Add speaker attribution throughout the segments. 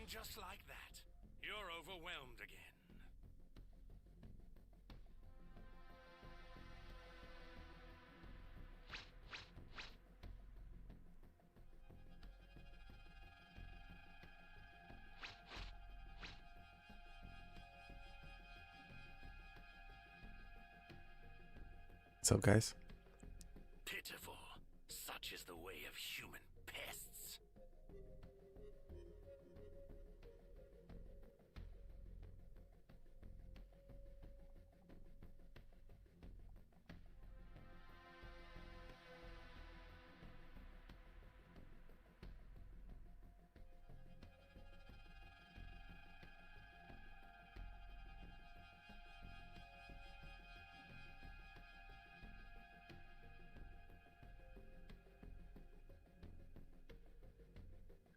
Speaker 1: just like that, you're overwhelmed again.
Speaker 2: What's up, guys?
Speaker 1: Pitiful. Such is the way of human pests.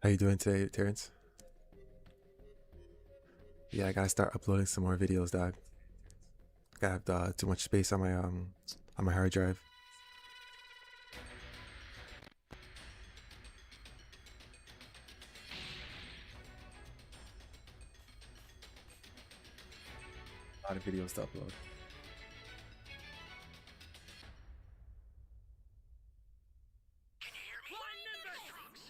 Speaker 2: How you doing today, Terrence? Yeah, I gotta start uploading some more videos, dog. Got too much space on my hard drive. A lot of videos to upload.
Speaker 1: Can you hear me? Flying Nimbus! Trunks!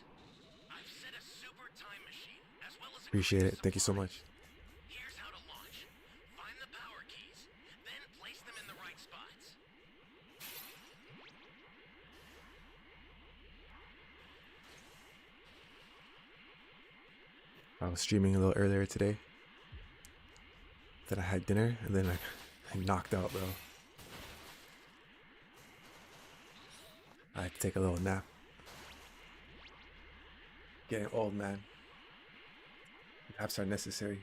Speaker 1: I've set a super time machine, as well as a
Speaker 2: Appreciate
Speaker 1: grid
Speaker 2: it. Thank you so
Speaker 1: support.
Speaker 2: much.
Speaker 1: Here's how to launch. Find the power keys, then place them in the right spots.
Speaker 2: I was streaming a little earlier today. Then I had dinner, and then I knocked out, bro. I had to take a little nap. Getting old, man. Naps are necessary.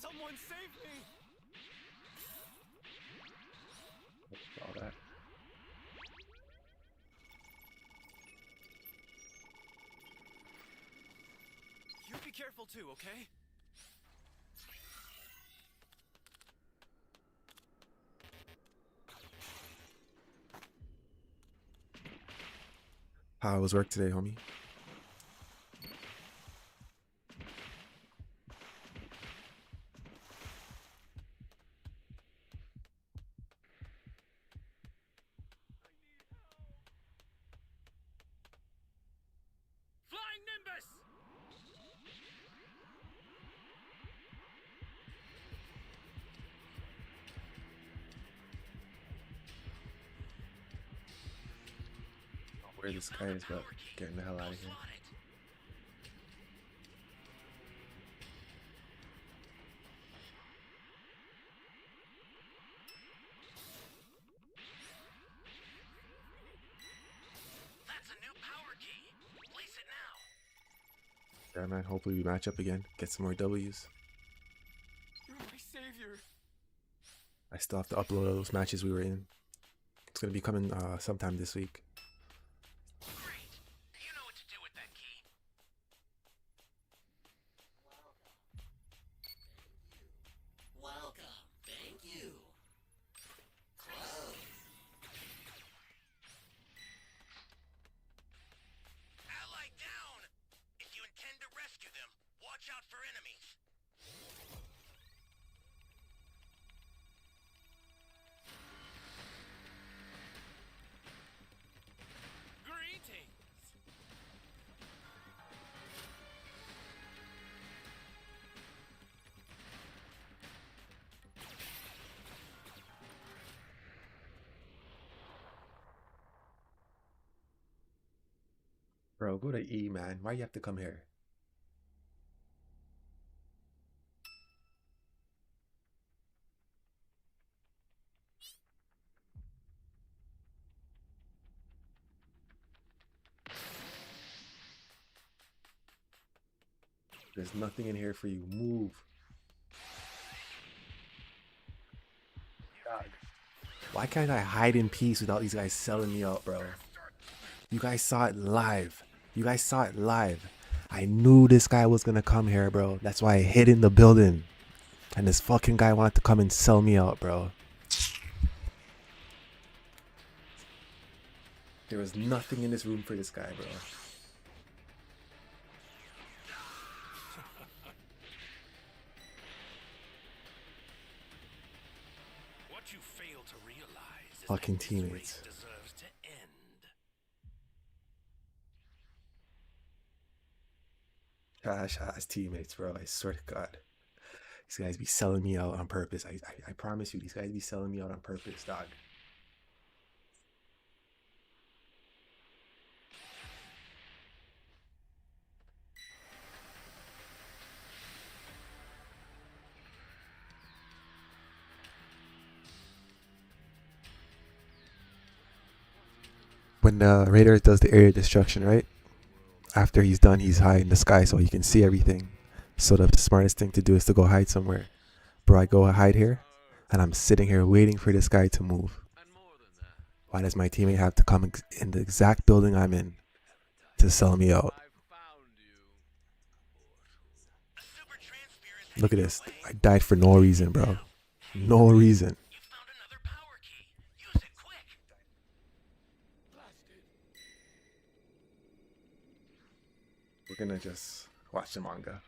Speaker 1: Someone save me!
Speaker 2: All that.
Speaker 1: You be careful too, okay?
Speaker 2: How was work today, homie?
Speaker 1: Flying Nimbus!
Speaker 2: Where this guy is, but getting the hell out of here.
Speaker 1: That's a new power key. Place it now.
Speaker 2: Yeah, man. Hopefully we match up again. Get some more W's.
Speaker 1: You're my savior.
Speaker 2: I still have to upload all those matches we were in. It's gonna be coming sometime this week.
Speaker 1: Great. You know what to do with that key.
Speaker 3: Welcome. Thank you. Close.
Speaker 1: Ally down! If you intend to rescue them, watch out for enemies. Greetings!
Speaker 2: Bro, go to E, man. Why you have to come here? There's nothing in here for you. Move. Why can't I hide in peace without these guys selling me out, bro? You guys saw it live. You guys saw it live. I knew this guy was gonna come here, bro. That's why I hid in the building. And this fucking guy wanted to come and sell me out, bro. There was nothing in this room for this guy, bro.
Speaker 1: What you fail to realize is
Speaker 2: Fucking
Speaker 1: that this
Speaker 2: teammates.
Speaker 1: race deserves to end.
Speaker 2: Trash ass teammates, bro. I swear to God. These guys be selling me out on purpose. I promise you, these guys be selling me out on purpose, dog. When the Raider does the area destruction, right? After he's done, he's high in the sky so he can see everything. So the smartest thing to do is to go hide somewhere. Bro, I go hide here, and I'm sitting here waiting for this guy to move. Why does my teammate have to come in the exact building I'm in to sell me out? Look at this. I died for no reason, bro. No reason.
Speaker 1: You found another power key. Use it quick.
Speaker 2: We're gonna just watch the manga.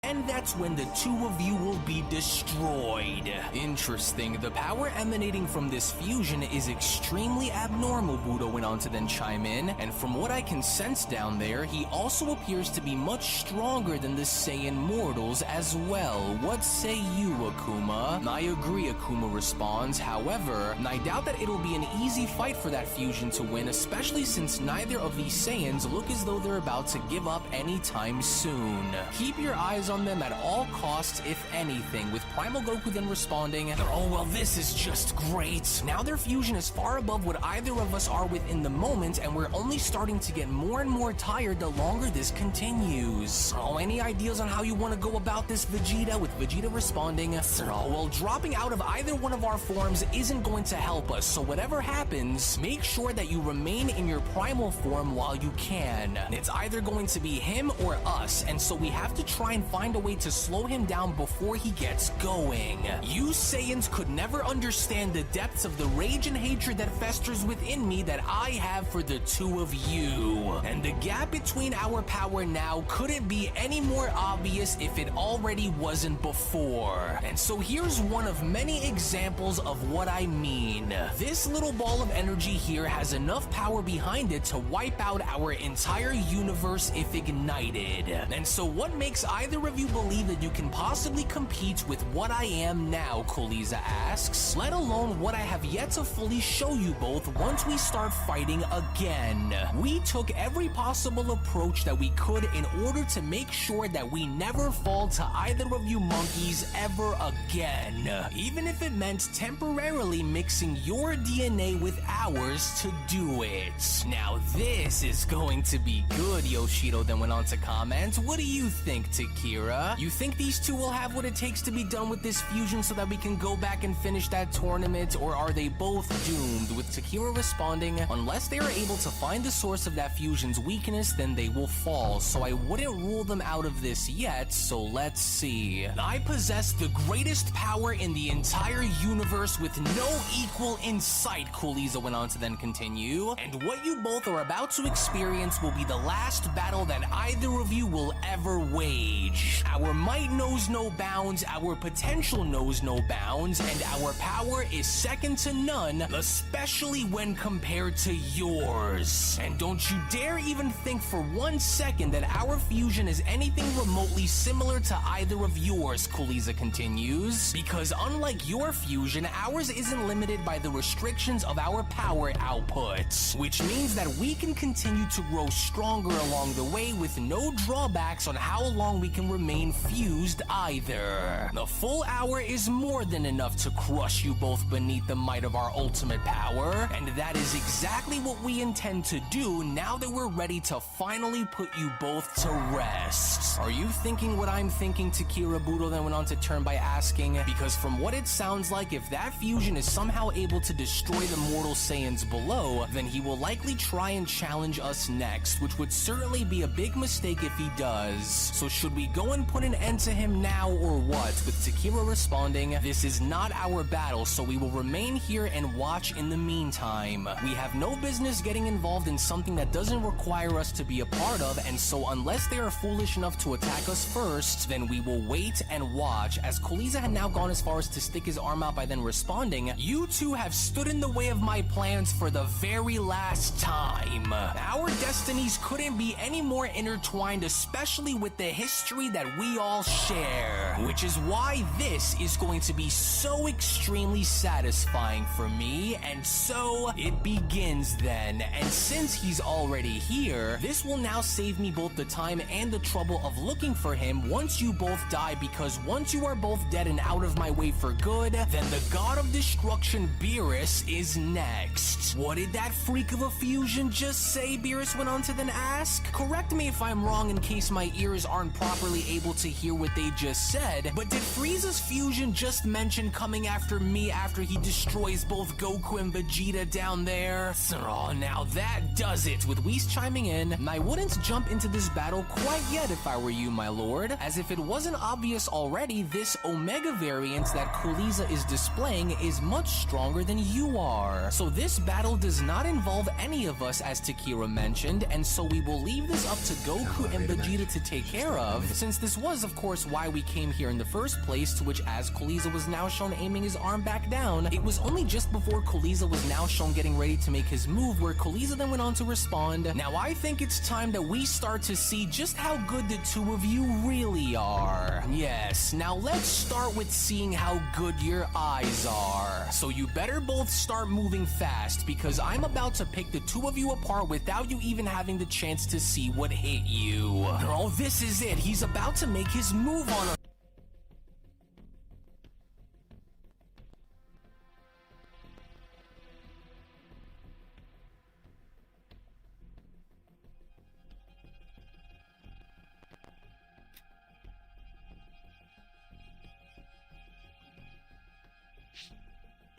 Speaker 4: And that's when the two of you will be destroyed. Interesting, the power emanating from this fusion is extremely abnormal, Budo went on to then chime in, and from what I can sense down there, he also appears to be much stronger than the Saiyan mortals as well. What say you, Akuma? I agree, Akuma responds. However, I doubt that it'll be an easy fight for that fusion to win, especially since neither of these Saiyans look as though they're about to give up anytime soon. Keep your eyes on them at all costs, if anything, with Primal Goku then responding, "Oh well, this is just great. Now their fusion is far above what either of us are with in the moment, and we're only starting to get more and more tired the longer this continues. Oh, any ideas on how you want to go about this, Vegeta?" With Vegeta responding, "Oh, well, dropping out of either one of our forms isn't going to help us, so whatever happens, make sure that you remain in your primal form while you can. It's either going to be him or us, and so we have to try and find a way to slow him down before he gets going. You Saiyans could never understand the depths of the rage and hatred that festers within me that I have for the two of you. And the gap between our power now couldn't be any more obvious if it already wasn't before. And so here's one of many examples of what I mean. This little ball of energy here has enough power behind it to wipe out our entire universe if ignited. And so what makes either of you believe that you can possibly compete with what I am now, Koliza asks, let alone what I have yet to fully show you both once we start fighting again. We took every possible approach that we could in order to make sure that we never fall to either of you monkeys ever again, even if it meant temporarily mixing your DNA with ours to do it. Now this is going to be good, Yoshido then went on to comment. What do you think, Takira? You think these two will have what it takes to be done with this fusion so that we can go back and finish that tournament, or are they both doomed? With Takira responding, unless they are able to find the source of that fusion's weakness, then they will fall, so I wouldn't rule them out of this yet, so let's see. I possess the greatest power in the entire universe with no equal in sight, Cooliza went on to then continue, and what you both are about to experience will be the last battle that either of you will ever wage. Our might knows no bounds, our potential knows no bounds, and our power is second to none, especially when compared to yours. And don't you dare even think for 1 second that our fusion is anything remotely similar to either of yours, Cooliza continues, because unlike your fusion, ours isn't limited by the restrictions of our power output, which means that we can continue to grow stronger along the way with no drawbacks on how long we can remain fused either. The full hour is more than enough to crush you both beneath the might of our ultimate power, and that is exactly what we intend to do now that we're ready to finally put you both to rest. Are you thinking what I'm thinking? Takira Budo then went on to turn by asking, because from what it sounds like, if that fusion is somehow able to destroy the mortal Saiyans below, then he will likely try and challenge us next, which would certainly be a big mistake if he does. So should we go and put an end to him now or what? With Takira responding, this is not our battle, so we will remain here and watch in the meantime. We have no business getting involved in something that doesn't require us to be a part of, and so unless they are foolish enough to attack us first, then we will wait and watch. As Koliza had now gone as far as to stick his arm out by then responding, you two have stood in the way of my plans for the very last time. Our destinies couldn't be any more intertwined, especially with the history that we all share, which is why this is going to be so extremely satisfying for me, and so it begins then. And since he's already here, this will now save me both the time and the trouble of looking for him once you both die, because once you are both dead and out of my way for good, then the god of destruction, Beerus, is next. What did that freak of a fusion just say? Beerus went on to then ask. Correct me if I'm wrong in case my ears aren't properly able to hear what they just said, but did Frieza's fusion just mention coming after me after he destroys both Goku and Vegeta down there? Oh, now that does it. With Whis chiming in, I wouldn't jump into this battle quite yet if I were you, my lord, as if it wasn't obvious already, this Omega variant that Koliza is displaying is much stronger than you are. So this battle does not involve any of us, as Takira mentioned, and so we will leave this up to Goku and Vegeta to take care of, since this was of course why we came here in the first place, to which as Koliza was now shown aiming his arm back down, it was only just before Koliza was now shown getting ready to make his move where Koliza then went on to respond, now I think it's time that we start to see just how good the two of you really are. Yes, now let's start with seeing how good your eyes are. So you better both start moving fast, because I'm about to pick the two of you apart without you even having the chance to see what hit you. Oh, this is it. He's about to make his move on us.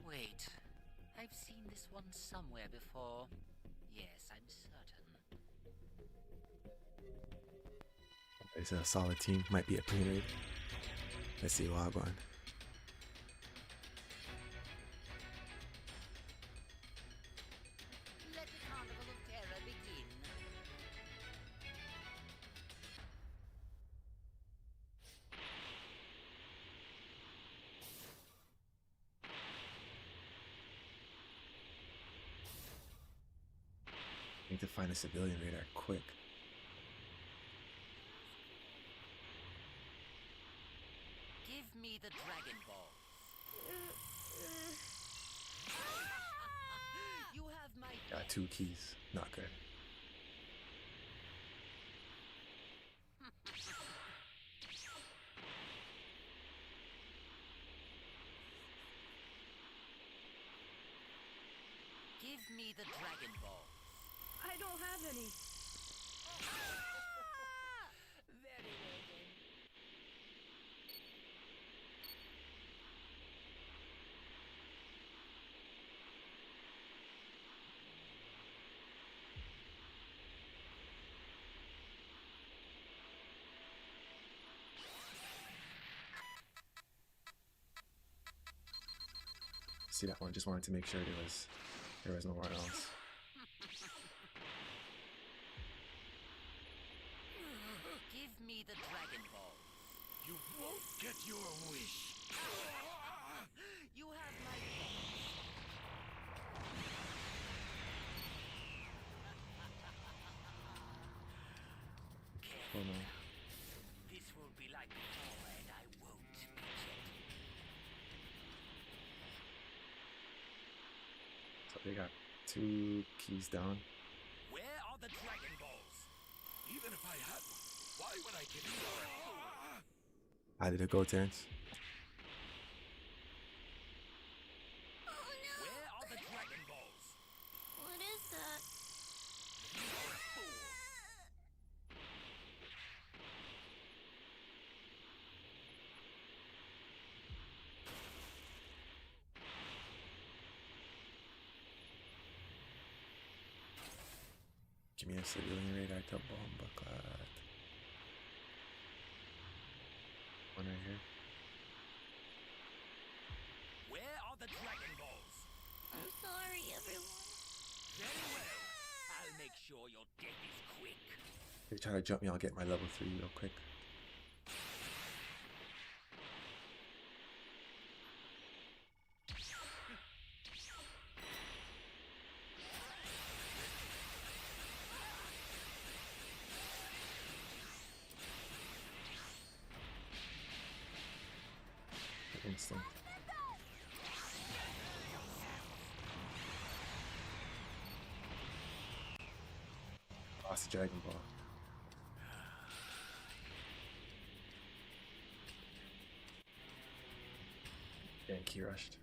Speaker 5: Wait, I've seen this one somewhere before. Yes, I'm certain.
Speaker 2: It's a solid team. Might be a pre-raid. Let's see Wagwan.
Speaker 5: Let the carnival of terror begin.
Speaker 2: Need to find a civilian radar quick.
Speaker 5: Give me the Dragon Ball. You have my
Speaker 2: Got 2 keys. Not good.
Speaker 5: Give me the Dragon Ball.
Speaker 6: I don't have any.
Speaker 5: Very well then.
Speaker 2: See that one? Just wanted to make sure there was nowhere else.
Speaker 5: Give me the Dragon Ball.
Speaker 1: You won't get your wish.
Speaker 5: You have my thanks.
Speaker 2: Oh no.
Speaker 5: This won't be like before, and I won't be gentle.
Speaker 2: So they got 2 keys down.
Speaker 1: Where are the Dragon Balls? Even if I had one, why would I give you one?
Speaker 2: How did it go, Terrence?
Speaker 3: Oh no!
Speaker 1: Where are the Dragon Balls?
Speaker 3: What is that?
Speaker 1: You're a fool.
Speaker 2: Give me a civilian radar to bomb clot. One right here.
Speaker 1: Where are the Dragon Balls?
Speaker 3: I'm sorry, everyone.
Speaker 1: Very well. I'll make sure your death is quick.
Speaker 2: If you try to jump me, I'll get my level 3 real quick. Instinct. Lost the Dragon Ball. Getting key rushed.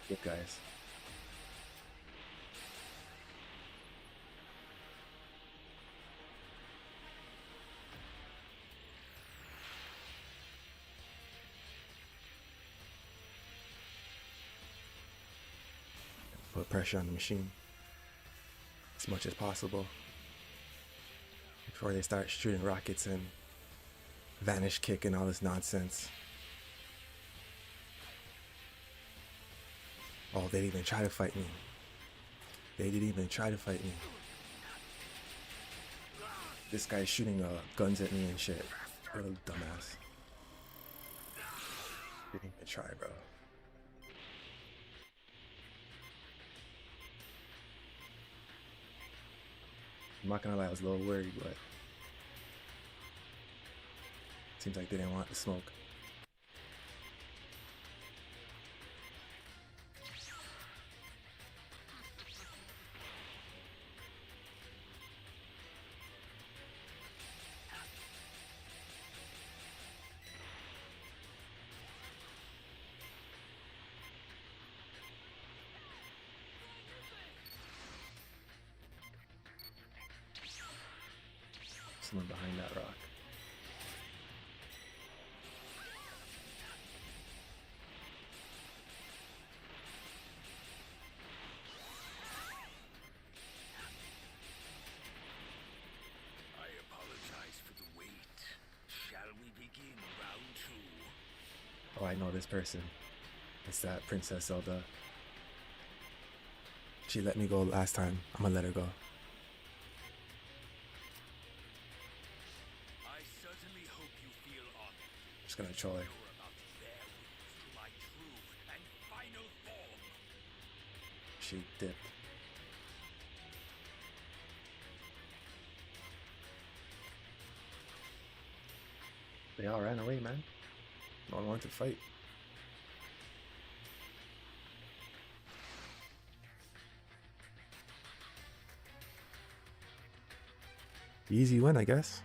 Speaker 2: Good guys. Put pressure on the machine as much as possible before they start shooting rockets and vanish kick and all this nonsense. Oh, they didn't even try to fight me. They didn't even try to fight me. This guy's shooting guns at me and shit. Little dumbass. Didn't even try, bro. I'm not gonna lie, I was a little worried, but seems like they didn't want the smoke. Someone behind that rock.
Speaker 1: I apologize for the wait. Shall we begin round 2?
Speaker 2: Oh, I know this person. It's that Princess Zelda. She let me go last time. I'm gonna let her go.
Speaker 1: I certainly hope you feel honored.
Speaker 2: Just gonna troll her.
Speaker 1: You're about to bear witness to my true and final form.
Speaker 2: She dipped. They all ran away, man. No one wanted to fight. Easy win, I guess.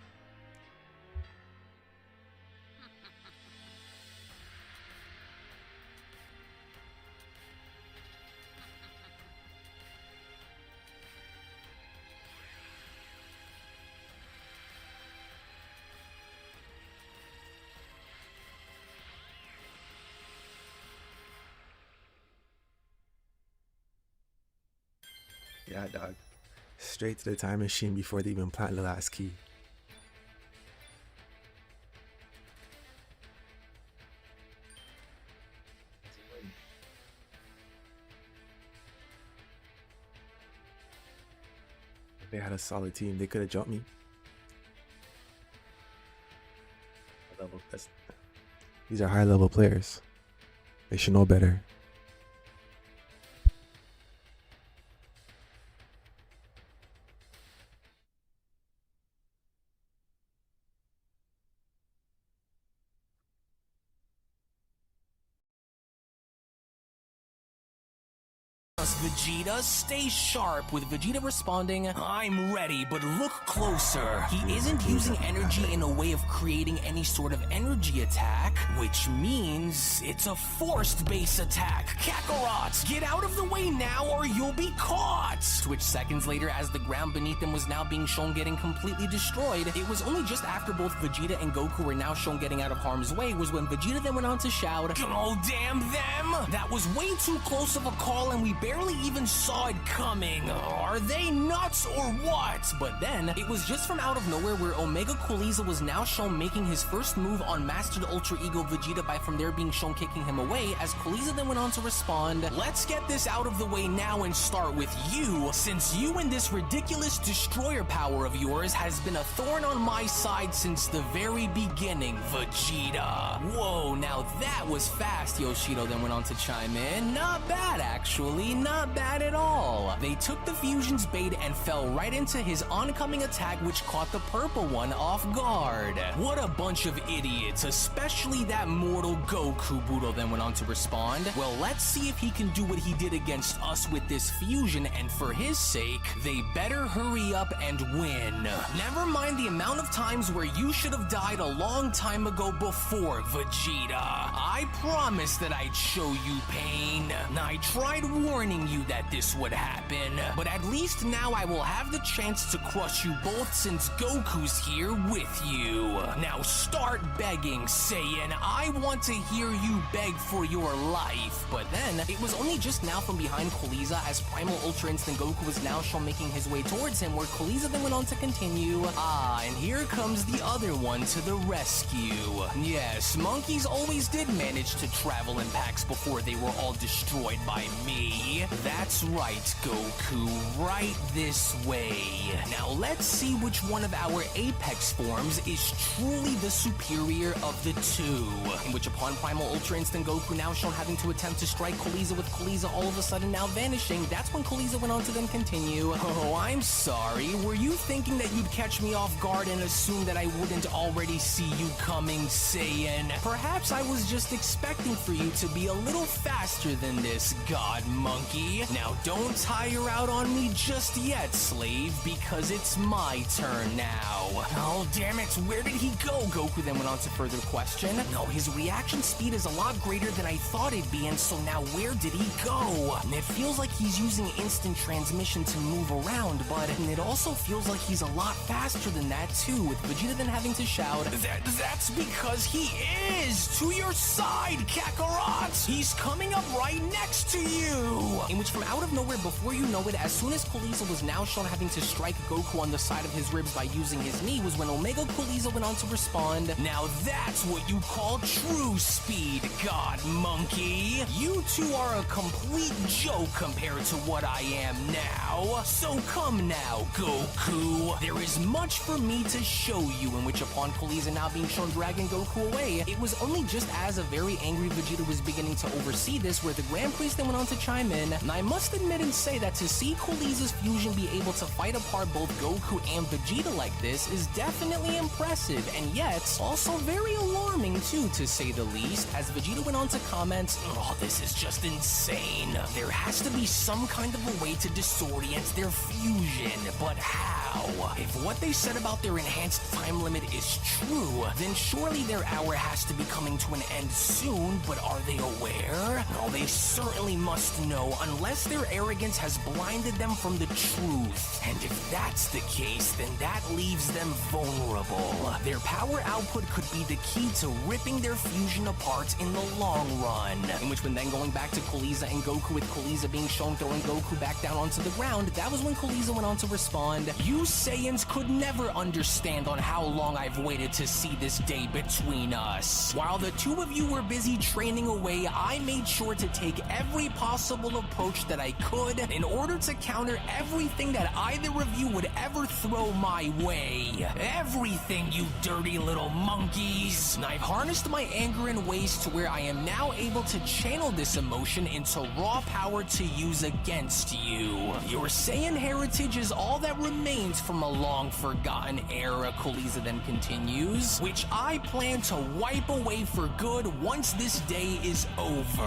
Speaker 2: Yeah, dog. Straight to the time machine before they even plant the last key. They had a solid team. They could have jumped me. These are high level players. They should know better.
Speaker 4: Vegeta, stay sharp, with Vegeta responding, I'm ready, but look closer. He isn't using energy in a way of creating any sort of energy attack, which means it's a forced base attack. Kakarot, get out of the way now or you'll be caught! Which seconds later, as the ground beneath them was now being shown getting completely destroyed, it was only just after both Vegeta and Goku were now shown getting out of harm's way was when Vegeta then went on to shout, oh damn them! That was way too close of a call and we barely even saw it coming. Are they nuts or what? But then, it was just from out of nowhere where Omega Cooliza was now shown making his first move on Mastered Ultra Ego Vegeta by from there being shown kicking him away, as Cooliza then went on to respond, let's get this out of the way now and start with you, since you and this ridiculous destroyer power of yours has been a thorn on my side since the very beginning, Vegeta. Whoa, now that was fast, Yoshido then went on to chime in. Not bad, actually. Not bad at all. They took the fusion's bait and fell right into his oncoming attack, which caught the purple one off guard. What a bunch of idiots, especially that mortal Goku, Budo then went on to respond. Well, let's see if he can do what he did against us with this fusion, and for his sake, they better hurry up and win. Never mind the amount of times where you should have died a long time ago before, Vegeta. I promised that I'd show you pain. I tried warning you that this would happen, but at least now I will have the chance to crush you both since Goku's here with you. Now start begging, Saiyan. I want to hear you beg for your life. But then, it was only just now from behind Cooliza as Primal Ultra Instinct Goku was now shown making his way towards him, where Cooliza then went on to continue, and here comes the other one to the rescue. Yes, monkeys always did manage to travel in packs before they were all destroyed by me. That's right, Goku, right this way. Now let's see which one of our Apex forms is truly the superior of the two. In which upon Primal Ultra Instinct Goku now shown having to attempt to strike Cooliza with Cooliza all of a sudden now vanishing, that's when Cooliza went on to then continue, oh, I'm sorry, were you thinking that you'd catch me off guard and assume that I wouldn't already see you coming, Saiyan? Perhaps I was just expecting for you to be a little faster than this, God Monkey. Now don't tire out on me just yet, slave, because it's my turn now. Oh, damn it, where did he go? Goku then went on to further question. No, his reaction speed is a lot greater than I thought it'd be, and so now where did he go? And it feels like he's using instant transmission to move around, but it also feels like he's a lot faster than that too, with Vegeta then having to shout, that's because he is! To your side, Kakarot! He's coming up right next to you! In which from out of nowhere, before you know it, as soon as Cooliza was now shown having to strike Goku on the side of his ribs by using his knee, was when Omega Cooliza went on to respond, now that's what you call true speed, God Monkey! You two are a complete joke compared to what I am now. So come now, Goku. There is much for me to show you, in which upon Cooliza now being shown dragging Goku away, it was only just as a very angry Vegeta was beginning to oversee this where the Grand Priest then went on to chime in, and I must admit and say that to see Cooliza's fusion be able to fight apart both Goku and Vegeta like this is definitely impressive, and yet also very alarming too, to say the least, as Vegeta went on to comment, oh, this is just insane. There has to be some kind of a way to disorient their fusion, but how? If what they said about their enhanced time limit is true, then surely their hour has to be coming to an end soon, but are they aware? No, they certainly must know, unless their arrogance has blinded them from the truth. And if that's the case, then that leaves them vulnerable. Their power output could be the key to ripping their fusion apart in the long run. In which when then going back to Cooliza and Goku, with Cooliza being shown throwing Goku back down onto the ground, that was when Cooliza went on to respond, you Saiyans could never understand on how long I've waited to see this day between us. While the two of you were busy training away, I made sure to take every possible approach that I could in order to counter everything that either of you would ever throw my way. Everything, you dirty little monkeys. I've harnessed my anger in ways to where I am now able to channel this emotion into raw power to use against you. Your Saiyan heritage is all that remains from a long-forgotten era, Kuliza then continues, which I plan to wipe away for good once this day is over.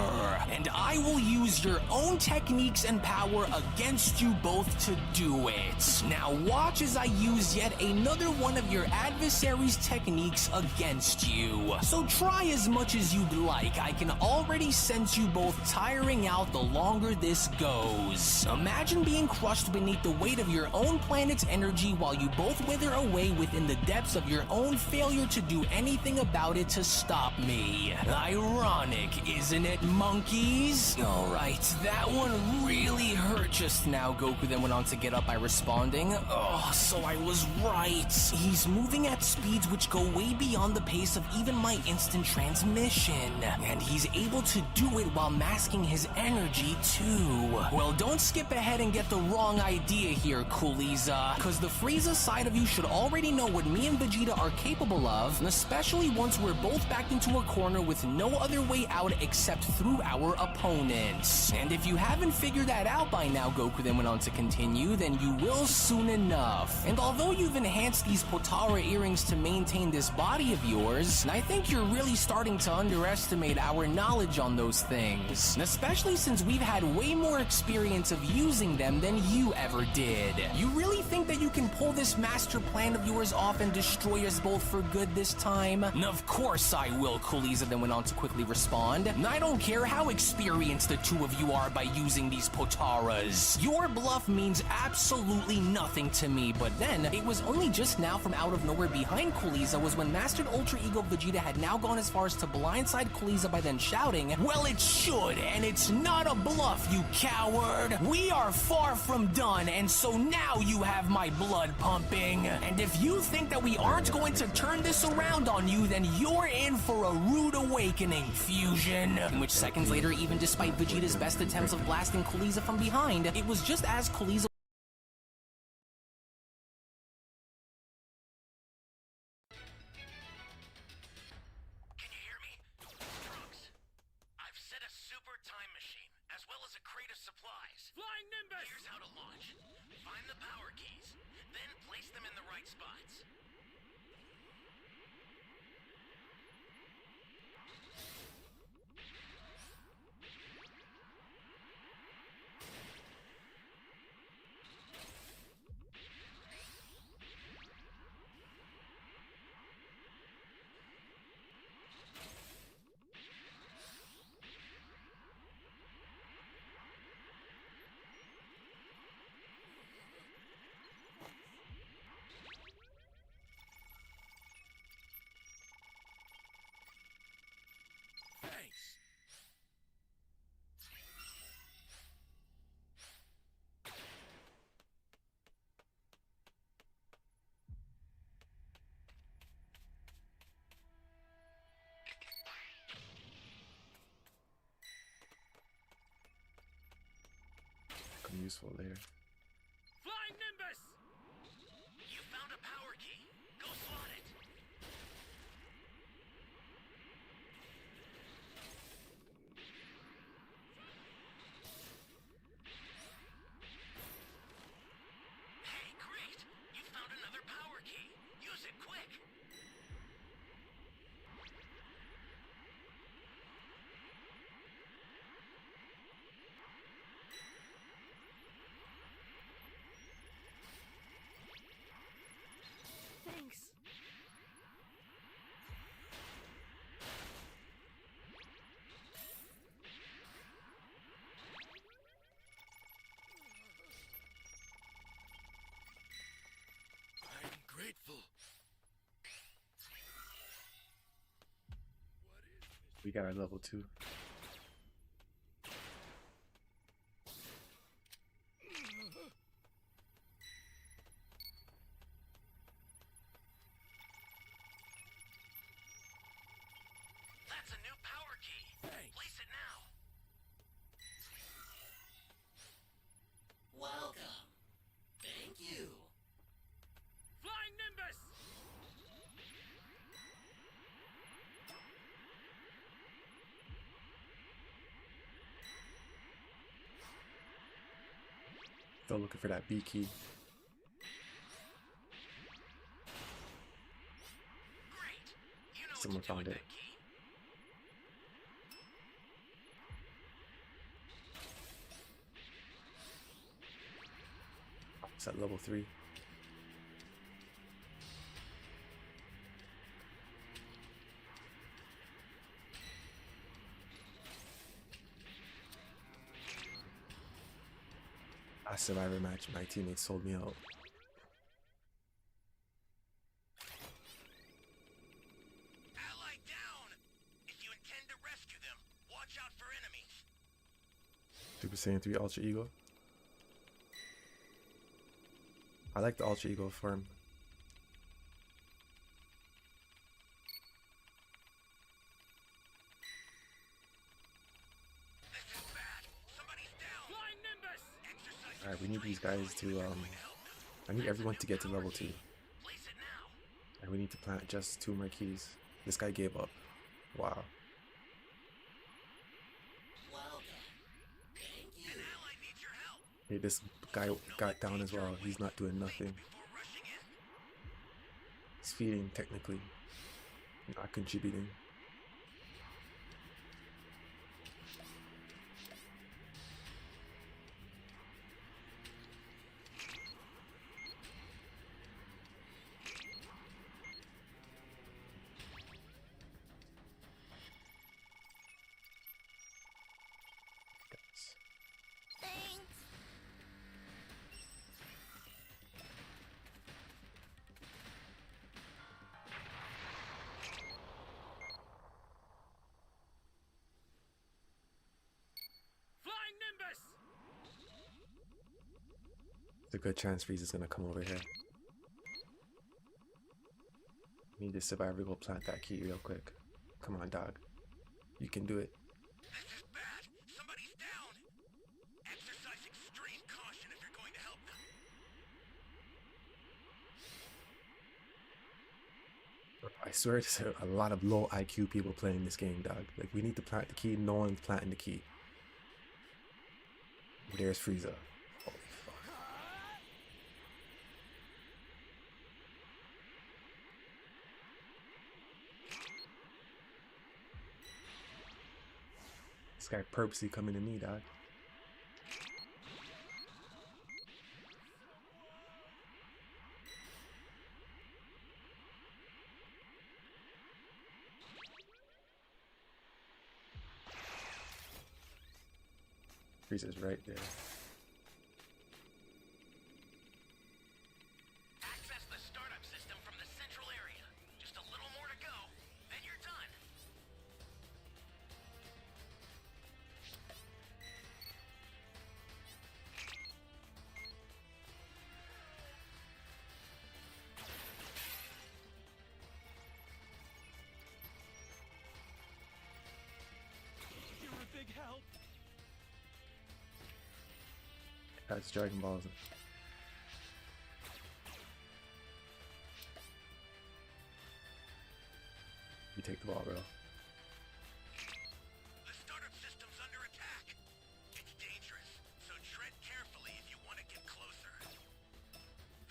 Speaker 4: And I will use your own techniques and power against you both to do it. Now watch as I use yet another one of your adversary's techniques against you. So try as much as you'd like. I can already sense you both tiring out the longer this goes. Imagine being crushed beneath the weight of your own planet's energy while you both wither away within the depths of your own failure to do anything about it to stop me. Ironic, isn't it, monkeys? Alright, that one really hurt just now, Goku then went on to get up by responding. Oh, so I was right. He's moving at speeds which go way beyond the pace of even my instant transmission. And he's able to do it while masking his energy too. Well, don't skip ahead and get the wrong idea here, Kuliza. Cause the Frieza side of you should already know what me and Vegeta are capable of, and especially once we're both backed into a corner with no other way out except through our opponents. And if you haven't figured that out by now, Goku then went on to continue, then you will soon enough. And although you've enhanced these Potara earrings to maintain this body of yours, I think you're really starting to underestimate our knowledge on those things. And especially since we've had way more experience of using them than you ever did. You really think that you can pull this master plan of yours off and destroy us both for good this time? And of course I will, Kuliza then went on to quickly respond. And I don't care how experienced the two of you are by using these Potaras. Your bluff means absolutely nothing to me, but then it was only just now from out of nowhere behind Kuliza was when Mastered Ultra Ego Vegeta had now gone as far as to blindside Kuliza by then shouting, "Well, it should, and it's not a bluff, you coward! We are far from done, and so now you have my blood pumping. And if you think that we aren't going to turn this around on you, then you're in for a rude awakening, Fusion." In which seconds later, even despite Vegeta's best attempts of blasting Kuliza from behind, it was just as Kuliza
Speaker 1: Can you hear me? Trunks, I've set a super time machine, as well as a crate of supplies. Flying Nimbus! Here's how to launch. Find the power keys, then place them in the right spots. Thanks.
Speaker 2: Become useful later.
Speaker 1: Flying Nimbus! You found a power key. Go slot it. Hey, great! You found another power key. Use it quick.
Speaker 6: Thanks.
Speaker 1: I'm grateful.
Speaker 2: We got our level 2.
Speaker 1: That's a new power key. Thanks. Place it now.
Speaker 2: Still looking for that B key.
Speaker 1: Great. You know
Speaker 2: Someone
Speaker 1: what to do
Speaker 2: found
Speaker 1: with
Speaker 2: it.
Speaker 1: that key.
Speaker 2: It's at level 3. Last Survivor match, my teammates sold me out.
Speaker 1: Ally down! If you intend to rescue them, watch out for enemies.
Speaker 2: Super Saiyan 3 Ultra Ego. I like the Ultra Ego form.
Speaker 1: This is bad. Somebody's down. Flying Nimbus! Exercise.
Speaker 2: Alright, we need these guys to, I need everyone to get to level 2.
Speaker 1: Place it now.
Speaker 2: And we need to plant just 2 more keys. This guy gave up. Wow.
Speaker 1: An ally needs your help.
Speaker 2: Hey, this guy got down as well. He's not doing nothing.
Speaker 1: Before rushing in.
Speaker 2: He's feeding technically. Not contributing.
Speaker 3: Thanks.
Speaker 1: Flying Nimbus!
Speaker 2: There's a good chance Frieza's gonna come over here. Need the survivor go plant that key real quick. Come on, dog. You can do it.
Speaker 1: This is bad. Somebody's down. Exercise extreme caution if you're going to help them.
Speaker 2: I swear it's a lot of low IQ people playing this game, dog. Like, we need to plant the key. No one's planting the key. There's Frieza. Holy fuck. This guy purposely coming to me, dog. Frieza's right there.
Speaker 1: Access the startup system from the central area. Just a little more to go, then you're done. You're a big help.
Speaker 2: That's Dragon Balls. You take the ball, bro.
Speaker 1: The startup system's under attack. It's dangerous, so tread carefully if you want to get closer.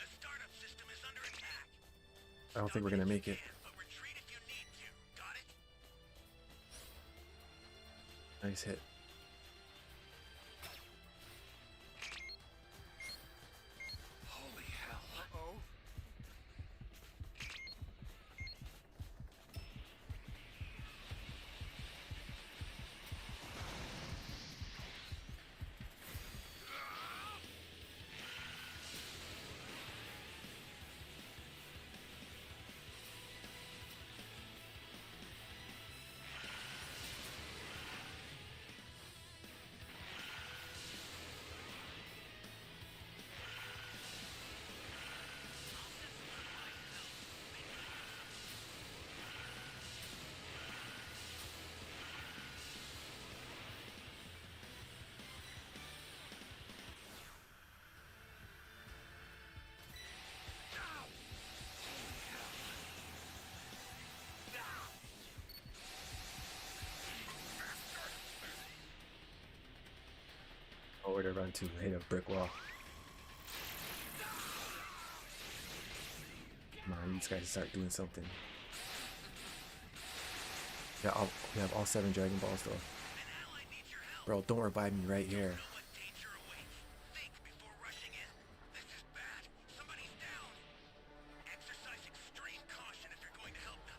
Speaker 1: The startup system is under attack.
Speaker 2: I don't think we're gonna make it.
Speaker 1: But retreat if you need to. Got it?
Speaker 2: Nice hit.
Speaker 1: Holy hell. Uh-oh.
Speaker 2: Oh, where to run to? Hit a brick wall. Come on, these guys start doing something. Yeah, we have all 7 Dragon Balls though. Bro, don't revive me right here.
Speaker 1: What danger awaits? Think before rushing in. This is bad. Somebody's down. Exercise extreme caution if you're going to help them.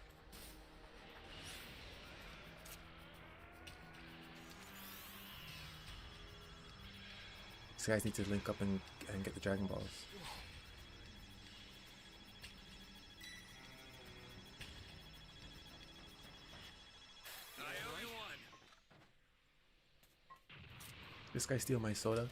Speaker 2: These guys need to link up and get the Dragon Balls. This guy steal my soda?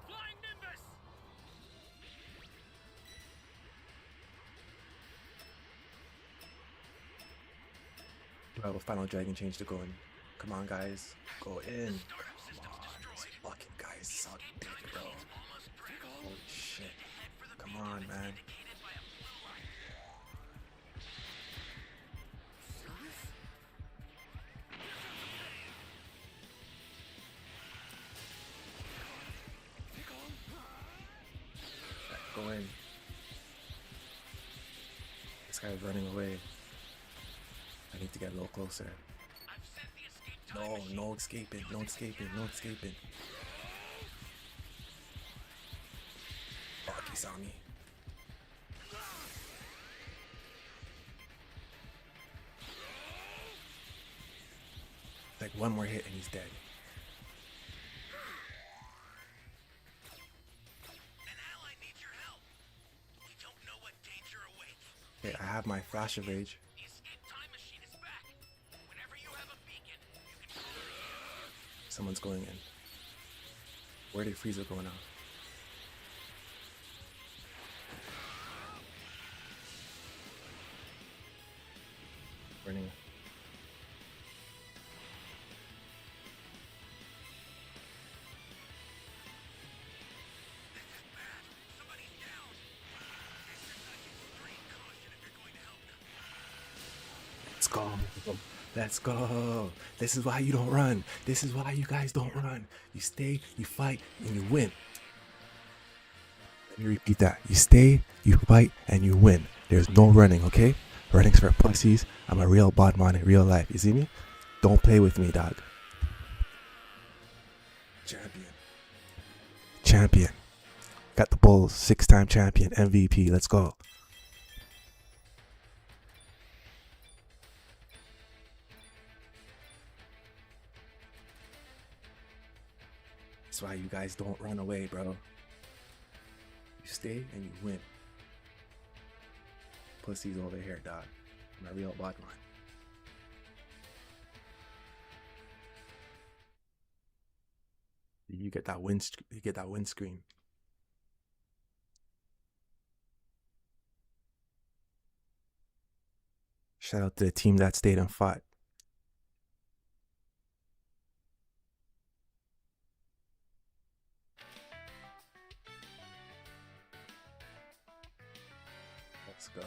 Speaker 1: Flying Nimbus!
Speaker 2: Do I have a final dragon change to go in? Come on, guys. Go in. Come on. These fucking guys suck dick, bro. Holy shit. Come on, man. Go in. This guy's running away. I need to get a little closer. No, no escaping, no escaping, no escaping. Fuck, he saw me. Like one more hit and he's dead.
Speaker 1: An ally needs your help. We don't know what danger awaits.
Speaker 2: Okay, I have my Flash of Rage.
Speaker 1: The escape time machine is back. Whenever you have a beacon, you can call it.
Speaker 2: Someone's going in. Where did Frieza go now? Running.
Speaker 1: Somebody's down. Exercise extreme caution if you're going to help them.
Speaker 2: Let's go. Let's go. This is why you don't run. This is why you guys don't run. You stay, you fight, and you win. Let me repeat that. You stay, you fight, and you win. There's no running, okay? Running's for pussies. I'm a real bodman in real life. You see me? Don't play with me, dog. Champion. Champion. Got the Bulls. 6-time champion. MVP. Let's go. That's why you guys don't run away, bro. You stay and you win. Pussies over here, dog. I'm a real bodman. You get that you get that windscreen. Shout out to the team that stayed and fought. Let's go.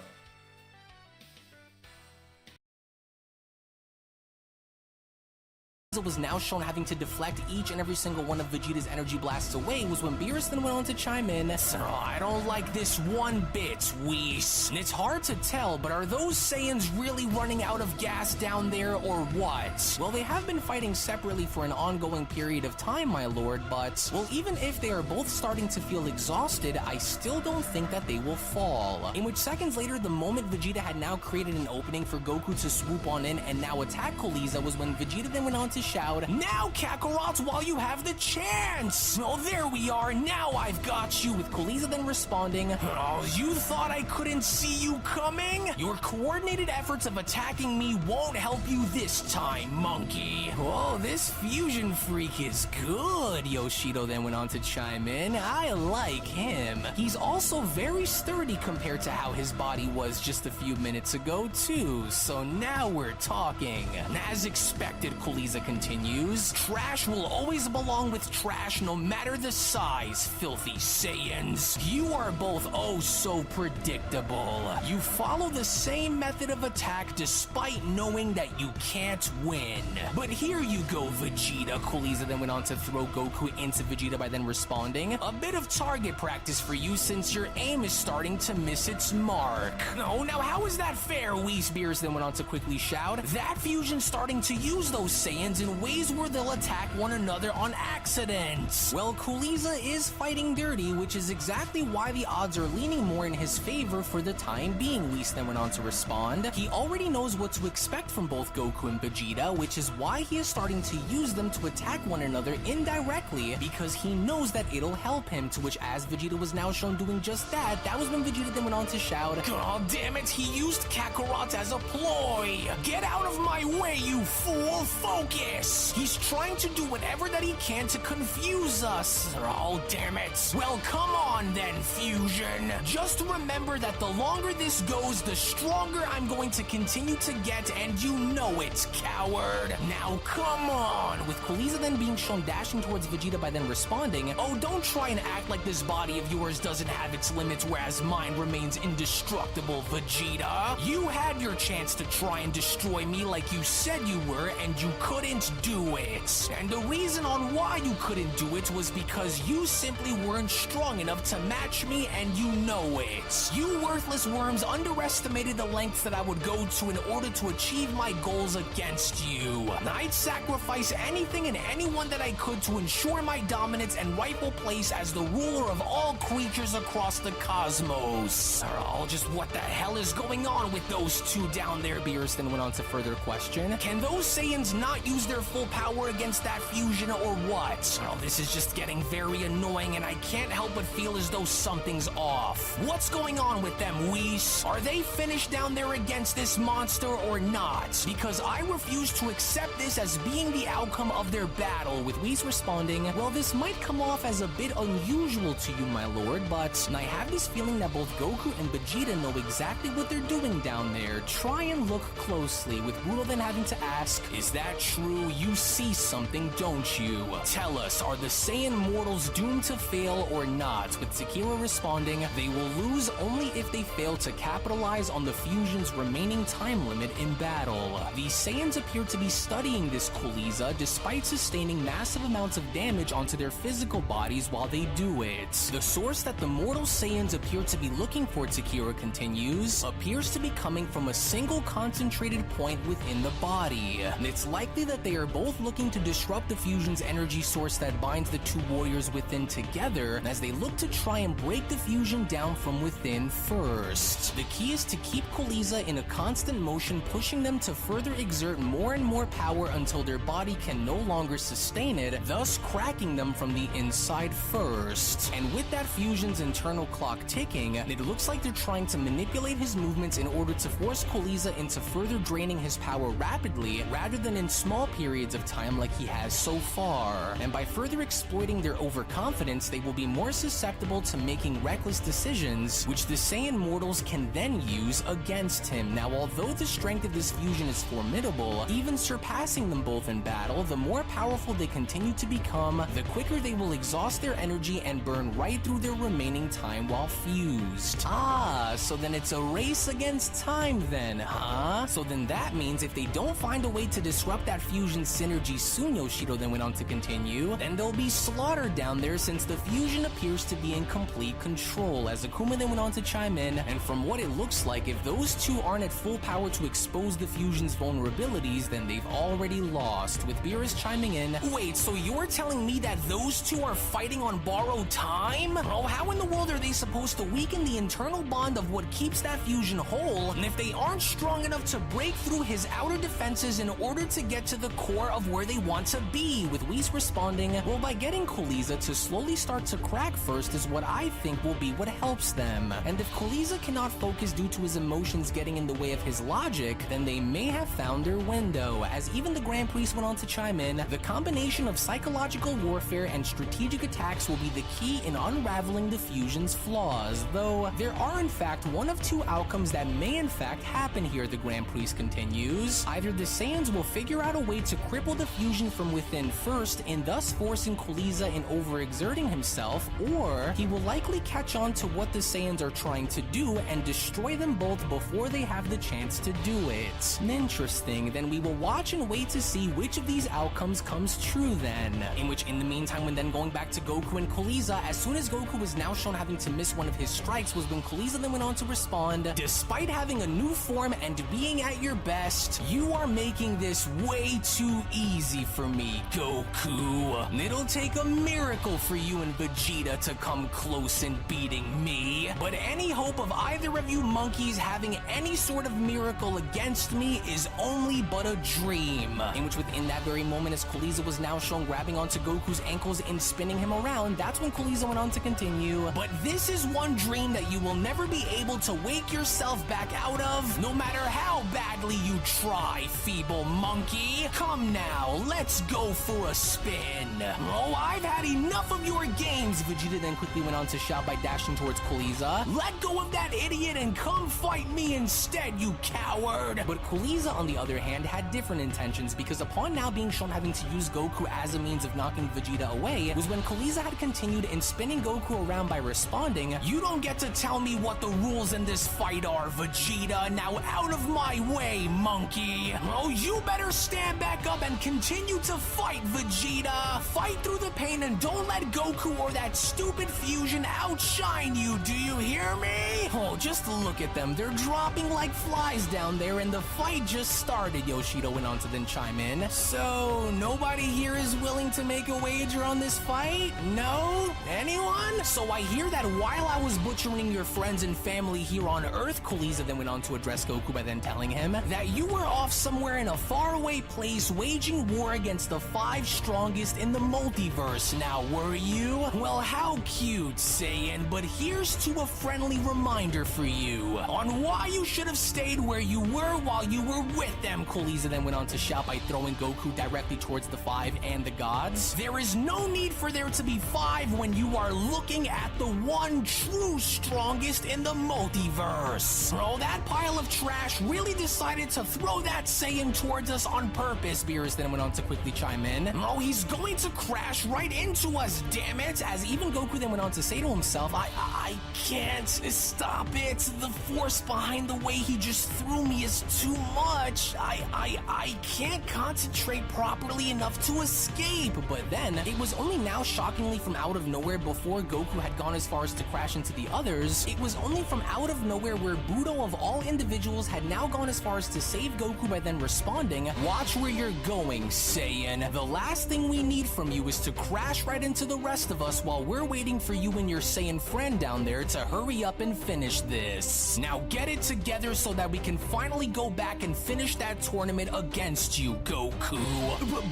Speaker 4: Was now shown having to deflect each and every single one of Vegeta's energy blasts away was when Beerus then went on to chime in, "So I don't like this one bit, Whis. And it's hard to tell, but are those Saiyans really running out of gas down there or what? Well, they have been fighting separately for an ongoing period of time, my lord, but, well, even if they are both starting to feel exhausted, I still don't think that they will fall." In which seconds later, the moment Vegeta had now created an opening for Goku to swoop on in and now attack Kooliza was when Vegeta then went on to shout, "Now, Kakarot, while you have the chance!" Oh, there we are, now I've got you, with Kooliza then responding, "Oh, you thought I couldn't see you coming? Your coordinated efforts of attacking me won't help you this time, monkey." "Oh, this fusion freak is good," Yoshido then went on to chime in. "I like him. He's also very sturdy compared to how his body was just a few minutes ago, too, so now we're talking." As expected, Kooliza continued continues. Trash will always belong with trash no matter the size, filthy Saiyans. You are both oh so predictable. You follow the same method of attack despite knowing that you can't win. But here you go, Vegeta. Kuriza then went on to throw Goku into Vegeta by then responding. A bit of target practice for you since your aim is starting to miss its mark. No, now how is that fair? Whis Beerus then went on to quickly shout. That fusion's starting to use those Saiyans in ways where they'll attack one another on accident. Well, Kuriza is fighting dirty, which is exactly why the odds are leaning more in his favor for the time being, Whis then went on to respond. He already knows what to expect from both Goku and Vegeta, which is why he is starting to use them to attack one another indirectly, because he knows that it'll help him, to which as Vegeta was now shown doing just that, that was when Vegeta then went on to shout, "God damn it, he used Kakarot as a ploy! Get out of my way, you fool! Focus! He's trying to do whatever that he can to confuse us! Oh, damn it! Well, come on then, Fusion! Just remember that the longer this goes, the stronger I'm going to continue to get, and you know it, coward! Now come on!" With Kuriza then being shown dashing towards Vegeta by then responding, "Oh, don't try and act like this body of yours doesn't have its limits, whereas mine remains indestructible, Vegeta. You had your chance to try and destroy me like you said you were, and you couldn't do it. And the reason on why you couldn't do it was because you simply weren't strong enough to match me, and you know it. You worthless worms underestimated the lengths that I would go to in order to achieve my goals against you. I'd sacrifice anything and anyone that I could to ensure my dominance and rightful place as the ruler of all creatures across the cosmos." Oh, just what the hell is going on with those two down there? Beerus then went on to further question. Can those Saiyans not use their full power against that fusion or what? Oh, this is just getting very annoying, and I can't help but feel as though something's off. What's going on with them, Whis? Are they finished down there against this monster or not? Because I refuse to accept this as being the outcome of their battle, with Whis responding, "Well, this might come off as a bit unusual to you, my lord, but I have this feeling that both Goku and Vegeta know exactly what they're doing down there. Try and look closely," with Budo then having to ask, "Is that true? You see something, don't you? Tell us, are the Saiyan mortals doomed to fail or not?" With Sekiro responding, "They will lose only if they fail to capitalize on the fusion's remaining time limit in battle." The Saiyans appear to be studying this Kuriza despite sustaining massive amounts of damage onto their physical bodies while they do it. The source that the mortal Saiyans appear to be looking for, Takira continues, appears to be coming from a single concentrated point within the body. It's likely that they are both looking to disrupt the fusion's energy source that binds the two warriors within together, as they look to try and break the fusion down from within first. The key is to keep Kuriza in a constant motion, pushing them to further exert more and more power until their body can no longer sustain it, thus cracking them from the inside first. And with that fusion's internal clock ticking, it looks like they're trying to manipulate his movements in order to force Kuriza into further draining his power rapidly, rather than in small periods of time like he has so far. And by further exploiting their overconfidence, they will be more susceptible to making reckless decisions, which the Saiyan mortals can then use against him. Now, although the strength of this fusion is formidable, even surpassing them both in battle, the more powerful they continue to become, the quicker they will exhaust their energy and burn right through their remaining time while fused. Ah, so then it's a race against time then, huh? So then that means if they don't find a way to disrupt that fusion synergy soon, Yoshido then went on to continue, then they'll be slaughtered down there since the fusion appears to be in complete control, as Akuma then went on to chime in, and from what it looks like, if those two aren't at full power to expose the fusion's vulnerabilities, then they've already lost, with Beerus chiming in, "Wait, so you're telling me that those two are fighting on borrowed time? Oh, how in the world are they supposed to weaken the internal bond of what keeps that fusion whole, and if they aren't strong enough to break through his outer defenses in order to get to the core of where they want to be?" With Whis responding, "Well, by getting Kuriza to slowly start to crack first is what I think will be what helps them. And if Kuriza cannot focus due to his emotions getting in the way of his logic, then they may have found their window." As even the Grand Priest went on to chime in, "The combination of psychological warfare and strategic attacks will be the key in unraveling the fusion's flaws, though there are in fact one of two outcomes that may in fact happen here," the Grand Priest continues. Either the Saiyans will figure out a way way to cripple the fusion from within first and thus forcing Kuriza in overexerting himself, or he will likely catch on to what the Saiyans are trying to do and destroy them both before they have the chance to do it. Interesting, then we will watch and wait to see which of these outcomes comes true then. In which, in the meantime, when then going back to Goku and Kuriza, as soon as Goku was now shown having to miss one of his strikes was when Kuriza then went on to respond, "Despite having a new form and being at your best, you are making this way too easy for me, Goku. It'll take a miracle for you and Vegeta to come close in beating me, but any hope of either of you monkeys having any sort of miracle against me is only but a dream." In which within that very moment, as Kuriza was now shown grabbing onto Goku's ankles and spinning him around, that's when Kuriza went on to continue, "But this is one dream that you will never be able to wake yourself back out of, no matter how badly you try, feeble monkey. Come now, let's go for a spin." "Oh, I've had enough of your games," Vegeta then quickly went on to shout by dashing towards Kuriza. "Let go of that idiot and come fight me instead, you coward." But Kuriza, on the other hand, had different intentions, because upon now being shown having to use Goku as a means of knocking Vegeta away, was when Kuriza had continued in spinning Goku around by responding, "You don't get to tell me what the rules in this fight are, Vegeta. Now out of my way, monkey. Oh, you better stand back up and continue to fight, Vegeta. Fight through the pain and don't let Goku or that stupid fusion outshine you, do you hear me?" Oh, just look at them. They're dropping like flies down there and the fight just started, Yoshido went on to then chime in. "So, nobody here is willing to make a wager on this fight? No? Anyone? So I hear that while I was butchering your friends and family here on Earth," Kuriza then went on to address Goku by then telling him, "that you were off somewhere in a faraway place waging war against the 5 strongest in the multiverse now, were you? Well, how cute, Saiyan, but here's to a friendly reminder for you on why you should have stayed where you were while you were with them," Kuriza then went on to shout by throwing Goku directly towards the 5 and the gods. "There is no need for there to be 5 when you are looking at the one true strongest in the multiverse. Oh, that pile of trash really decided to throw that Saiyan towards us on purpose," Beerus then went on to quickly chime in. "Oh, he's going to crash right into us, damn it," as even Goku then went on to say to himself, I can't stop it. The force behind the way he just threw me is too much. I can't concentrate properly enough to escape." But then, it was only now shockingly from out of nowhere, before Goku had gone as far as to crash into the others, it was only from out of nowhere where Budo of all individuals had now gone as far as to save Goku by then responding, "Watch where you're going, Saiyan. The last thing we need from you is to crash right into the rest of us while we're waiting for you and your Saiyan friend down there to hurry up and finish this. Now get it together so that we can finally go back and finish that tournament against you, Goku."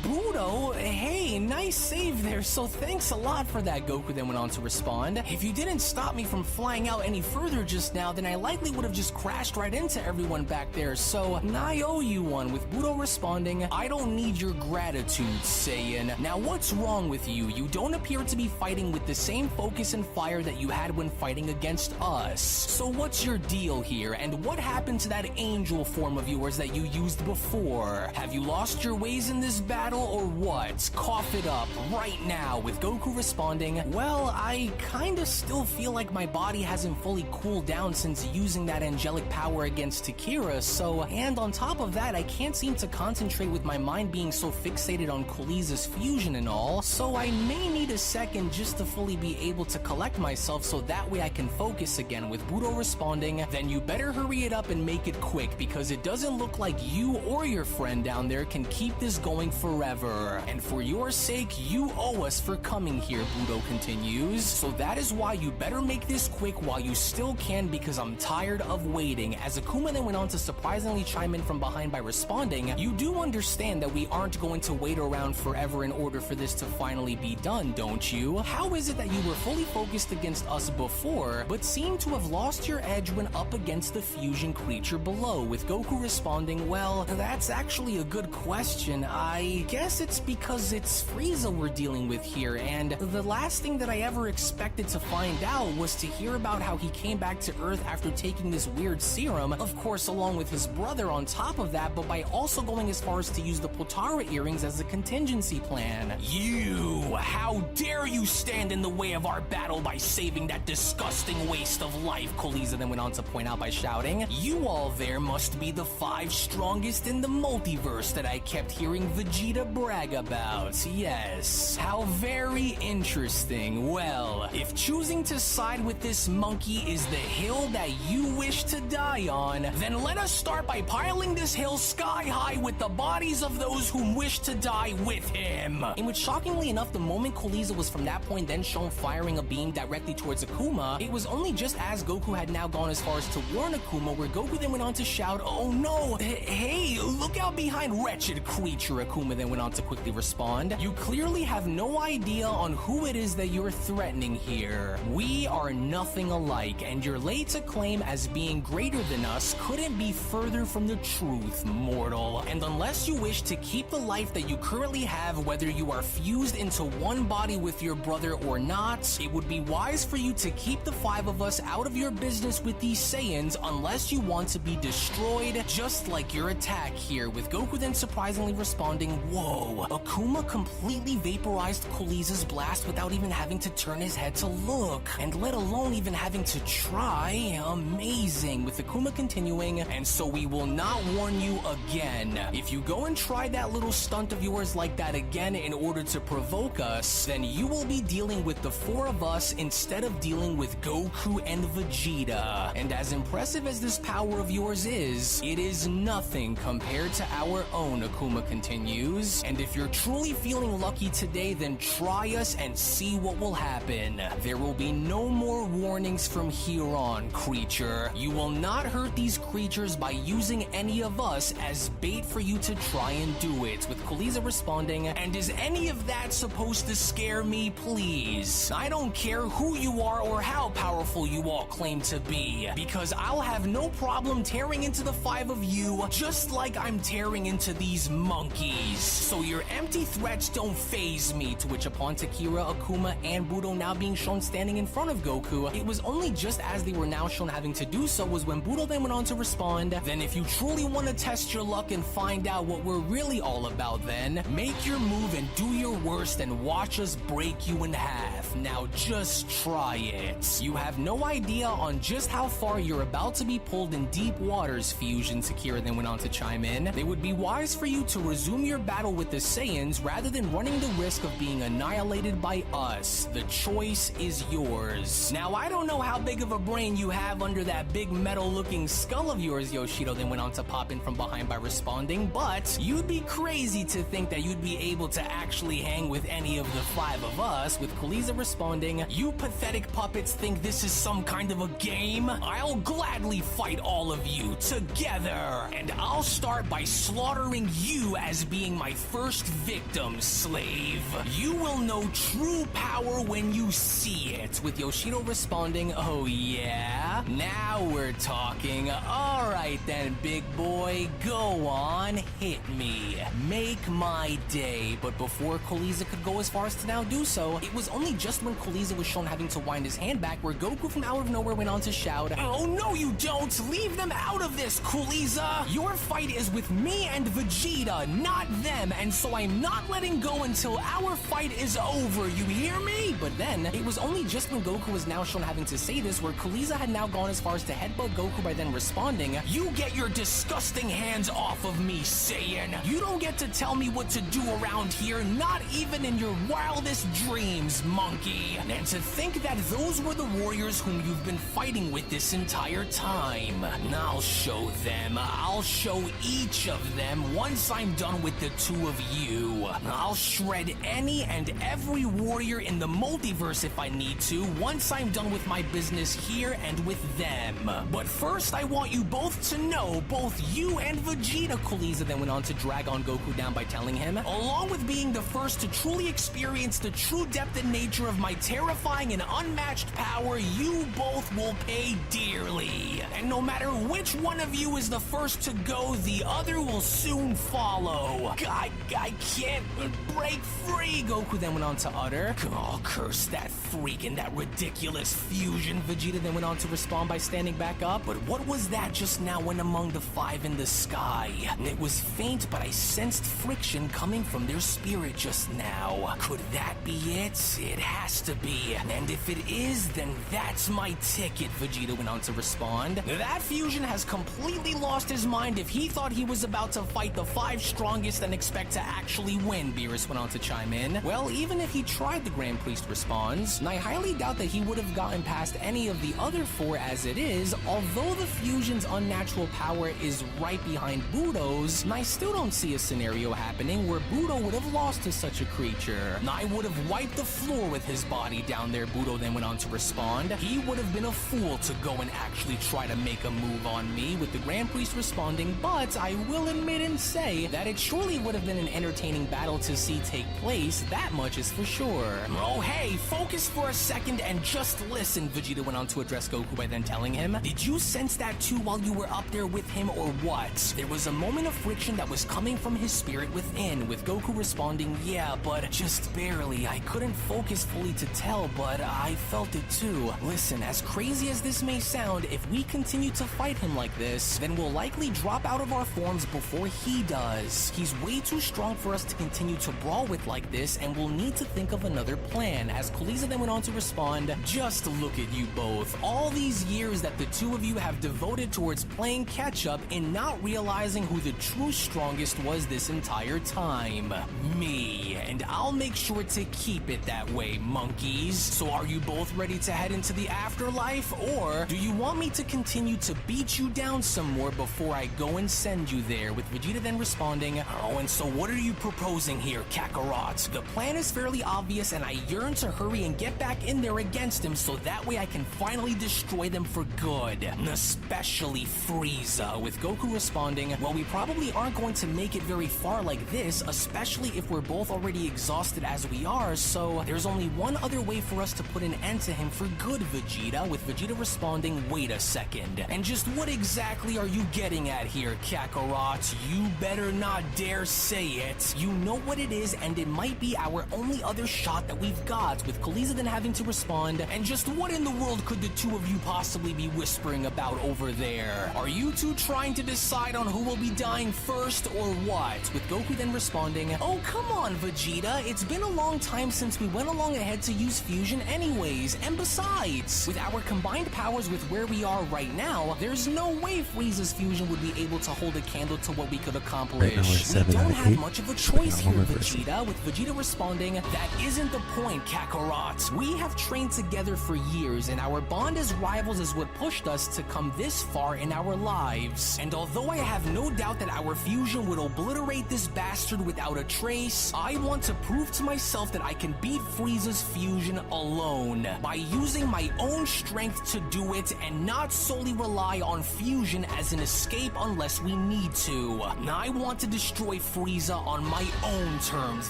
Speaker 4: Budo, hey, nice save there, so thanks a lot for that," Goku then went on to respond. "If you didn't stop me from flying out any further just now, then I likely would have just crashed right into everyone back there, so I owe you one," with Budo responding, "I don't need your gratitude, Saiyan. Now what's wrong with you? You don't appear to be fighting with the same focus and fire that you had when fighting against us. So what's your deal here, and what happened to that angel form of yours that you used before? Have you lost your ways in this battle or what? Cough it up right now," with Goku responding, "Well, I kinda still feel like my body hasn't fully cooled down since using that angelic power against Takira, so, and on top of that, I can't seem to concentrate with my mind being so fixated on Kuriza's fusion and all, so I may need a second just to fully be able to collect myself so that way I can focus again," with Budo responding, "Then you better hurry it up and make it quick, because it doesn't look like you or your friend down there can keep this going forever. And for your sake, you owe us for coming here," Budo continues, "so that is why you better make this quick while you still can, because I'm tired of waiting," as Akuma then went on to surprisingly chime in from behind by responding, "You do understand that we aren't going to wait around forever in order for this to finally be done, don't you? How is it that you were fully focused against us before, but seem to have lost your edge when up against the fusion creature below?" with Goku responding, "Well, that's actually a good question. I guess it's because it's Frieza we're dealing with here, and the last thing that I ever expected to find out was to hear about how he came back to Earth after taking this weird serum, of course along with his brother on top of that, but by also going as far as to use the Potara earrings as a contingency plan. You! How dare you stand in the way of our battle by saving that disgusting waste of life, Koliza then went on to point out by shouting. You all there must be the 5 strongest in the multiverse that I kept hearing Vegeta brag about. Yes. How very interesting. Well, if choosing to side with this monkey is the hill that you wish to die on, then let us start by piling this hill sky high with the bodies of those whom wish to die with him. In which, shockingly enough, the moment Koliza was from that point then shown firing a beam directly towards Akuma, it was only just as Goku had now gone as far as to warn Akuma, where Goku then went on to shout, "Oh no, hey, look out behind, wretched creature." Akuma then went on to quickly respond, "You clearly have no idea on who it is that you're threatening here. We are nothing alike, and your latest claim as being greater than us couldn't be further from the truth, mortal. And unless you wish to keep the life that you currently have, whether you are fused into one body with your brother or not, it would be wise for you to keep the 5 of us out of your business with these Saiyans unless you want to be destroyed, just like your attack here," with Goku then surprisingly responding, "Whoa, Akuma completely vaporized Koliza's blast without even having to turn his head to look, and let alone even having to try. Amazing," with Akuma continuing, "And so we will not warn you again. If you go and try that little stunt of yours like that again in order to provoke us, then you will be dealing with the 4 of us instead of dealing with Goku and Vegeta. And as impressive as this power of yours is, it is nothing compared to our own," Akuma continues. "And if you're truly feeling lucky today, then try us and see what will happen. There will be no more warnings from here on, creature. You will not hurt these creatures by using any of us as bait for you to try and do it," with Koliza responding, "And is any of that supposed to scare me, please? I don't care who you are or how powerful you all claim to be, because I'll have no problem tearing into the 5 of you just like I'm tearing into these monkeys. So your empty threats don't faze me," to which upon Takira, Akuma, and Budo now being shown standing in front of Goku, it was only just as they were now shown having to do so was when Budo then went on to respond, "Then if you truly want to test your luck and find out what we're really all about, then make your move and do your worst and watch us break you in half. Now just try it. You have no idea on just how far you're about to be pulled in deep waters, Fusion," Takira then went on to chime in. "It would be wise for you to resume your battle with the Saiyans rather than running the risk of being annihilated by us. The choice is yours." Now, I don't know how big of a brain you have under that big metal-looking skull of yours, Yoshido then went on to pop in from behind by responding, "but you'd be crazy to think that you'd be able to actually hang with any of the 5 of us," with Koliza responding, "You pathetic puppets think this is some kind of a game? I'll gladly fight all of you together, and I'll start by slaughtering you as being my first victim, slave. You will know true power when you see it," with Yoshido responding, "Oh yeah? Now we're talking. Alright then, big boy, go on, hit me. Make my day." But before Koliza could go as far as to now do so, it was only just when Koliza was shown having to wind his hand back where Goku from out of nowhere went on to shout, "Oh no you don't! Leave them out of this, Koliza! Your fight is with me and Vegeta, not them, and so I'm not letting go until our fight is over, you hear me?" But then, it was only just when Goku was now shown having to say this where Koliza had now gone as far as to headbutt Goku by then responding, "You get your disgusting hands off of me, Saiyan! You don't get to tell me what to do around here, not even in your wildest dreams, monkey! And to think that those were the warriors whom you've been fighting with this entire time. I'll show them. I'll show each of them once I'm done with the 2 of you. I'll shred any and every warrior in the multiverse if I need to once I'm done with my business here and with them. But first I want you both to know, both you and Vegeta," Koliza then went on to drag on Goku down by telling him, "along with being the first to truly experience the true depth and nature of my terrifying and unmatched power, you both will pay dearly. And no matter which one of you is the first to go, the other will soon follow. I can't break free," Goku then went on to utter. "Oh, curse that freak and that ridiculous fusion," Vegeta then went on to respond by standing back up. But what was that just now when among the 5 in the sky? It was faint, but I sensed friction coming from their spirit just now. Could that be it? It has to be. And if it is, then that's my ticket, Vegeta went on to respond. That fusion has completely lost his mind if he thought he was about to fight the 5 strongest and expect to actually win, Beerus went on to chime in. Well, even if he tried, the Grand Priest responds, and I highly doubt that he would have gotten past any of the other 4 as it is, although the fusion's unnatural power is right behind Budo's, and I still don't see a scenario happening where Budo would have lost to such a creature. And I would have wiped the floor with his body down there, Budo then went on to respond. He would have been a fool to go and actually try to make a move on me, with the Grand Priest responding, but I will admit and say that it surely would have been an entertaining battle to see take place, that much is for sure. Oh hey, focus for a second and just listen, Vegeta went on to address Goku by then telling him, did you sense that too while you were up there with him or what? There was a moment of friction that was coming from his spirit within, with Goku responding, yeah, but just barely. I couldn't focus fully to tell, but I felt it too. Listen, as crazy as this may sound, if we continue to fight him like this, then we'll likely drop out of our forms before he does. He's way too strong for us to continue to brawl with like this, and we'll need to think of another plan. As Kuriza then went on to respond, just look at you both. All these years that the two of you have devoted towards playing catch up and not realizing who the true strongest was this entire time. Me. And I'll make sure to keep it that way, monkeys. So are you both ready to head into the afterlife, or do you want me to continue to beat you down some more before I go and send you there? With Vegeta then responding, oh, and so what are you proposing here, Kakarot? The plan is fairly obvious, and I yearn to hurry and get back in there against him so that way I can finally destroy them for good. Especially Frieza, with Goku responding, well, we probably aren't going to make it very far like this, especially if we're both already exhausted as we are, so there's only one other way for us to put an end to him for good, Vegeta, with Vegeta responding, wait a second. And just what exactly are you getting at here, Kakarot? You better not dare say it. You know what it is, and it might be our only other shot that we've got, with Kuriza then having to respond, and just what in the world could the two of you possibly be whispering about over there? Are you two trying to decide on who will be dying first or what? With Goku then responding, oh come on Vegeta, it's been a long time since we went along ahead to use fusion anyways, and besides, with our combined powers with where we are right now, there's no way Frieza's fusion would be able to hold a candle to what we could accomplish.
Speaker 2: Right now we're 7
Speaker 4: we don't
Speaker 2: out of
Speaker 4: have
Speaker 2: 8.
Speaker 4: much of a choice
Speaker 2: Now
Speaker 4: here,
Speaker 2: one more person.
Speaker 4: Vegeta, with Vegeta responding, that isn't the point, Kakarot. We have trained together for years, and our bond as rivals is what pushed us to come this far in our lives. And although I have no doubt that our fusion would obliterate this bastard without a trace, I want to prove to myself that I can beat Frieza's fusion alone, by using my own strength to do it and not solely rely on fusion as an escape unless we need to. Now I want to destroy Frieza on my own terms,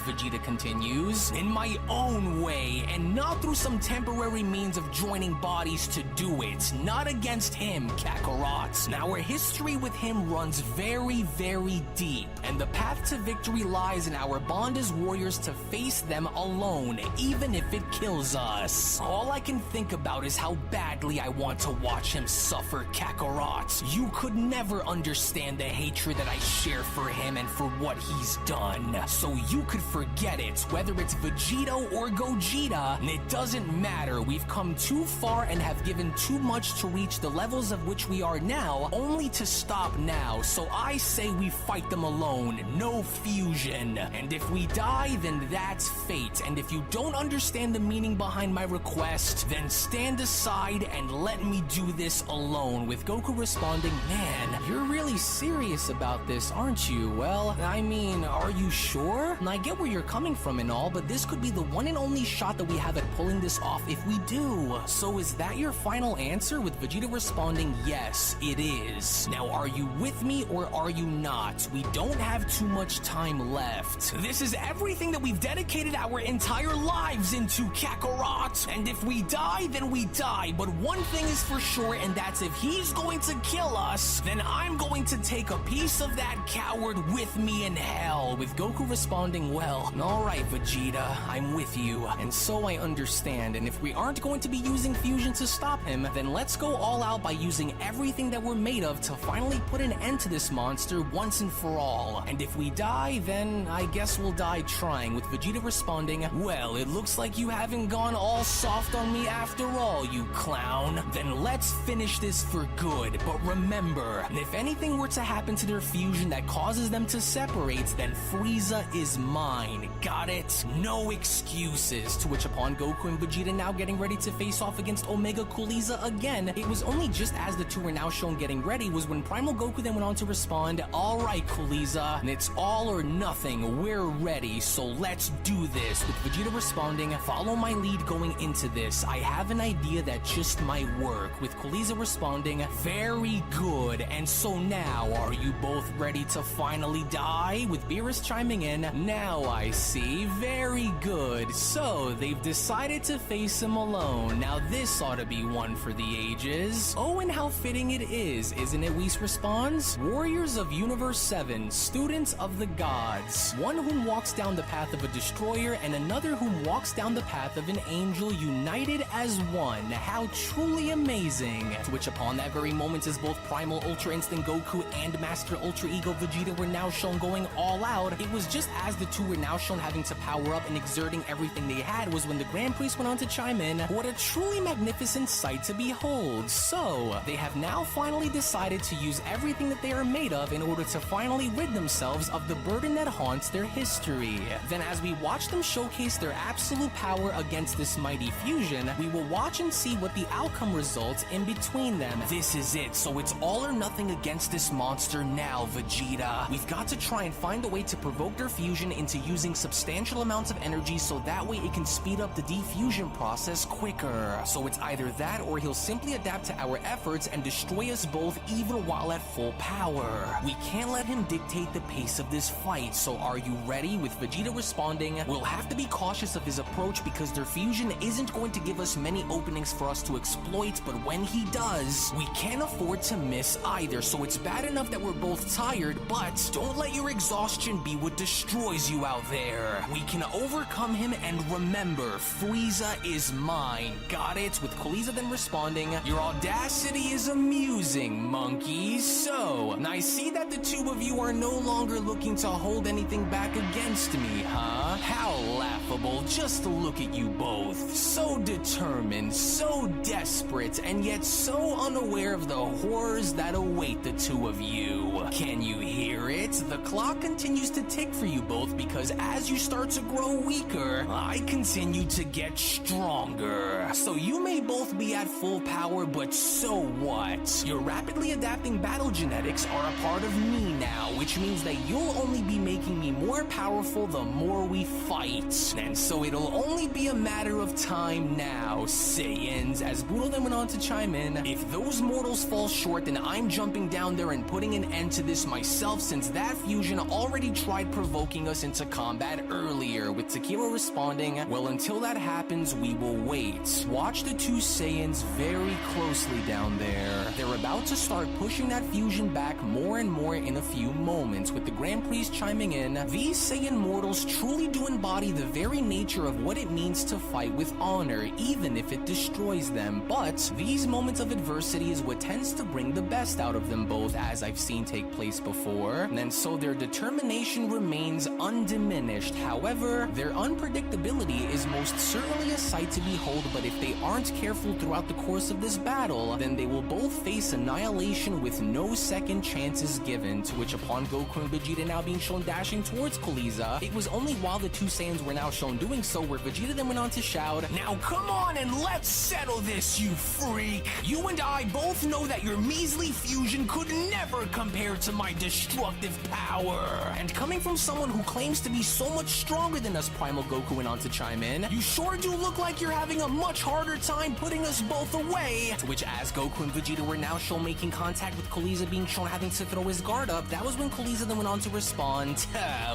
Speaker 4: Vegeta continues, in my own way, and not through some temporary means of joining bodies to do it, not against him, Kakarot. Now our history with him runs very, very deep, and the path to victory lies in our bond as warriors to face them alone, even if it kills us. All I can think about is how badly I want to watch him suffer, Kakarot. You could never understand the hatred that I share for him and for what he's done. So you could forget it, whether it's Vegito or Gogeta, and it doesn't matter. We've come too far and have given too much to reach the levels of which we are now, only to stop now. So I say we fight them alone, no fusion. And if we die, then that's fate. And if you don't understand the meaning behind my request, then stand aside and let me do this alone. With Goku responding, man, you're really serious about this, aren't you? Well, I mean, are you sure? And I get where you're coming from and all, but this could be the one and only shot that we have at pulling this off if we do. So is that your final answer? With Vegeta responding, yes, it is. Now, are you with me or are you not? We don't have too much time left. This is everything that we've dedicated our entire lives into, Kakarot. And if we die, then we die. But one thing is for sure, and that's if he's going to kill us, then I'm going to take a piece of that coward with me in hell. With Goku responding, well, alright Vegeta, I'm with you. And so I understand. And if we aren't going to be using fusion to stop him, then let's go all out by using everything that we're made of to finally put an end to this monster once and and for all. And if we die, then I guess we'll die trying, with Vegeta responding, well, it looks like you haven't gone all soft on me after all, you clown. Then let's finish this for good. But remember, if anything were to happen to their fusion that causes them to separate, then Frieza is mine. Got it? No excuses. To which upon Goku and Vegeta now getting ready to face off against Omega Cooliza again, it was only just as the two were now shown getting ready was when Primal Goku then went on to respond, alright Cooliza, it's all or nothing, we're ready, so let's do this, with Vegeta responding, follow my lead going into this, I have an idea that just might work, with Cooliza responding, very good, and so now, are you both ready to finally die? With Beerus chiming in, now I see, very good, so they've decided to face him alone, now this ought to be one for the ages. Oh, and how fitting it is, isn't it? Whis responds, warriors of Universe 7, students of the gods, one whom walks down the path of a destroyer and another whom walks down the path of an angel, united as one. How truly amazing. To which upon that very moment, as both Primal Ultra Instinct Goku and Master Ultra Ego Vegeta were now shown going all out, it was just as the two were now shown having to power up and exerting everything they had was when the Grand Priest went on to chime in, what a truly magnificent sight to behold. So, they have now finally decided to use everything that they are made of in order to finally rid themselves of the burden that haunts their history. Then as we watch them showcase their absolute power against this mighty fusion, we will watch and see what the outcome results in between them. This is it, so it's all or nothing against this monster now, Vegeta. We've got to try and find a way to provoke their fusion into using substantial amounts of energy so that way it can speed up the defusion process quicker. So it's either that or he'll simply adapt to our efforts and destroy us both even while at full power. We can't let him dictate the pace of this fight, so are you ready? With Vegeta responding, we'll have to be cautious of his approach because their fusion isn't going to give us many openings for us to exploit, but when he does, we can't afford to miss either, so it's bad enough that we're both tired, but don't let your exhaustion be what destroys you out there. We can overcome him, and remember, Frieza is mine. Got it? With Cooliza then responding, your audacity is amusing, monkey. So, I see that the two of you are no longer looking to hold anything back against me, huh? How laughable. Just look at you both. So determined, so desperate, and yet so unaware of the horrors that await the two of you. Can you hear it? The clock continues to tick for you both because as you start to grow weaker, I continue to get stronger. So you may both be at full power, but so what? Your rapidly adapting battle genetics are a part of me now, which means that you'll only be making me more powerful the more we fight. And so it'll only be a matter of time now, Saiyans. As Budo then went on to chime in, if those mortals fall short, then I'm jumping down there and putting an end to this myself, since that fusion already tried provoking us into combat earlier, with Takiro responding, well, until that happens, we will wait. Watch the two Saiyans very closely down there. They're about to start pushing that fusion back more and more in a few moments, with the Grand Priest chiming in, these Saiyan mortals truly do embody the very nature of what it means to fight with honor, even if it destroys them. But these moments of adversity is what tends to bring the best out of them both, as I've seen take place before, and so their determination remains undiminished. However, their unpredictability is most certainly a sight to behold, but if they aren't careful throughout the course of this battle, then they will both face annihilation with no second chances given. To which upon Goku and Vegeta now being shown dashing towards Cooliza, it was only while the two Saiyans were now shown doing so where Vegeta then went on to shout, now come on and let's settle this, you freak! You and I both know that your measly fusion could never compare to my destructive power. And coming from someone who claims to be so much stronger than us, Primal Goku went on to chime in, you sure do look like you're having a much harder time putting us both away. To which as Goku and Vegeta were now shown making contact with Cooliza being shown having to throw his guard up, that was when Cooliza then went on to respond,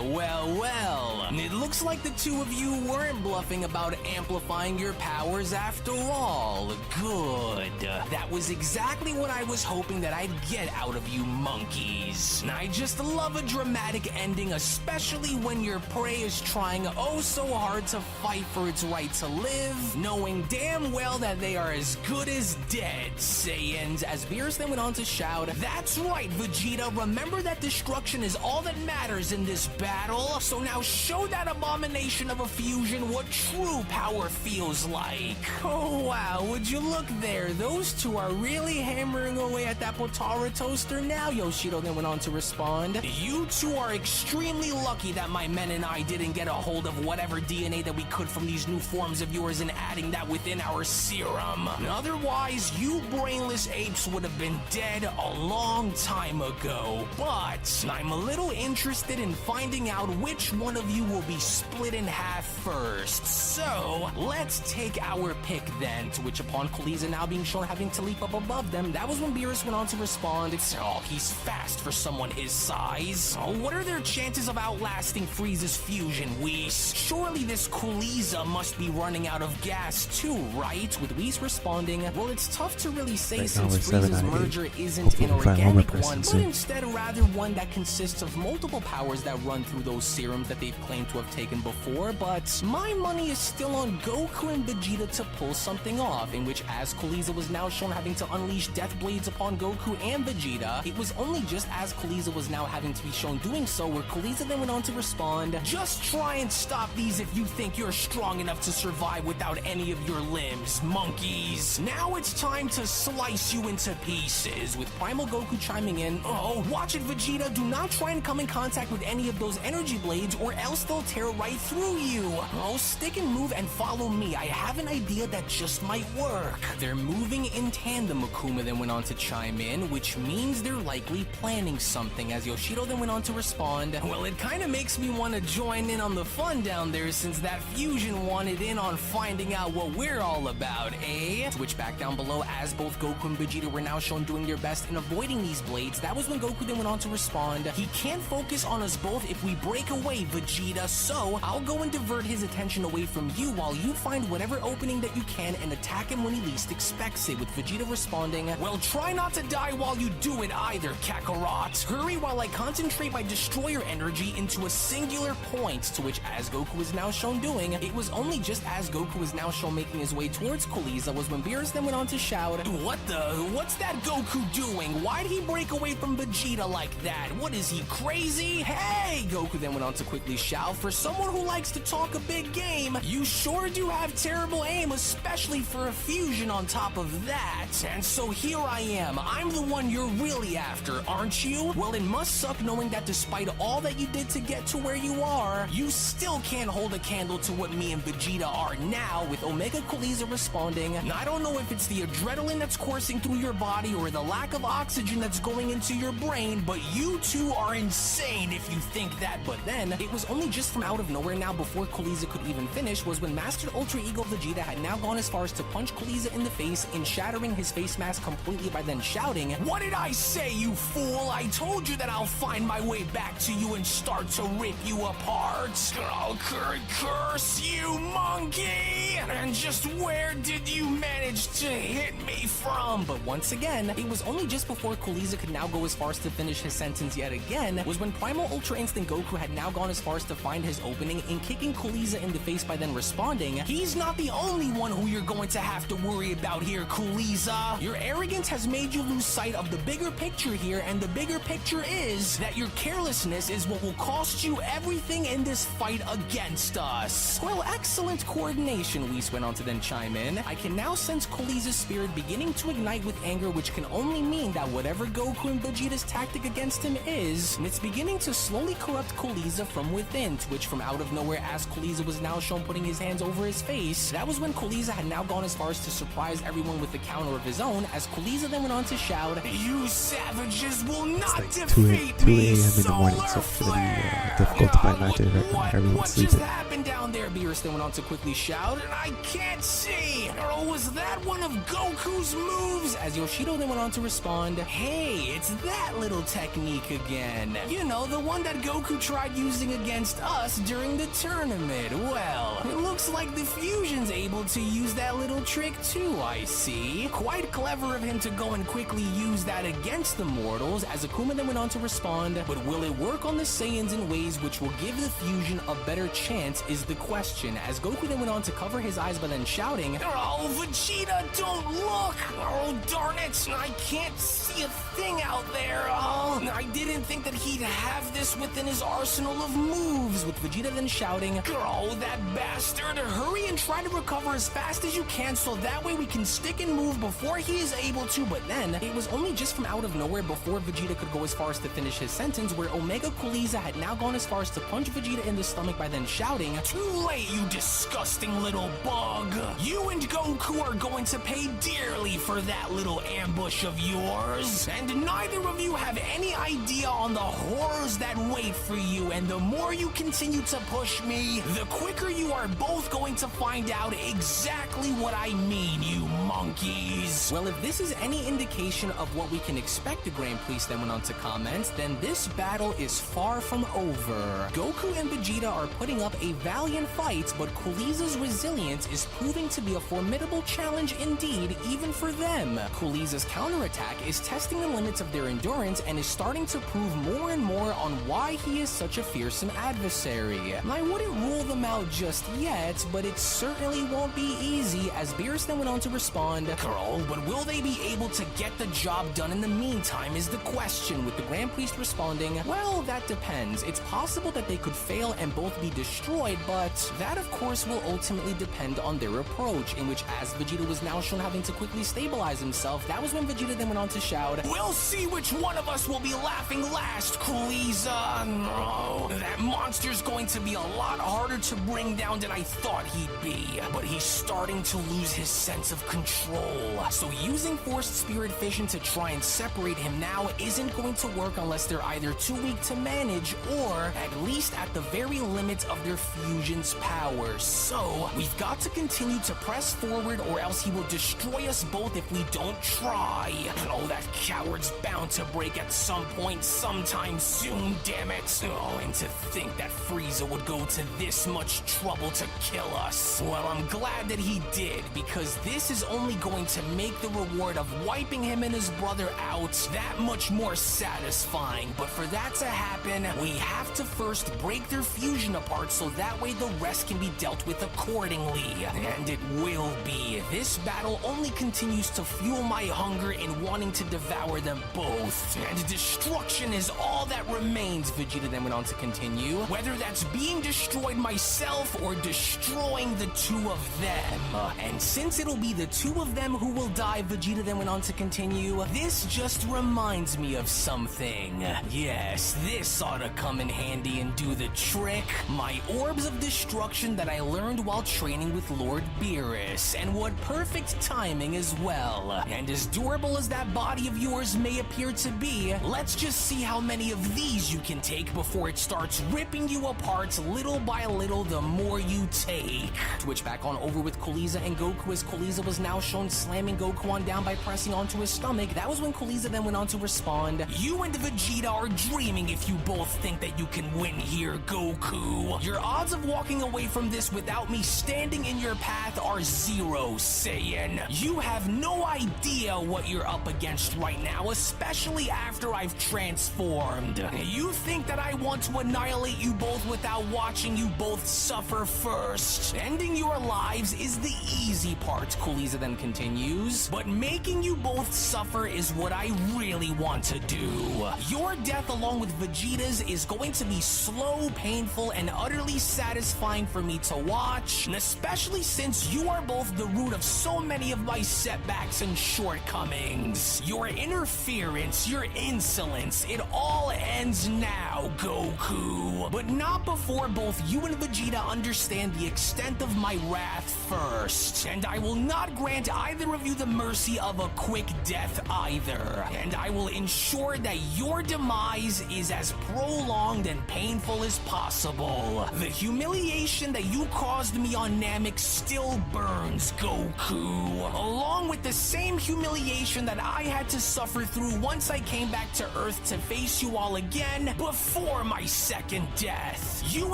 Speaker 4: well, it looks like the two of you weren't bluffing about amplifying your powers after all. Good. That was exactly what I was hoping that I'd get out of you monkeys. I just love a dramatic ending, especially when your prey is trying oh so hard to fight for its right to live, knowing damn well that they are as good as dead, Saiyans. As Beerus then went on to shout, that's right, Vegeta, remember that destroy destruction is all that matters in this battle. So now show that abomination of a fusion what true power feels like. Oh wow, would you look there? Those two are really hammering away at that Potara toaster now, Yoshido then went on to respond. You two are extremely lucky that my men and I didn't get a hold of whatever DNA that we could from these new forms of yours and adding that within our serum. Otherwise, you brainless apes would have been dead a long time ago. But I'm a little interested in finding out which one of you will be split in half first. So let's take our pick then, to which upon Kaliza now being shown having to leap up above them, that was when Beerus went on to respond. Oh, he's fast for someone his size. Oh, what are their chances of outlasting Frieza's fusion, Whis? Surely this Kaliza must be running out of gas too, right? With Whis responding, well, it's tough to really say
Speaker 2: Right now
Speaker 4: since
Speaker 2: we're 7
Speaker 4: Frieza's
Speaker 2: out of 8.
Speaker 4: merger isn't
Speaker 2: Hopefully
Speaker 4: an
Speaker 2: we find Homer
Speaker 4: organic
Speaker 2: person
Speaker 4: one, but
Speaker 2: soon.
Speaker 4: instead rather one that consists of multiple powers that run through those serums that they've claimed to have taken before. But my money is still on Goku and Vegeta to pull something off, in which as Kaliza was now shown having to unleash Death Blades upon Goku and Vegeta, it was only just as Kaliza was now having to be shown doing so where Kaliza then went on to respond, just try and stop these if you think you're strong enough to survive without any of your limbs, monkeys. Now it's time to slice you into pieces, with Primal Goku chiming in, oh, watch it Vegeta, do not try and come in contact with any of those energy blades or else they'll tear right through you. Oh, stick and move and follow me, I have an idea that just might work. They're moving in tandem, Akuma then went on to chime in, which means they're likely planning something, as Yoshido then went on to respond, well, it kinda makes me want to join in on the fun down there since that fusion wanted in on finding out what we're all about, eh? To which back down below, as both Goku and Vegeta were now shown doing their best in avoiding these blades, that was when Goku then went on to respond, he can't focus on us both if we break away, Vegeta, so I'll go and divert his attention away from you while you find whatever opening that you can and attack him when he least expects it, with Vegeta responding, well, try not to die while you do it either, Kakarot. Hurry while I concentrate my destroyer energy into a singular point, to which as Goku is now shown doing, it was only just as Goku is now shown making his way towards Kaliza was when Beerus then went on to shout, what's that Goku doing? Why'd he break away from Vegeta like that? What is he, crazy? Hey! Goku then went on to quickly shout, for someone who likes to talk a big game, you sure do have terrible aim, especially for a fusion on top of that. And so here I am, I'm the one you're really after, aren't you? Well, it must suck knowing that despite all that you did to get to where you are, you still can't hold a candle to what me and Vegeta are now, with Omega Kaliza responding, I don't know if it's the adrenaline that's coursing through your body or the lack of oxygen that's going into your brain, but you two are insane if you think that. But then, it was only just from out of nowhere now before Kaliza could even finish was when Master Ultra Ego Vegeta had now gone as far as to punch Kaliza in the face in shattering his face mask completely by then shouting, what did I say, you fool? I told you that I'll find my way back to you and start to rip you apart. I'll curse you, monkey! And just where did you manage to hit me from? But once again, it was only just before Kaliza could now go as far as to finish his sentence yet again, was when Primal Ultra Instinct Goku had now gone as far as to find his opening in kicking Kaliza in the face by then responding, he's not the only one who you're going to have to worry about here, Kaliza. Your arrogance has made you lose sight of the bigger picture here, and the bigger picture is that your carelessness is what will cost you everything in this fight against us. Well, excellent coordination, Whis went on to then chime in. I can now sense Kaliza's spirit beginning to ignite with anger, which can only mean that whatever Goku and Vegeta's tactic against him is, it's beginning to slowly corrupt Kaliza from within, to which from out of nowhere, as Kaliza was now shown putting his hands over his face, that was when Kaliza had now gone as far as to surprise everyone with a counter of his own, as Kaliza then went on to shout, you savages will not
Speaker 2: It's like
Speaker 4: defeat
Speaker 2: 2
Speaker 4: me,
Speaker 2: a.m. in the morning, so it's gonna be difficult to find matches right now. Everyone's
Speaker 4: what just
Speaker 2: sleeping.
Speaker 4: happened down there? Beerus then went on to quickly shout, and I can't see. Or was that one of Goku's moves? As Yoshido then went on to respond, hey, it's that little technique again. You know, the one that Goku tried using against us during the tournament. Well, it looks like the fusion's able to use that little trick too, I see. Quite clever of him to go and quickly use that against the mortals, as Akuma then went on to respond, but will it work on the Saiyans in ways which will give the fusion a better chance is the question, as Goku then went on to cover his eyes by then shouting, "Oh, Vegeta, don't look! Oh, darn it! I can't see a thing out there! Oh, I didn't think that he'd have this within his arsenal of moves," with Vegeta then shouting, "Oh, that bastard! Hurry and try to recover as fast as you can so that way we can stick and move before he is able to." But then, it was only just from out of nowhere before Vegeta could go as far as to finish his sentence where Omega Kuliza had now gone as far as to punch Vegeta in the stomach by then shouting, "Too late, you disgusting little bug! You and Goku are going to pay dearly for that little ambush of yours, and neither of you have any idea on the horrors that wait for you, and the more you continue to push me, the quicker you are both going to find out exactly what I mean, you monkeys." Well, if this is any indication of what we can expect, the Grand Priest then went on to comment, then this battle is far from over. Goku and Vegeta are putting up a valiant fight, but Kuliza's resilience is proving to be a formidable challenge indeed, even for them. Kuliza's counterattack is testing the limits of their endurance and is starting to prove more and more on why he is such a fearsome adversary. I wouldn't rule them out just yet, but it certainly won't be easy, as Beerus then went on to respond, "Girl, but will they be able to get the job done in the meantime is the question," with the Grand Priest responding, "Well, that depends. It's possible that they could fail and both be destroyed, but that of course will ultimately depend on their approach," in which, as Vegeta was now shown having to quickly stabilize himself, that was when Vegeta then went on to shout, "We'll see which one of us will be laughing last, Kuliza. No, that monster's going to be a lot harder to bring down than I thought he'd be, but he's starting to lose his sense of control. So using Forced Spirit Fission to try and separate him now isn't going to work unless they're either too weak to manage or at least at the very limit of their fusion's power. So we've got to continue to press forward or else he will destroy us both if we don't try. Oh, that coward's bound to break at some point sometime soon, damn it. Oh, and to think that Frieza would go to this much trouble to kill us. Well, I'm glad that he did, because this is only going to make the reward of wiping him and his brother out that much more satisfying. But for that to happen, we have to first break their fusion apart so that way the rest can be dealt with accordingly. And it will be. This battle only continues to fuel my hunger in wanting to devour them both. And destruction is all that remains, Vegeta then went on to continue. Whether that's being destroyed myself or destroying the two of them. And since it'll be the two of them who will die, Vegeta then went on to continue, this just reminds me of something. Yes, this ought to come in handy and do the trick. My orbs of destruction that I learned while training with Lord Beerus. And what perfect timing as well. And as durable as that body of yours may appear to be, let's just see how many of these you can take before it starts ripping you apart little by little the more you take. Switch back on over with Kuliza and Goku, as Kuliza was now shown slamming Goku on down by pressing onto his stomach. That was when Kuliza then went on to respond, you and Vegeta are dreaming if you both think that you can win here, Goku. Your odds of walking away from this without me standing in your path are 0, Saiyan. You have no idea what you're up against right now, especially after I've transformed. You think that I want to annihilate you both without watching you both suffer first. Ending your lives is the easy part, Kuliza then continues, but making you both suffer is what I really want to do. Your death along with Vegeta's is going to be slow, painful, and utterly satisfying for me to watch, and especially since you are both the root of so many of my setbacks and shortcomings. Your interference, your insolence, it all ends now, Goku. But not before both you and Vegeta understand the extent of my wrath first. And I will not grant either of you the mercy of a quick death either. And I will ensure that your demise is as prolonged and painful as possible. The humiliation that you caused me on Namek still burns, Goku. Along with the same humiliation that I had to suffer through once I came back to Earth to face you all again before for my second death. You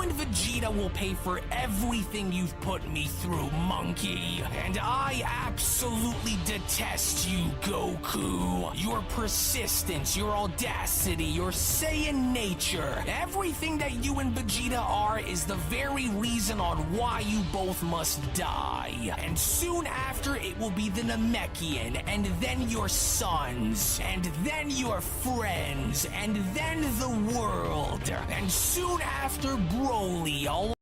Speaker 4: and Vegeta will pay for everything you've put me through, monkey. And I absolutely detest you, Goku. Your persistence, your audacity, your Saiyan nature. Everything that you and Vegeta are is the very reason on why you both must die. And soon after, it will be the Namekian, and then your sons, and then your friends, and then the world. And soon after, Broly, all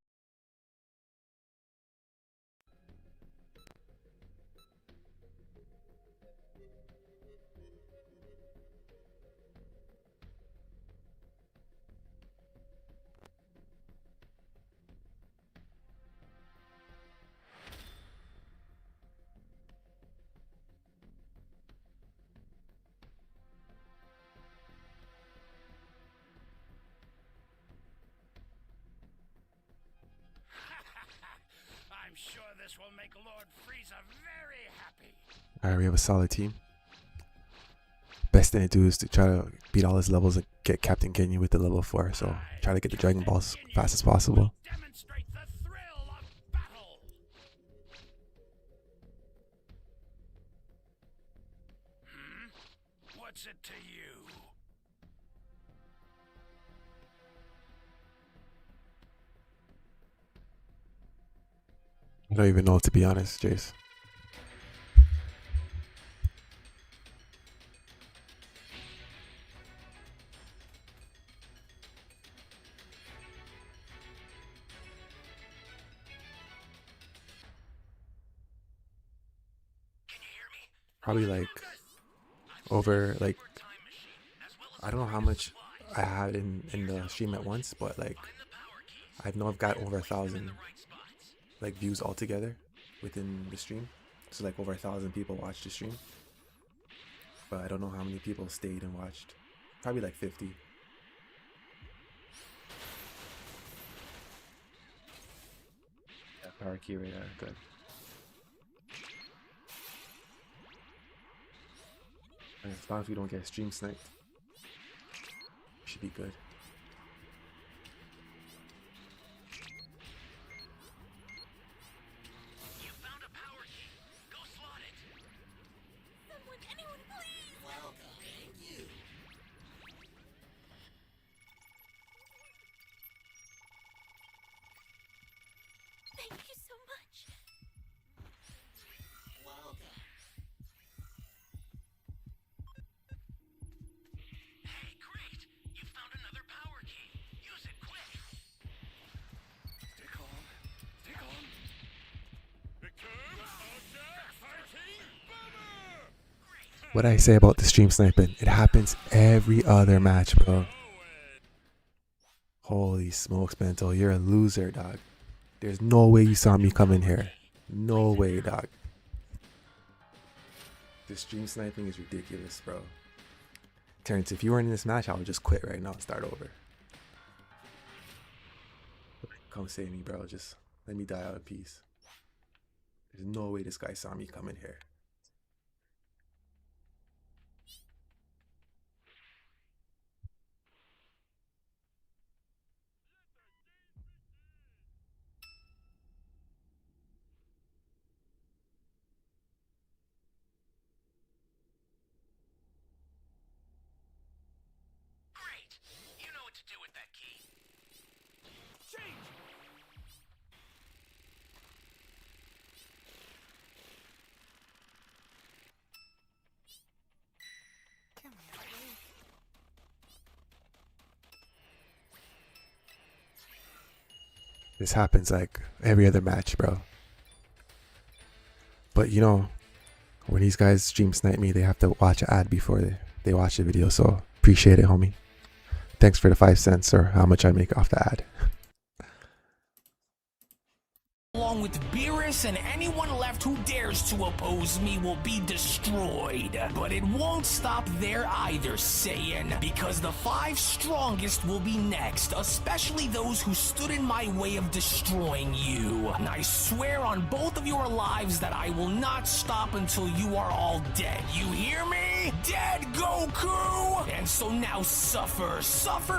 Speaker 1: I'm sure this will make Lord Frieza very happy.
Speaker 2: Alright, we have a solid team. Best thing to do is to try to beat all his levels and get Captain Ginyu with the level 4. So try to get the Dragon Balls as fast as possible.
Speaker 1: Demonstrate the thrill of battle. What's it to you?
Speaker 2: I don't even know, to be honest, Jace. Probably like over like I don't know how much I had in the stream at once, but like I know I've got over 1,000 like views altogether within the stream. So like over 1,000 people watched the stream, but I don't know how many people stayed and watched. Probably like 50. Yeah, power key right there. Good. And as long as we don't get stream sniped, we should be good.
Speaker 1: You found a power key. Go slot it.
Speaker 3: Someone, anyone, please!
Speaker 1: Welcome. Thank you.
Speaker 3: Thank you so much.
Speaker 1: Welcome. Hey, great! You found another power key. Use it quick. Stay calm. Stay calm. Victor, fighting bomber. Great.
Speaker 2: What I say about the stream sniping, it happens every other match, bro. Holy smokes, Bento, you're a loser, dog. There's no way you saw me come in here. No way, dog. This stream sniping is ridiculous, bro. Terrence, if you weren't in this match, I would just quit right now and start over. Come save me, bro. Just let me die out in peace. There's no way this guy saw me come in here.
Speaker 1: Great. You know what to do with that key. Change.
Speaker 2: This happens like every other match, bro. But you know, when these guys stream snipe me, they have to watch an ad before they watch the video. So appreciate it, homie. Thanks for the 5 cents or how much I make off the ad.
Speaker 4: along with Beerus and anyone left who dares to oppose me will be destroyed. But it won't stop there either, Saiyan, because the 5 strongest will be next, especially those who stood in my way of destroying you. And I swear on both of your lives that I will not stop until you are all dead. You hear me? me? Dead, Goku! And so now suffer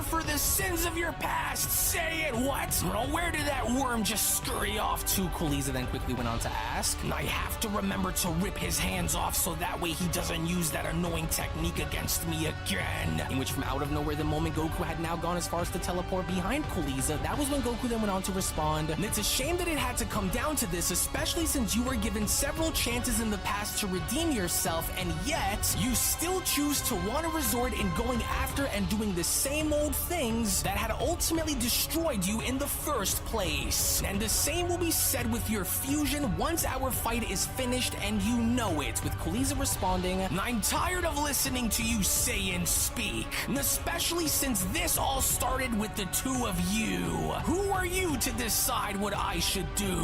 Speaker 4: for the sins of your past. Say it, what? Well, where did that worm just scurry off to? Kuriza then quickly went on to ask. I have to remember to rip his hands off so that way he doesn't use that annoying technique against me again. In which from out of nowhere, the moment Goku had now gone as far as to teleport behind Kuriza, that was when Goku then went on to respond. And it's a shame that it had to come down to this, especially since you were given several chances in the past to redeem yourself, and yet you still choose to want to resort in going after and doing the same old things that had ultimately destroyed you in the first place. And the same will be said with your fusion once our fight is finished, and you know it, with Kuriza responding, I'm tired of listening to you say and speak, especially since this all started with the two of you. Who are you to decide what I should do?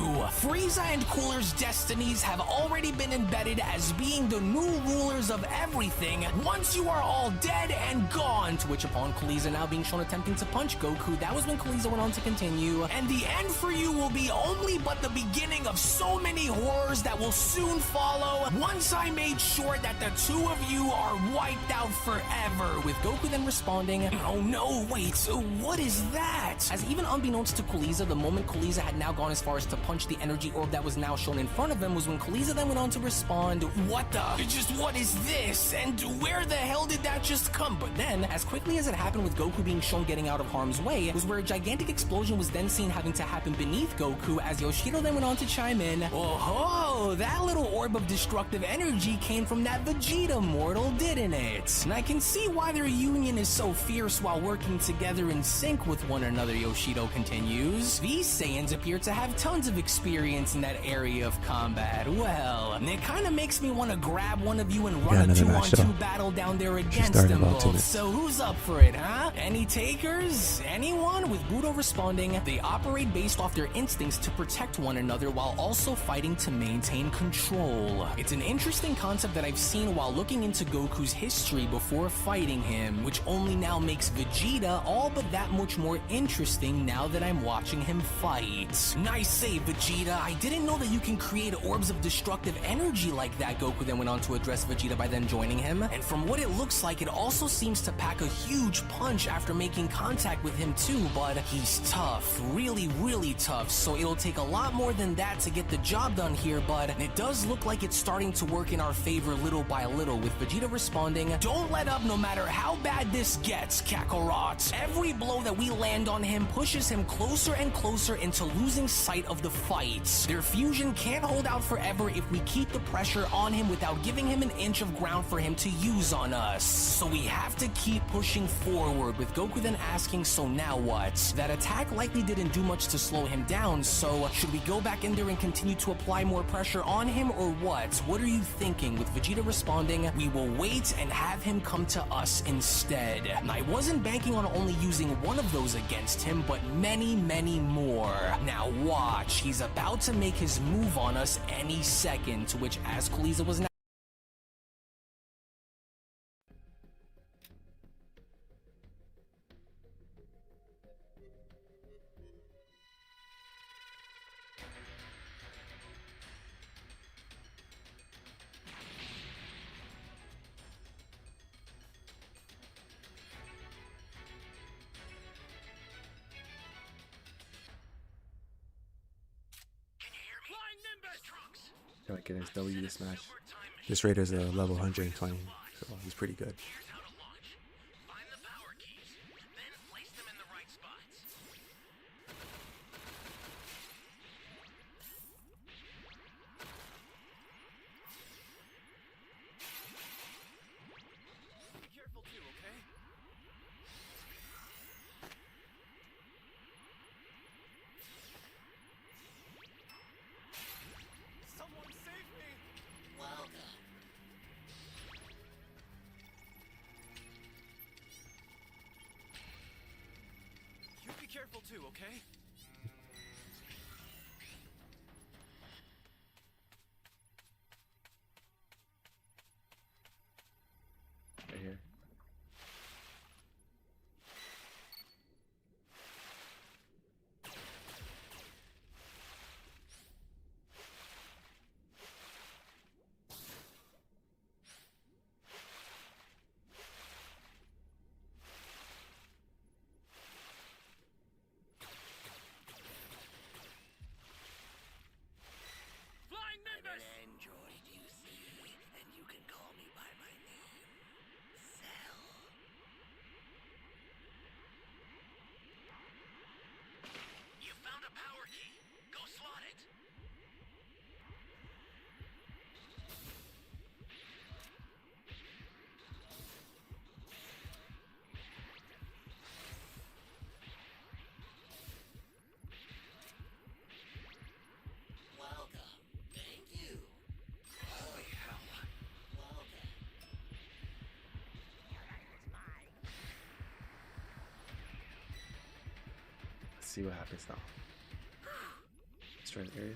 Speaker 4: Frieza and Cooler's destinies have already been embedded as being the new rulers of everything once you are all dead and gone, to which upon Kuriza now being shown attempting to punch Goku, that was when Kuriza went on to continue, and the end for you will be only but the beginning of so many horrors that will soon follow once I made sure that the two of you are wiped out forever, with Goku then responding, oh no, wait, what is that? As even unbeknownst to Kuriza, the moment Kuriza had now gone as far as to punch the energy orb that was now shown in front of him was when Kuriza then went on to respond, what is this? And where the hell did that just come? But then, as quickly as it happened with Goku being shown getting out of harm's way, was where a gigantic explosion was then seen having to happen beneath Goku, as Yoshido then went on to chime in, oh, that little orb of destructive energy came from that Vegeta mortal, didn't it? And I can see why their union is so fierce while working together in sync with one another, Yoshido continues. These Saiyans appear to have tons of experience in that area of combat. Well, and it kinda makes me want to grab one of you and run a 2-on-2 battle down there against them both. So who's up for it, huh? Any takers? Anyone? With Budo responding, they operate based off their instincts to protect one another while also fighting to maintain control. It's an interesting concept that I've seen while looking into Goku's history before fighting him, which only now makes Vegeta all but that much more interesting now that I'm watching him fight. Nice save, Vegeta. I didn't know that you can create orbs of destructive energy like that, Goku then went on to address Vegeta by then joining him. And from what it looks like, it also seems to pack a huge punch after making contact with him too, but he's tough. Really, really tough, so it'll take a lot more than that to get the job done here, but it does look like it's starting to work in our favor little by little, with Vegeta responding, don't let up no matter how bad this gets, Kakarot. Every blow that we land on him pushes him closer and closer into losing sight of the fight. Their fusion can't hold out forever if we keep the pressure on him without giving him an inch of ground for him to use on us. So we have to keep pushing forward, with Goku then asking, so now what? That attack likely didn't do much to slow him down, so should we go back in there and continue to apply more pressure on him, or what? What are you thinking? With Vegeta responding, we will wait and have him come to us instead. And I wasn't banking on only using one of those against him, but many, many more. Now watch, he's about to make his move on us any second, to which as Kuriza was now
Speaker 2: Feel like against W this match. This Raider's a level 120, so he's pretty good.
Speaker 1: Here's how to launch. Find the power keys, then place them in the right spots.
Speaker 4: be careful too, okay? Someone save me!
Speaker 5: Welcome.
Speaker 4: You be careful too, okay?
Speaker 2: Right here. see what happens now. Destroy the area.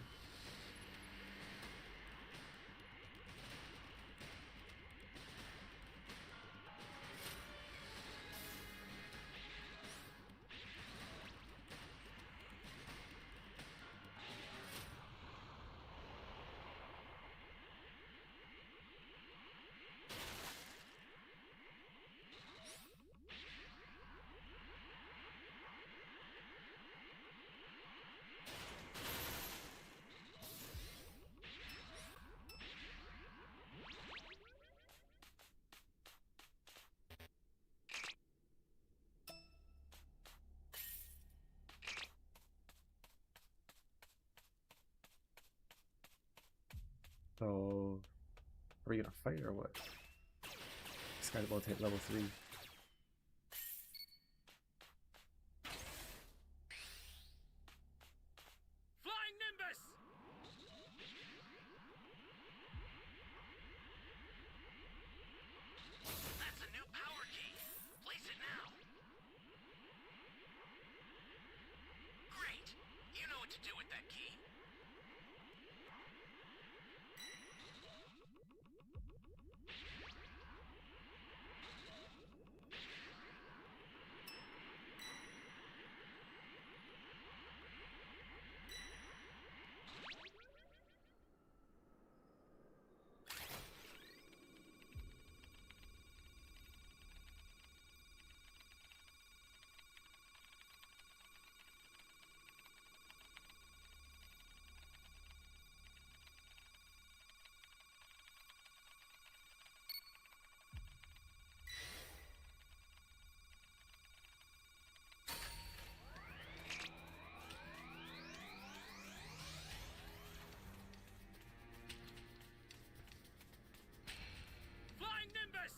Speaker 2: So, are we gonna fight or what? This guy's about to hit level 3.
Speaker 1: Flying Nimbus! That's a new power key. Place it now. Great. You know what to do with that key. Flying Nimbus!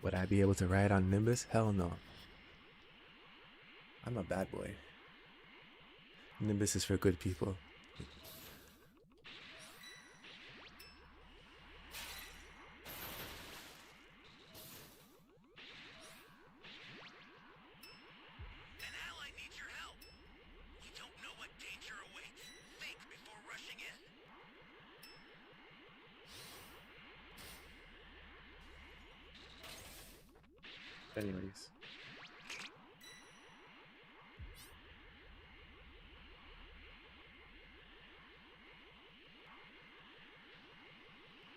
Speaker 2: Would I be able to ride on Nimbus? Hell no. I'm a bad boy. Nimbus is for good people.
Speaker 1: An ally needs your help. We don't know what danger awaits. Think before rushing in.
Speaker 2: Anyways.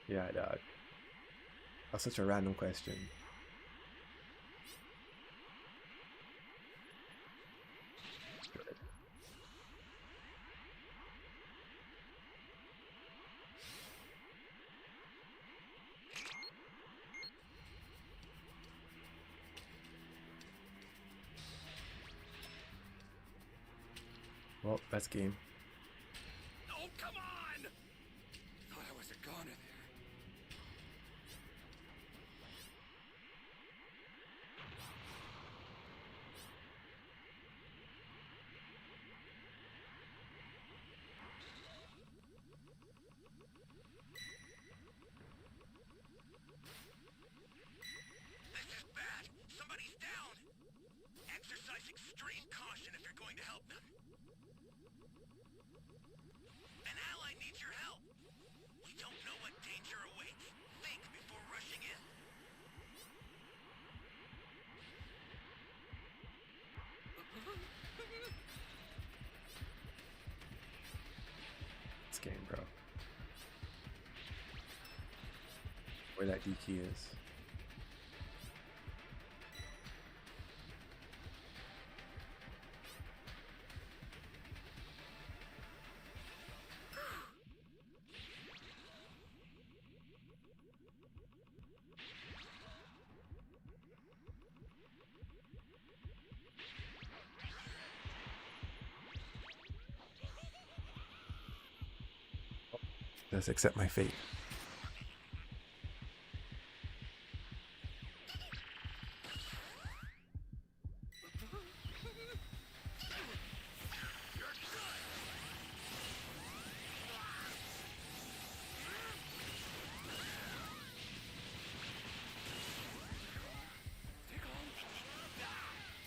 Speaker 2: Yeah, dog. That's such a random question. Good. Well, that's game.
Speaker 1: Oh, come on! Thought I was a goner there. This is bad. Somebody's down. Exercise extreme caution if you're going to help them. An ally needs your help. We don't know what danger awaits. Think before rushing in.
Speaker 2: It's game, bro. Where that D key is. Let's accept my fate.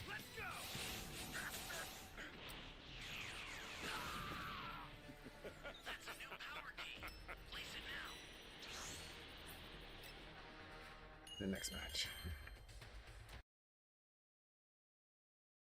Speaker 1: Let's go!
Speaker 2: the next match.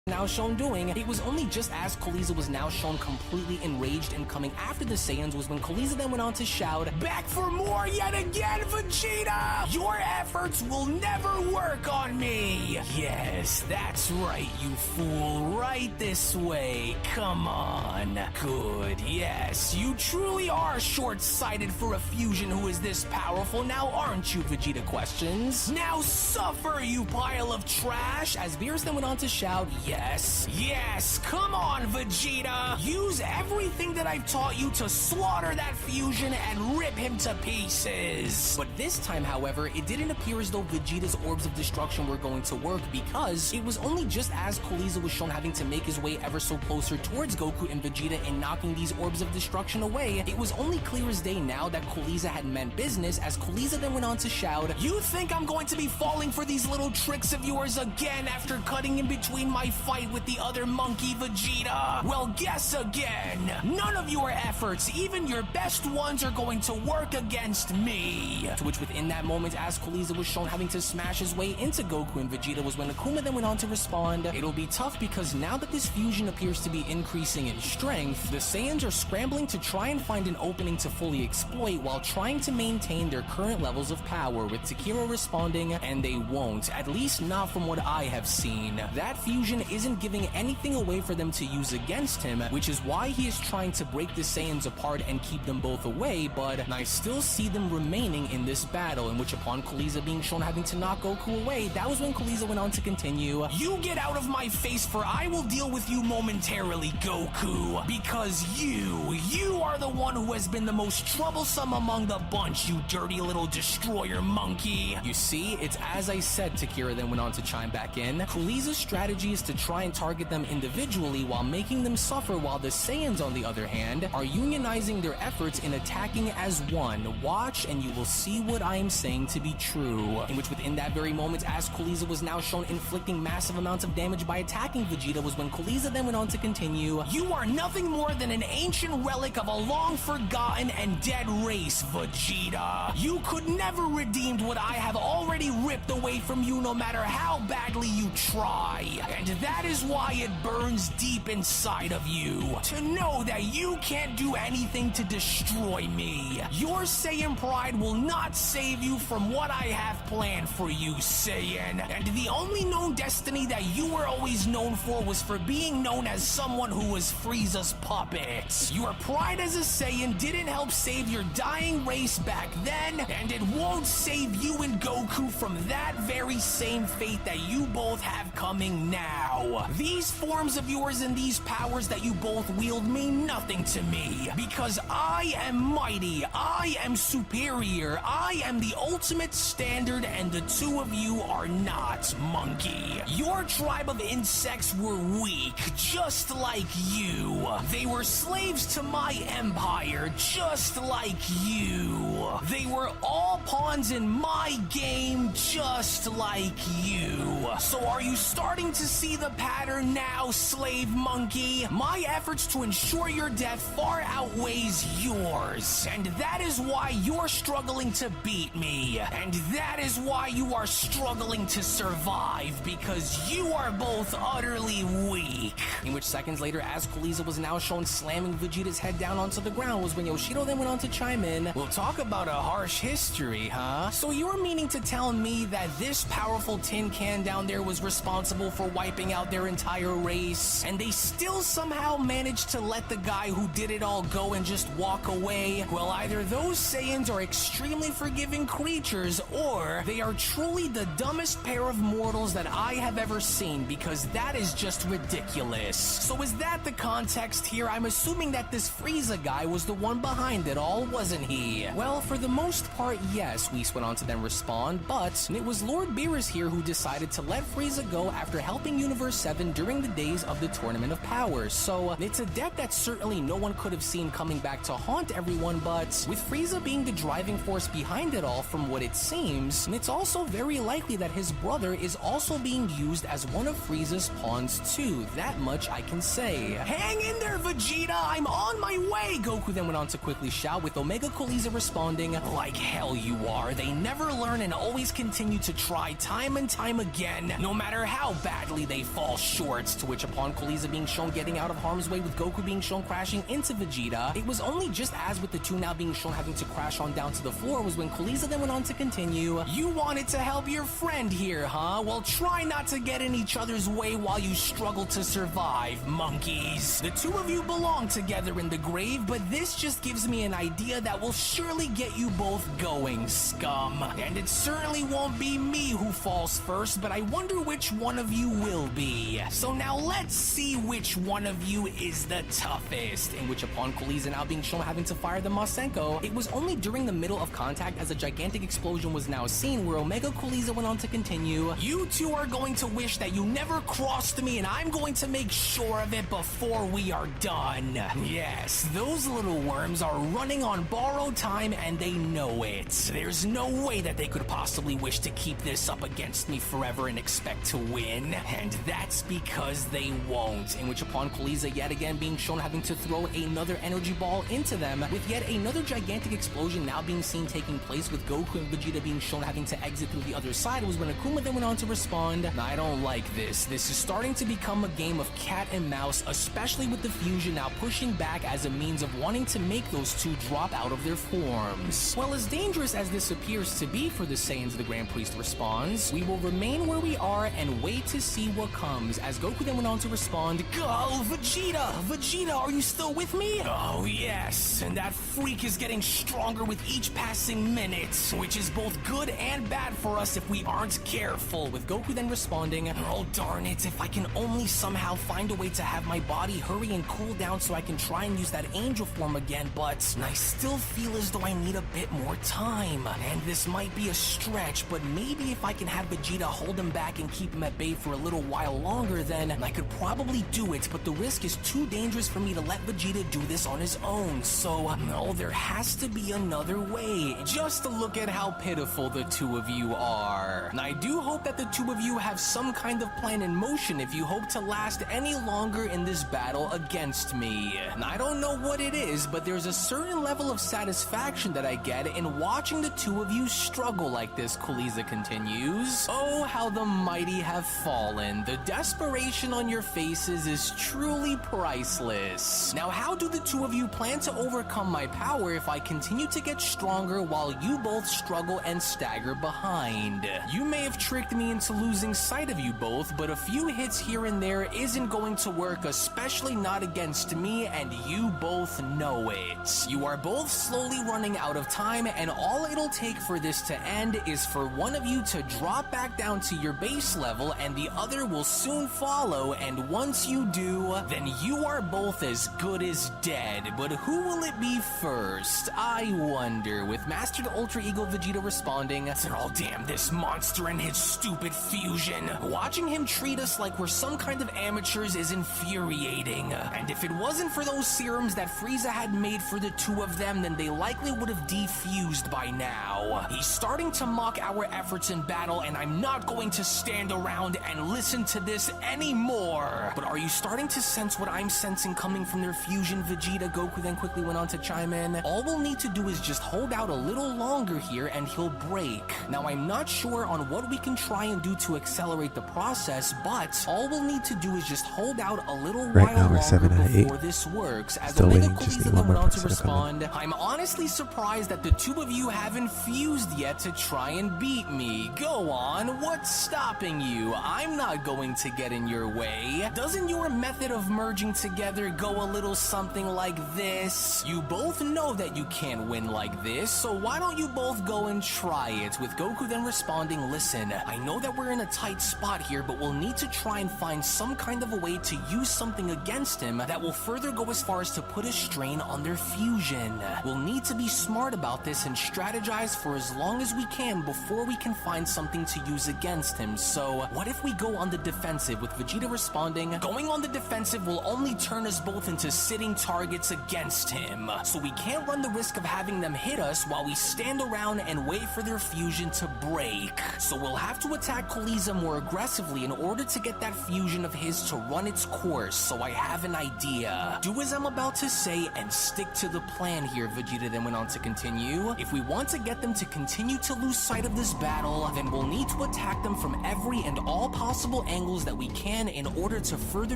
Speaker 4: Now shown doing, it was only just as Kuriza was now shown completely enraged and coming after the Saiyans was when Kuriza then went on to shout, "Back for more yet again, Vegeta! Your efforts will never work on me!" Yes, that's right, you fool. Right this way. Come on. Good, yes. You truly are short-sighted for a fusion who is this powerful, now aren't you, Vegeta questions? Now suffer, you pile of trash! As Beerus then went on to shout, Yes, come on, Vegeta! Use everything that I've taught you to slaughter that fusion and rip him to pieces! But this time, however, it didn't appear as though Vegeta's orbs of destruction were going to work because it was only just as Kuriza was shown having to make his way ever so closer towards Goku and Vegeta and knocking these orbs of destruction away, it was only clear as day now that Kuriza had meant business as Kuriza then went on to shout, "You think I'm going to be falling for these little tricks of yours again after cutting in between my fight with the other monkey, Vegeta? Well, guess again. None of your efforts, even your best ones, are going to work against me." To which within that moment, as Kuriza was shown having to smash his way into Goku and Vegeta was when Akuma then went on to respond, "It'll be tough because now that this fusion appears to be increasing in strength, the Saiyans are scrambling to try and find an opening to fully exploit while trying to maintain their current levels of power," with Takira responding, "And they won't, at least not from what I have seen. That fusion isn't giving anything away for them to use against him, which is why he is trying to break the Saiyans apart and keep them both away, but I still see them remaining in this battle," in which upon Kuriza being shown having to knock Goku away, that was when Kuriza went on to continue, "You get out of my face for I will deal with you momentarily, Goku, because you are the one who has been the most troublesome among the bunch, you dirty little destroyer monkey." You see, it's as I said, Takira then went on to chime back in. Kuriza's strategy is to try and target them individually while making them suffer, while the Saiyans, on the other hand, are unionizing their efforts in attacking as one. Watch and you will see what I am saying to be true. In which within that very moment, as Kuriza was now shown inflicting massive amounts of damage by attacking Vegeta, was when Kuriza then went on to continue, "You are nothing more than an ancient relic of a long forgotten and dead race, Vegeta. You could never redeem what I have already ripped away from you no matter how badly you try. And that is why it burns deep inside of you, to know that you can't do anything to destroy me. Your Saiyan pride will not save you from what I have planned for you, Saiyan. And the only known destiny that you were always known for was for being known as someone who was Frieza's puppet. Your pride as a Saiyan didn't help save your dying race back then, and it won't save you and Goku from that very same fate that you both have coming now. These forms of yours and these powers that you both wield mean nothing to me, because I am mighty, I am superior, I am the ultimate standard, and the two of you are not, monkey. Your tribe of insects were weak, just like you. They were slaves to my empire, just like you. They were all pawns in my game, just like you. So are you starting to see the pattern now, slave monkey? My efforts to ensure your death far outweighs yours, and that is why you're struggling to beat me, and that is why you are struggling to survive, because you are both utterly weak. In which seconds later, as Kuriza was now shown slamming Vegeta's head down onto the ground, was when Yoshido then went on to chime in, "We'll talk about a harsh history, huh? So you're meaning to tell me that this powerful tin can down there was responsible for wiping out their entire race, and they still somehow managed to let the guy who did it all go and just walk away? Well, either those Saiyans are extremely forgiving creatures, or they are truly the dumbest pair of mortals that I have ever seen, because that is just ridiculous." So is that the context here? I'm assuming that this Frieza guy was the one behind it all, wasn't he? Well, for the most part, yes, Whis went on to then respond, but it was Lord Beerus here who decided to let Frieza go after helping Universe 24/7 during the days of the Tournament of Power, so it's a death that certainly no one could have seen coming back to haunt everyone, but with Frieza being the driving force behind it all from what it seems, it's also very likely that his brother is also being used as one of Frieza's pawns too, that much I can say. Hang in there, Vegeta, I'm on my way, Goku then went on to quickly shout, with Omega Cooliza responding, like hell you are, they never learn and always continue to try time and time again, no matter how badly they fall short, to which upon Cooliza being shown getting out of harm's way with Goku being shown crashing into Vegeta, it was only just as with the two now being shown having to crash on down to the floor was when Cooliza then went on to continue, you wanted to help your friend here, huh? Well, try not to get in each other's way while you struggle to survive, monkeys. The two of you belong together in the grave, but this just gives me an idea that will surely get you both going, scum. And it certainly won't be me who falls first, but I wonder which one of you will be. So now let's see which one of you is the toughest. In which upon Cooliza now being shown having to fire the Masenko, it was only during the middle of contact as a gigantic explosion was now seen where Omega Cooliza went on to continue, you two are going to wish that you never crossed me and I'm going to make sure of it before we are done. Yes, those little worms are running on borrowed time and they know it. There's no way that they could possibly wish to keep this up against me forever and expect to win. And that's because they won't. In which upon Cooliza yet again being shown having to throw another energy ball into them, with yet another gigantic explosion now being seen taking place with Goku and Vegeta being shown having to exit through the other side, was when Akuma then went on to respond, I don't like this. This is starting to become a game of cat and mouse, especially with the fusion now pushing back as a means of wanting to make those two drop out of their forms. Well, as dangerous as this appears to be for the Saiyans, the Grand Priest responds, we will remain where we are and wait to see what comes, as Goku then went on to respond, go, Vegeta! Vegeta, are you still with me? Oh yes, and that freak is getting stronger with each passing minute, which is both good and bad for us if we aren't careful, with Goku then responding, oh darn it, if I can only somehow find a way to have my body hurry and cool down so I can try and use that angel form again, but I still feel as though I need a bit more time, and this might be a stretch, but maybe if I can have Vegeta hold him back and keep him at bay for a little while longer, then I could probably do it, but the risk is too dangerous for me to let Vegeta do this on his own, so no, there has to be another way. Just to look at how pitiful the two of you are. And I do hope that the two of you have some kind of plan in motion if you hope to last any longer in this battle against me. And I don't know what it is, but there's a certain level of satisfaction that I get in watching the two of you struggle like this, Cooliza continues. Oh, how the mighty have fallen. The desperation on your faces is truly priceless. Now, how do the two of you plan to overcome my power if I continue to get stronger while you both struggle and stagger behind? You may have tricked me into losing sight of you both, but a few hits here and there isn't going to work, especially not against me, and you both know it. You are both slowly running out of time, and all it'll take for this to end is for one of you to drop back down to your base level, and the other will soon follow, and once you do, then you are both as good as dead. But who will it be first? I wonder, with Mastered Ultra Ego Vegeta responding, oh damn this monster and his stupid fusion. Watching him treat us like we're some kind of amateurs is infuriating. And if it wasn't for those serums that Frieza had made for the two of them, then they likely would have defused by now. He's starting to mock our efforts in battle, and I'm not going to stand around and listen to this anymore. But are you starting to sense what I'm sensing coming from their fusion, Vegeta? Goku then quickly went on to chime in. All we'll need to do is just hold out a little longer here and he'll break. Now, I'm not sure on what we can try and do to accelerate the process, but all we'll need to do is just hold out a little
Speaker 2: Right now
Speaker 4: while
Speaker 2: we're 7
Speaker 4: longer
Speaker 2: out of
Speaker 4: before
Speaker 2: 8.
Speaker 4: this works. As
Speaker 2: Still
Speaker 4: Omega
Speaker 2: waiting, just
Speaker 4: Cooliza
Speaker 2: need
Speaker 4: then
Speaker 2: one
Speaker 4: went
Speaker 2: more
Speaker 4: on to
Speaker 2: person to come in.
Speaker 4: respond, I'm honestly surprised that the two of you haven't fused yet to try and beat me. Go on, what's stopping you? I'm not going to get in your way. Doesn't your method of merging together go a little something like this? You both know that you can't win like this, so why don't you both go and try it? With Goku then responding, listen, I know that we're in a tight spot here, but we'll need to try and find some kind of a way to use something against him that will further go as far as to put a strain on their fusion. We'll need to be smart about this and strategize for as long as we can before we can find something to use against him. So what if we go on the defensive defensive, with Vegeta responding, "Going on the defensive will only turn us both into sitting targets against him. So we can't run the risk of having them hit us while we stand around and wait for their fusion to break. So we'll have to attack Koliza more aggressively in order to get that fusion of his to run its course, so I have an idea. Do as I'm about to say and stick to the plan here," Vegeta then went on to continue. "If we want to get them to continue to lose sight of this battle, then we'll need to attack them from every and all possible angles that we can in order to further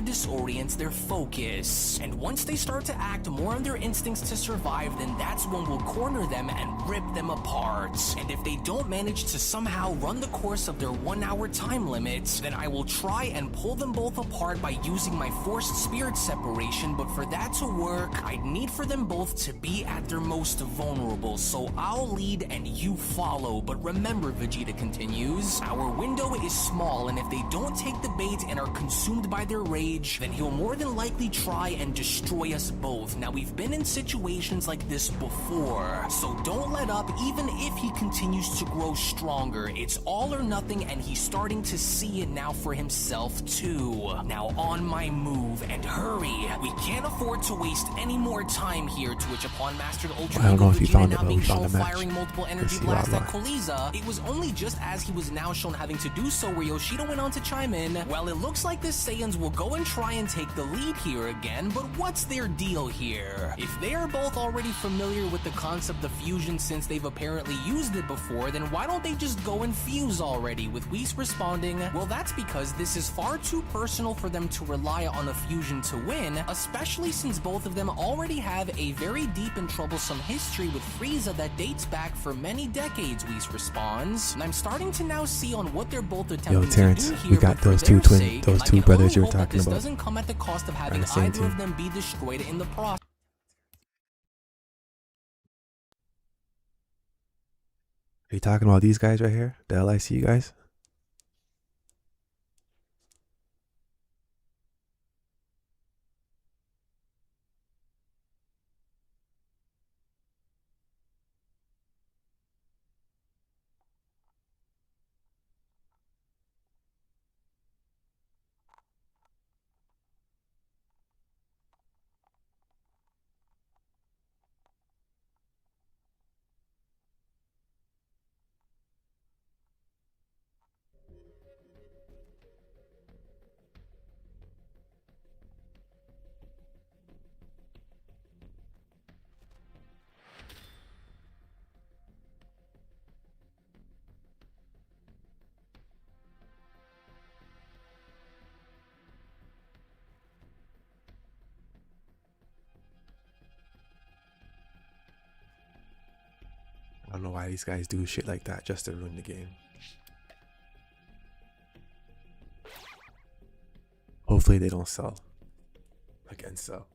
Speaker 4: disorient their focus. And once they start to act more on their instincts to survive, then that's when we'll corner them and rip them apart. And if they don't manage to somehow run the course of their 1 hour time limit, then I will try and pull them both apart by using my forced spirit separation, but for that to work, I'd need for them both to be at their most vulnerable, so I'll lead and you follow. But remember," Vegeta continues, "our window is small, and if they don't take the bait and are consumed by their rage, then he'll more than likely try and destroy us both. Now, we've been in situations like this before, so don't let up even if he continues to grow stronger. It's all or nothing, and he's starting to see it now for himself too. Now on my move, and hurry. We can't afford to waste any more time here," to which upon Mastered Ultra
Speaker 2: I don't know if he
Speaker 4: Vegeta
Speaker 2: found it,
Speaker 4: now
Speaker 2: but we
Speaker 4: being
Speaker 2: found
Speaker 4: shown
Speaker 2: a match.
Speaker 4: firing multiple energy
Speaker 2: Let's see
Speaker 4: blasts
Speaker 2: what
Speaker 4: at Koliza, it was only just as he was now shown having to do so where Yoshida went on to chime in, "Well, it looks like the Saiyans will go and try and take the lead here again, but what's their deal here? If they are both already familiar with the concept of fusion since they've apparently used it before, then why don't they just go and fuse already?" With Whis responding, "Well, that's because this is far too personal for them to rely on a fusion to win, especially since both of them already have a very deep and troublesome history with Frieza that dates back for many decades," Whis responds. "And I'm starting to now see on what they're both attempting
Speaker 2: Terrence,
Speaker 4: to do here,
Speaker 2: we got
Speaker 4: but for
Speaker 2: those
Speaker 4: their
Speaker 2: two
Speaker 4: sake,
Speaker 2: those
Speaker 4: I
Speaker 2: two
Speaker 4: can
Speaker 2: brothers
Speaker 4: only
Speaker 2: you were
Speaker 4: hope that
Speaker 2: talking
Speaker 4: this
Speaker 2: about
Speaker 4: doesn't come at the cost of having
Speaker 2: the same
Speaker 4: either of
Speaker 2: team.
Speaker 4: them be destroyed in the process."
Speaker 2: Are you talking about these guys right here? The LIC guys? I don't know why these guys do shit like that just to ruin the game. Hopefully they don't sell. Again, sell.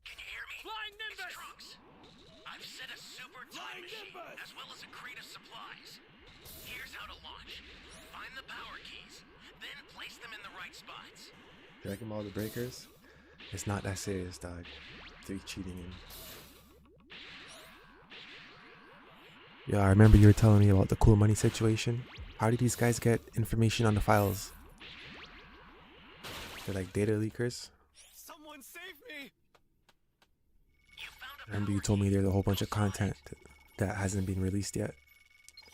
Speaker 1: Can you hear me? Flying Nimbus! It's Trunks. I've set a super time machine, as well as a crate of supplies. Here's how to launch. Find the power keys, then place them in the right spots.
Speaker 2: Dragon Ball the Breakers? It's not that serious, dog. They're cheating in. Yeah, I remember you were telling me about the cool money situation. How did these guys get information on the files? They're like data leakers?
Speaker 7: Someone save me!
Speaker 1: You found a
Speaker 2: Remember you
Speaker 1: power
Speaker 2: told me
Speaker 1: key.
Speaker 2: there's a whole bunch of content that hasn't been released yet.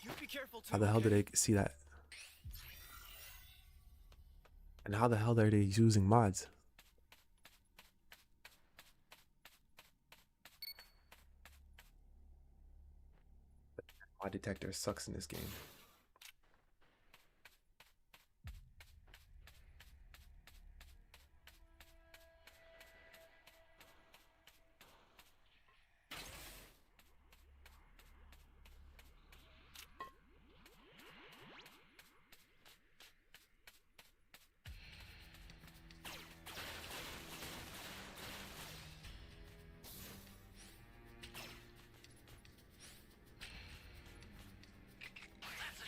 Speaker 7: You be careful too.
Speaker 2: How the hell did they see that? And how the hell are they using mods? Mod detector sucks in this game.
Speaker 1: That's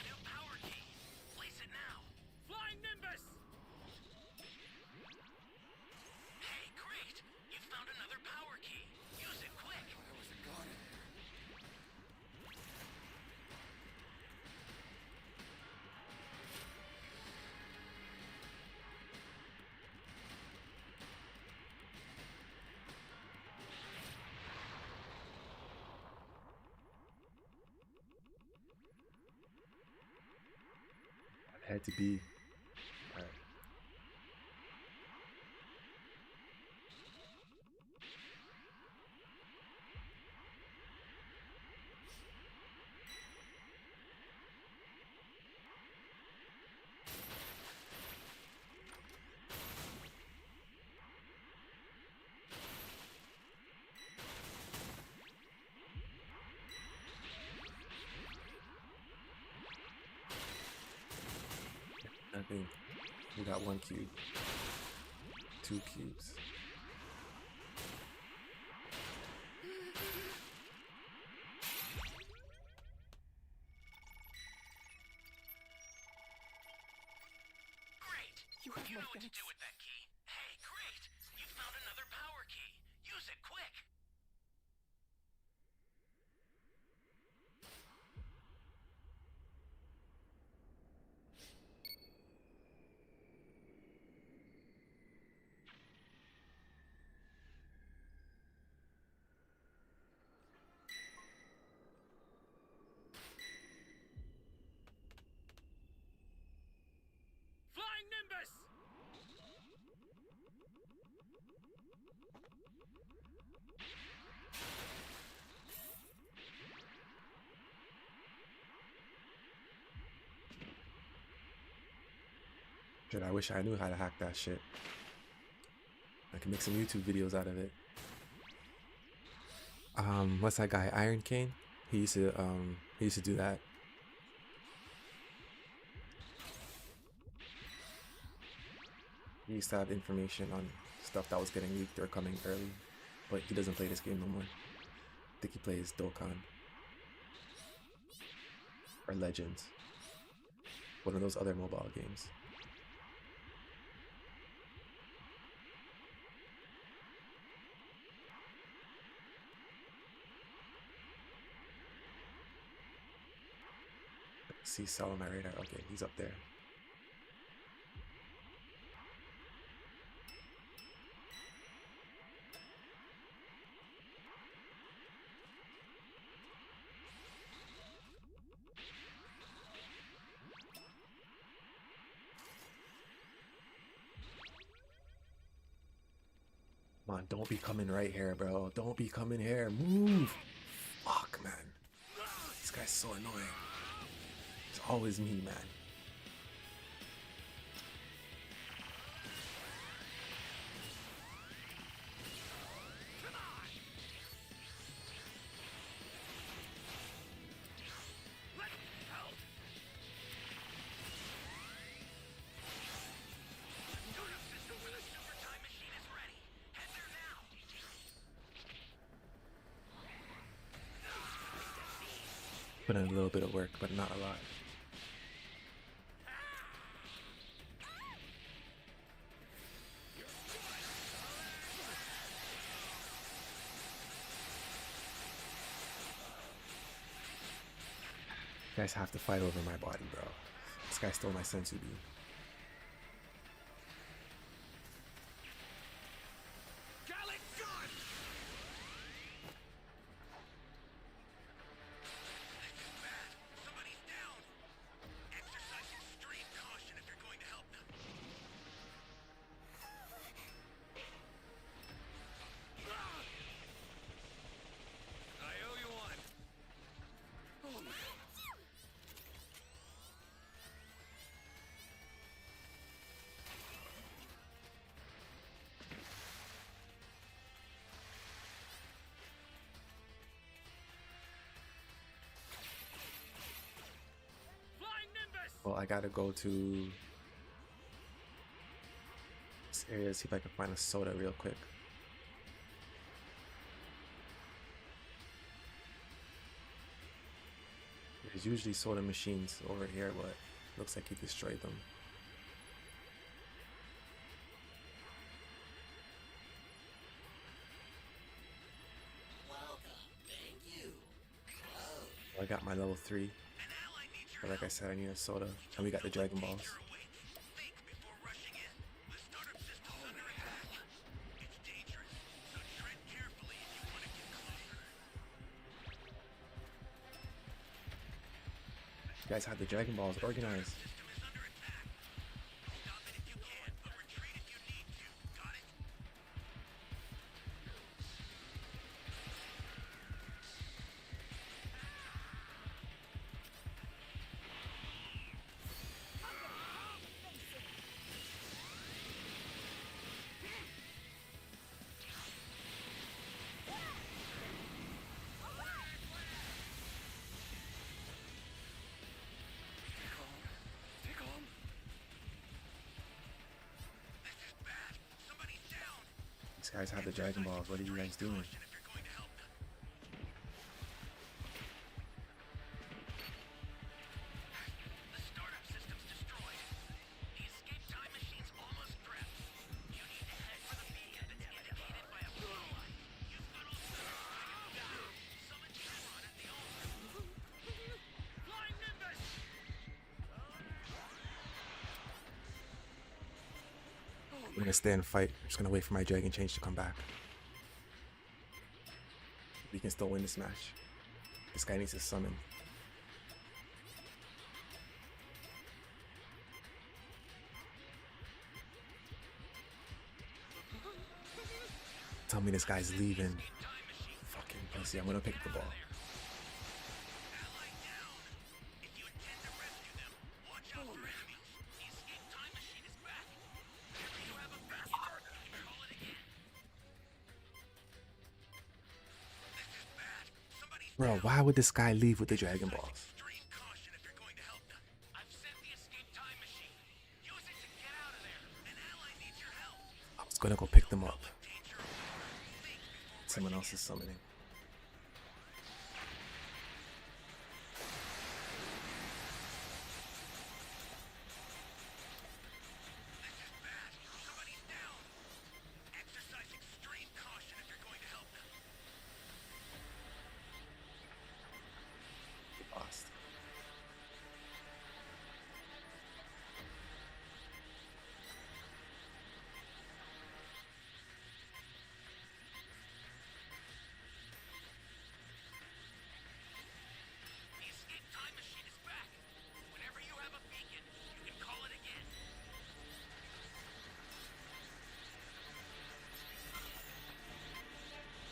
Speaker 2: Head to B. Alright. I think we got 1 cube. 2 cubes.
Speaker 1: Great!
Speaker 3: You have
Speaker 1: You
Speaker 3: my
Speaker 1: know what to
Speaker 3: thanks.
Speaker 1: do with that key. Hey, great! You found another power key. Use it quick! Flying Nimbus!
Speaker 2: Shit, I wish I knew how to hack that shit. I can make some YouTube videos out of it. What's that guy? Iron Cane? He used to do that. He used to have information on stuff that was getting leaked or coming early, but he doesn't play this game no more. I think he plays Dokkan or Legends, one of those other mobile games. See Cell on my radar. Okay, he's up there. Come on, don't be coming right here, bro. Don't be coming here. Move. Fuck, man. This guy's so annoying. It's always me, man. Put in a little bit of work, but not a lot. You guys have to fight over my body, bro. This guy stole my sensu bean.
Speaker 1: Gallic gun! This is bad. Somebody's down. Exercise extreme caution if you're going to help them. I owe you one. Flying Nimbus!
Speaker 2: Well, I gotta go to this area to see if I can find a soda real quick. There's usually soda machines over here, but looks like he destroyed them. Well, I got my level 3.
Speaker 1: An ally needs your
Speaker 2: But like I said, I need a soda. And we got the Dragon Balls.
Speaker 1: You're awake. Think before rushing in. The startup system's under attack. It's dangerous, so tread carefully if you want to get closer.
Speaker 2: You guys have the Dragon Balls organized.
Speaker 1: System is under attack.
Speaker 2: guys have the Dragon Balls. What are you guys doing?
Speaker 1: The startup system's destroyed. The escape time machine's almost prepped. You need to head for the beacon that's indicated by a blue light. You've got all summon Shenron at the altar. Flying Nimbus!
Speaker 2: I'm gonna stay and fight. I'm just gonna wait for my Dragon Change to come back. We can still win this match. This guy needs to summon. Tell me this guy's leaving. Fucking pussy. I'm gonna pick up the ball.
Speaker 1: Ally down! If you intend to rescue them, watch out for enemies. The escape time machine is back. Whenever you have a fast start, you can call it again. This is bad. Somebody's
Speaker 2: Bro, why would this guy leave with the Dragon Balls?
Speaker 1: extreme caution if you're going to help them. I've sent the escape time machine. Use it to get out of there. An ally needs your help.
Speaker 2: I was gonna go pick them up.
Speaker 1: Danger awareness. Think before
Speaker 2: Someone else is summoning.
Speaker 1: somebody's down. Exercise extreme caution if you're going to help them.
Speaker 2: Lost.
Speaker 1: The escape time machine is back. Whenever you have a beacon, you can call it again.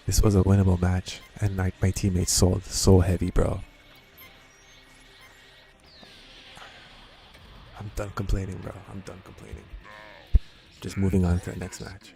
Speaker 2: This was a winnable match, and like my teammates sold so heavy, bro. I'm done complaining, bro. I'm done complaining. Just moving on to the next match.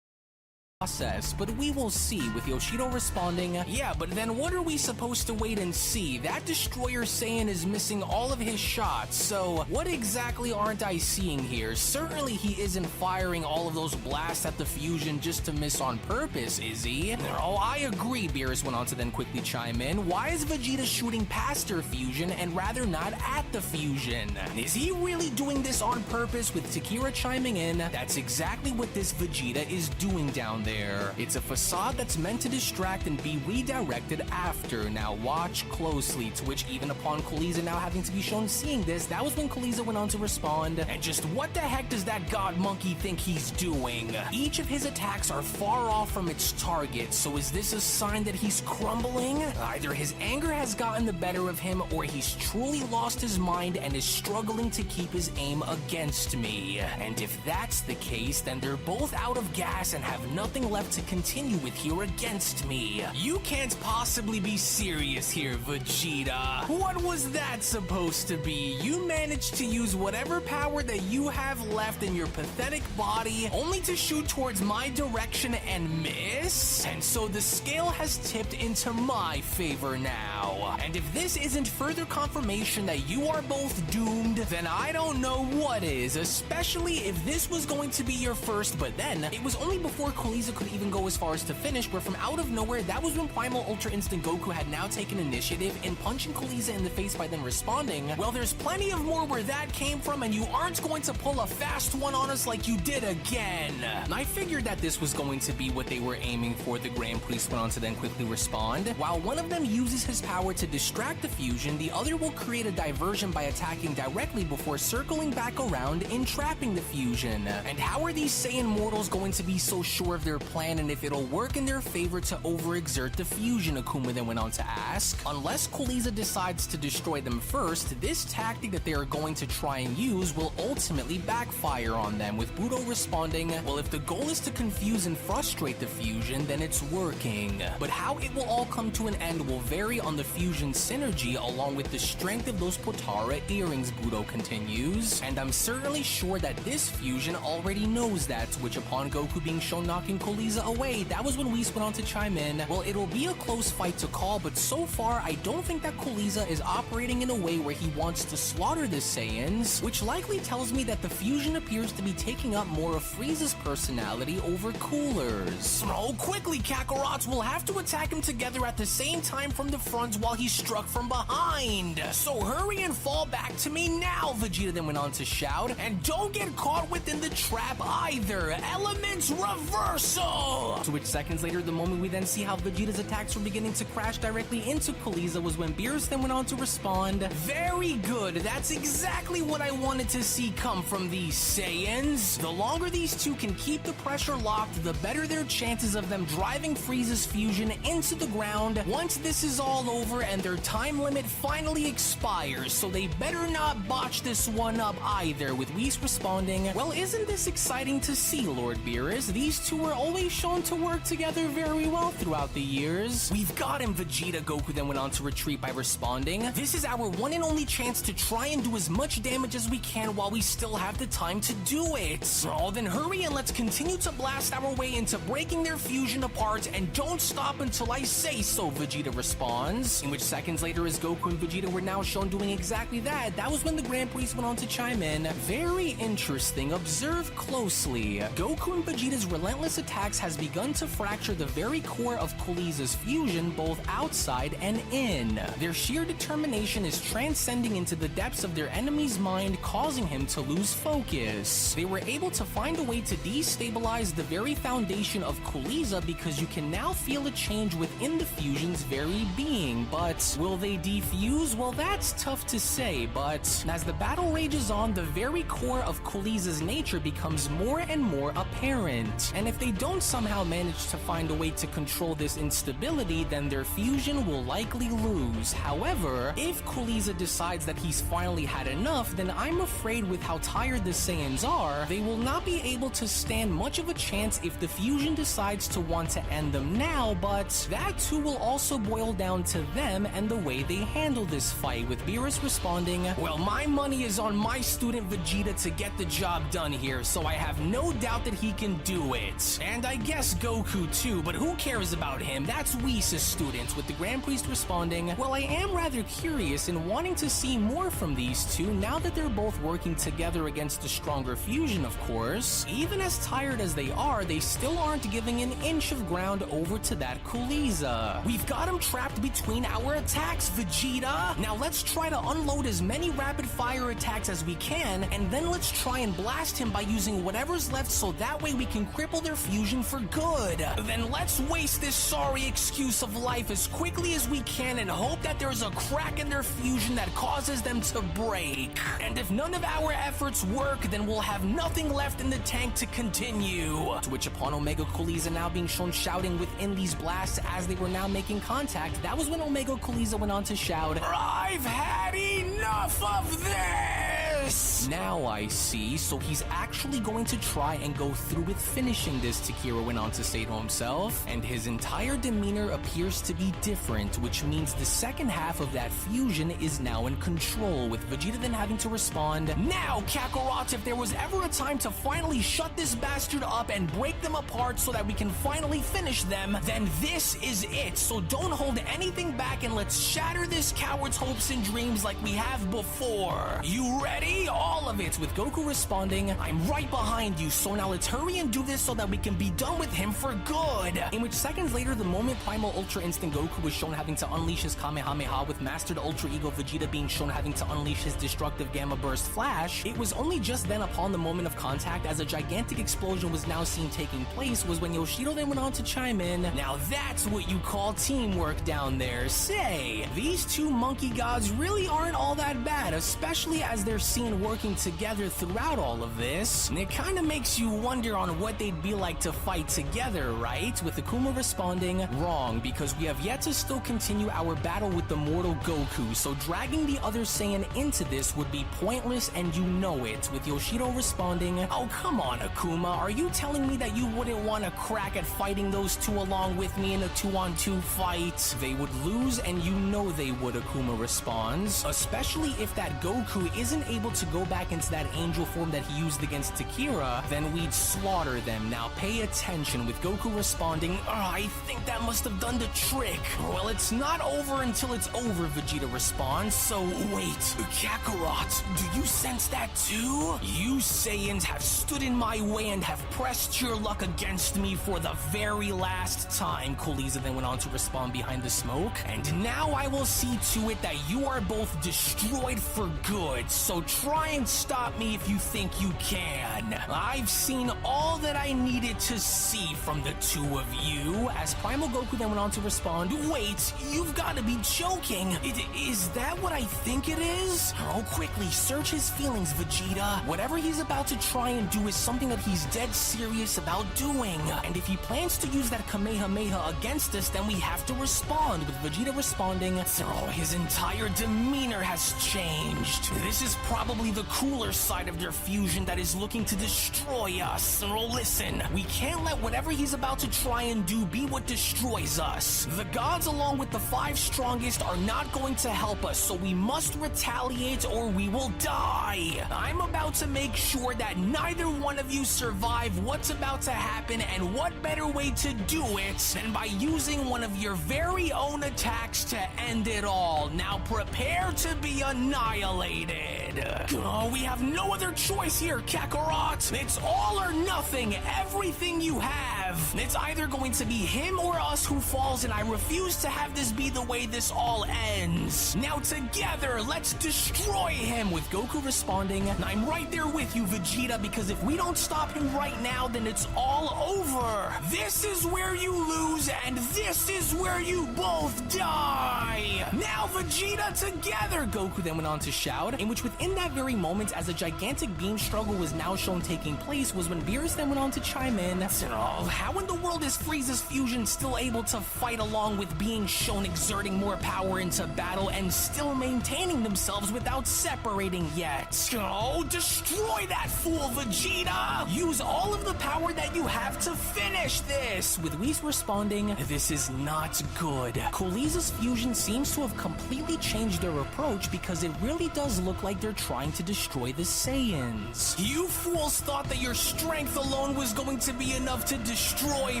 Speaker 4: process, but we will see, with Yoshido responding, "Yeah, but then what are we supposed to wait and see? That Destroyer Saiyan is missing all of his shots, so what exactly aren't I seeing here? Certainly he isn't firing all of those blasts at the fusion just to miss on purpose, is he?" "Oh, I agree," Beerus went on to then quickly chime in. "Why is Vegeta shooting past her fusion and rather not at the fusion? Is he really doing this on purpose?" With Takira chiming in, "That's exactly what this Vegeta is doing down there. It's a facade that's meant to distract and be redirected after. Now watch closely." To which, even upon Kaliza now having to be shown seeing this, that was when Kaliza went on to respond, "And just what the heck does that god monkey think he's doing? Each of his attacks are far off from its target, so is this a sign that he's crumbling? Either his anger has gotten the better of him, or he's truly lost his mind and is struggling to keep his aim against me. And if that's the case, then they're both out of gas and have nothing left to continue with here against me. You can't possibly be serious here, Vegeta. What was that supposed to be? You managed to use whatever power that you have left in your pathetic body only to shoot towards my direction and miss? And so the scale has tipped into my favor now. And if this isn't further confirmation that you are both doomed, then I don't know what is, especially if this was going to be your first. But then, it was only before Kaliza could even go as far as to finish, where from out of nowhere, that was when Primal Ultra Instinct Goku had now taken initiative in punching Kaliza in the face by then responding, "Well, there's plenty of more where that came from, and you aren't going to pull a fast one on us like you did again." And I figured that this was going to be what they were aiming for. The Grand Priest went on to then quickly respond, "While one of them uses his power to distract the fusion, the other will create a diversion by attacking directly before circling back around, entrapping the fusion. And how are these Saiyan mortals going to be so sure of their plan and if it'll work in their favor to overexert the fusion?" Akuma then went on to ask. "Unless Kaliza decides to destroy them first, this tactic that they are going to try and use will ultimately backfire on them," with Budo responding, "Well, if the goal is to confuse and frustrate the fusion, then it's working. But how it will all come to an end will vary on the fusion synergy along with the strength of those Potara earrings," Budo continues. "And I'm certainly sure that this fusion already knows that," to which upon Goku being shown knocking Cooliza away. That was when Whis went on to chime in. Well, it'll be a close fight to call, but so far, I don't think that Cooliza is operating in a way where he wants to slaughter the Saiyans, which likely tells me that the fusion appears to be taking up more of Frieza's personality over Cooler's. Oh, quickly, Kakarot! We'll have to attack him together at the same time from the front while he's struck from behind. So hurry and fall back to me now, Vegeta then went on to shout. And don't get caught within the trap either. Elements reversal! To which seconds later, the moment we then see how Vegeta's attacks were beginning to crash directly into Cooliza was when Beerus then went on to respond. Very good. That's exactly what I wanted to see come from these Saiyans. The longer these two can keep the pressure locked, the better their chances of them driving Frieza's fusion into the ground once this is all over and their time limit finally expires. So they better not botch this one up either, with Whis responding, well, isn't this exciting to see, Lord Beerus? These two were always shown to work together very well throughout the years. We've got him, Vegeta. Goku then went on to retreat by responding, this is our one and only chance to try and do as much damage as we can while we still have the time to do it. Oh, then hurry and let's continue to blast our way into breaking their fusion apart, and don't stop until I say so, Vegeta responds. In which seconds later, as Goku and Vegeta were now shown doing exactly that, that was when the Grand Priest went on to chime in. Very interesting. Observe closely. Goku and Vegeta's relentless attacks has begun to fracture the very core of Cooliza's fusion, both outside and in. Their sheer determination is transcending into the depths of their enemy's mind, causing him to lose focus. They were able to find a way to destabilize the very foundation of Cooliza because you can now feel a change within the fusion's very being. But will they defuse? Well, that's tough to say, but as the battle rages on, the very core of Cooliza's nature becomes more and more apparent. And if they don't somehow manage to find a way to control this instability, then their fusion will likely lose. However, if Cooliza decides that he's finally had enough, then I'm afraid with how tired the Saiyans are, they will not be able to stand much of a chance if the fusion decides to want to end them now, but that too will also boil down to them and the way they handle this fight, with Beerus responding, well, my money is on my student Vegeta to get the job done here, so I have no doubt that he can do it. And I guess Goku too, but who cares about him? That's Whis' student, with the Grand Priest responding, well, I am rather curious in wanting to see more from these two now that they're both working together against a stronger fusion, of course. Even as tired as they are, they still aren't giving an inch of ground over to that Cooliza. We've got him trapped between our attacks, Vegeta. Now let's try to unload as many rapid fire attacks as we can, and then let's try and blast him by using whatever's left so that way we can cripple their fusion for good. Then let's waste this sorry excuse of life as quickly as we can and hope that there's a crack in their fusion that causes them to break. And if none of our efforts work, then we'll have nothing left in the tank to continue. To which upon Omega Cooliza now being shown shouting within these blasts as they were now making contact, that was when Omega Cooliza went on to shout, I've had enough of this! Now I see, so he's actually going to try and go through with finishing this, Takira went on to say to himself, and his entire demeanor appears to be different, which means the second half of that fusion is now in control, with Vegeta then having to respond, now Kakarot, if there was ever a time to finally shut this bastard up and break them apart so that we can finally finish them, then this is it. So don't hold anything back and let's shatter this coward's hopes and dreams like we have before. You ready? All of it, with Goku responding, I'm right behind you, so now let's hurry and do this so that we can be done with him for good. In which seconds later, the moment Primal Ultra Instinct Goku was shown having to unleash his Kamehameha, with Mastered Ultra Ego Vegeta being shown having to unleash his Destructive Gamma Burst Flash, it was only just then upon the moment of contact as a gigantic explosion was now seen taking place was when Yoshido then went on to chime in, now that's what you call teamwork down there. Say, these two monkey gods really aren't all that bad, especially as they're seen working together throughout all of this. And it kinda makes you wonder on what they'd be like to fight together, right? With Akuma responding, wrong, because we have yet to still continue our battle with the mortal Goku, so dragging the other Saiyan into this would be pointless and you know it, with Yoshido responding, oh come on Akuma, are you telling me that you wouldn't want to crack at fighting those two along with me in a 2-on-2 fight? They would lose and you know they would, Akuma responds, especially if that Goku isn't able to go back into that angel form that he used against Takira, then we'd slaughter them. Now pay attention, with Goku responding, I think that must have done the trick. Well, it's not over until it's over, Vegeta responds. So wait, Kakarot, do you sense that too? You Saiyans have stood in my way and have pressed your luck against me for the very last time, Kuriza then went on to respond behind the smoke. And now I will see to it that you are both destroyed for good, so try and stop me if you think you can. I've seen all that I needed to see from the two of you. As Primal Goku then went on to respond, wait, you've got to be joking. Is that what I think it is? Oh, quickly, search his feelings, Vegeta. Whatever he's about to try and do is something that he's dead serious about doing. And if he plans to use that Kamehameha against us, then we have to respond, with Vegeta responding, oh, his entire demeanor has changed. This is probably the cooler side of their fusion that is looking to destroy us. Oh, listen, we can't let whatever he's about to try and do be what destroys us. The gods, along with the 5 strongest, are not going to help us, so we must retaliate or we will die. I'm about to make sure that neither one of you survive what's about to happen, and what better way to do it than by using one of your very own attacks to end it all. Now prepare to be annihilated. Oh, we have no other choice here, Kakarot. It's all or nothing, everything you have. It's either going to be him or us who falls, and I refuse to have this be the way this all ends. Now together, let's destroy him, with Goku responding, I'm right there with you, Vegeta, because if we don't stop him right now, then it's all over. This is where you lose, and this is where you both die. Now Vegeta, together, Goku then went on to shout, in which within that very moment, as a gigantic beam struggle was now shown taking place, was when Beerus then went on to chime in, oh, how in the world is Frieza's fusion still able to fight along with being shown exerting more power into battle and still maintaining themselves without separating yet? Oh, destroy that fool, Vegeta! Use all of the power that you have to finish this! With Whis responding, this is not good. Kuriza's fusion seems to have completely changed their approach, because it really does look like they're trying to destroy the Saiyans. You fools thought that your strength alone was going to be enough to destroy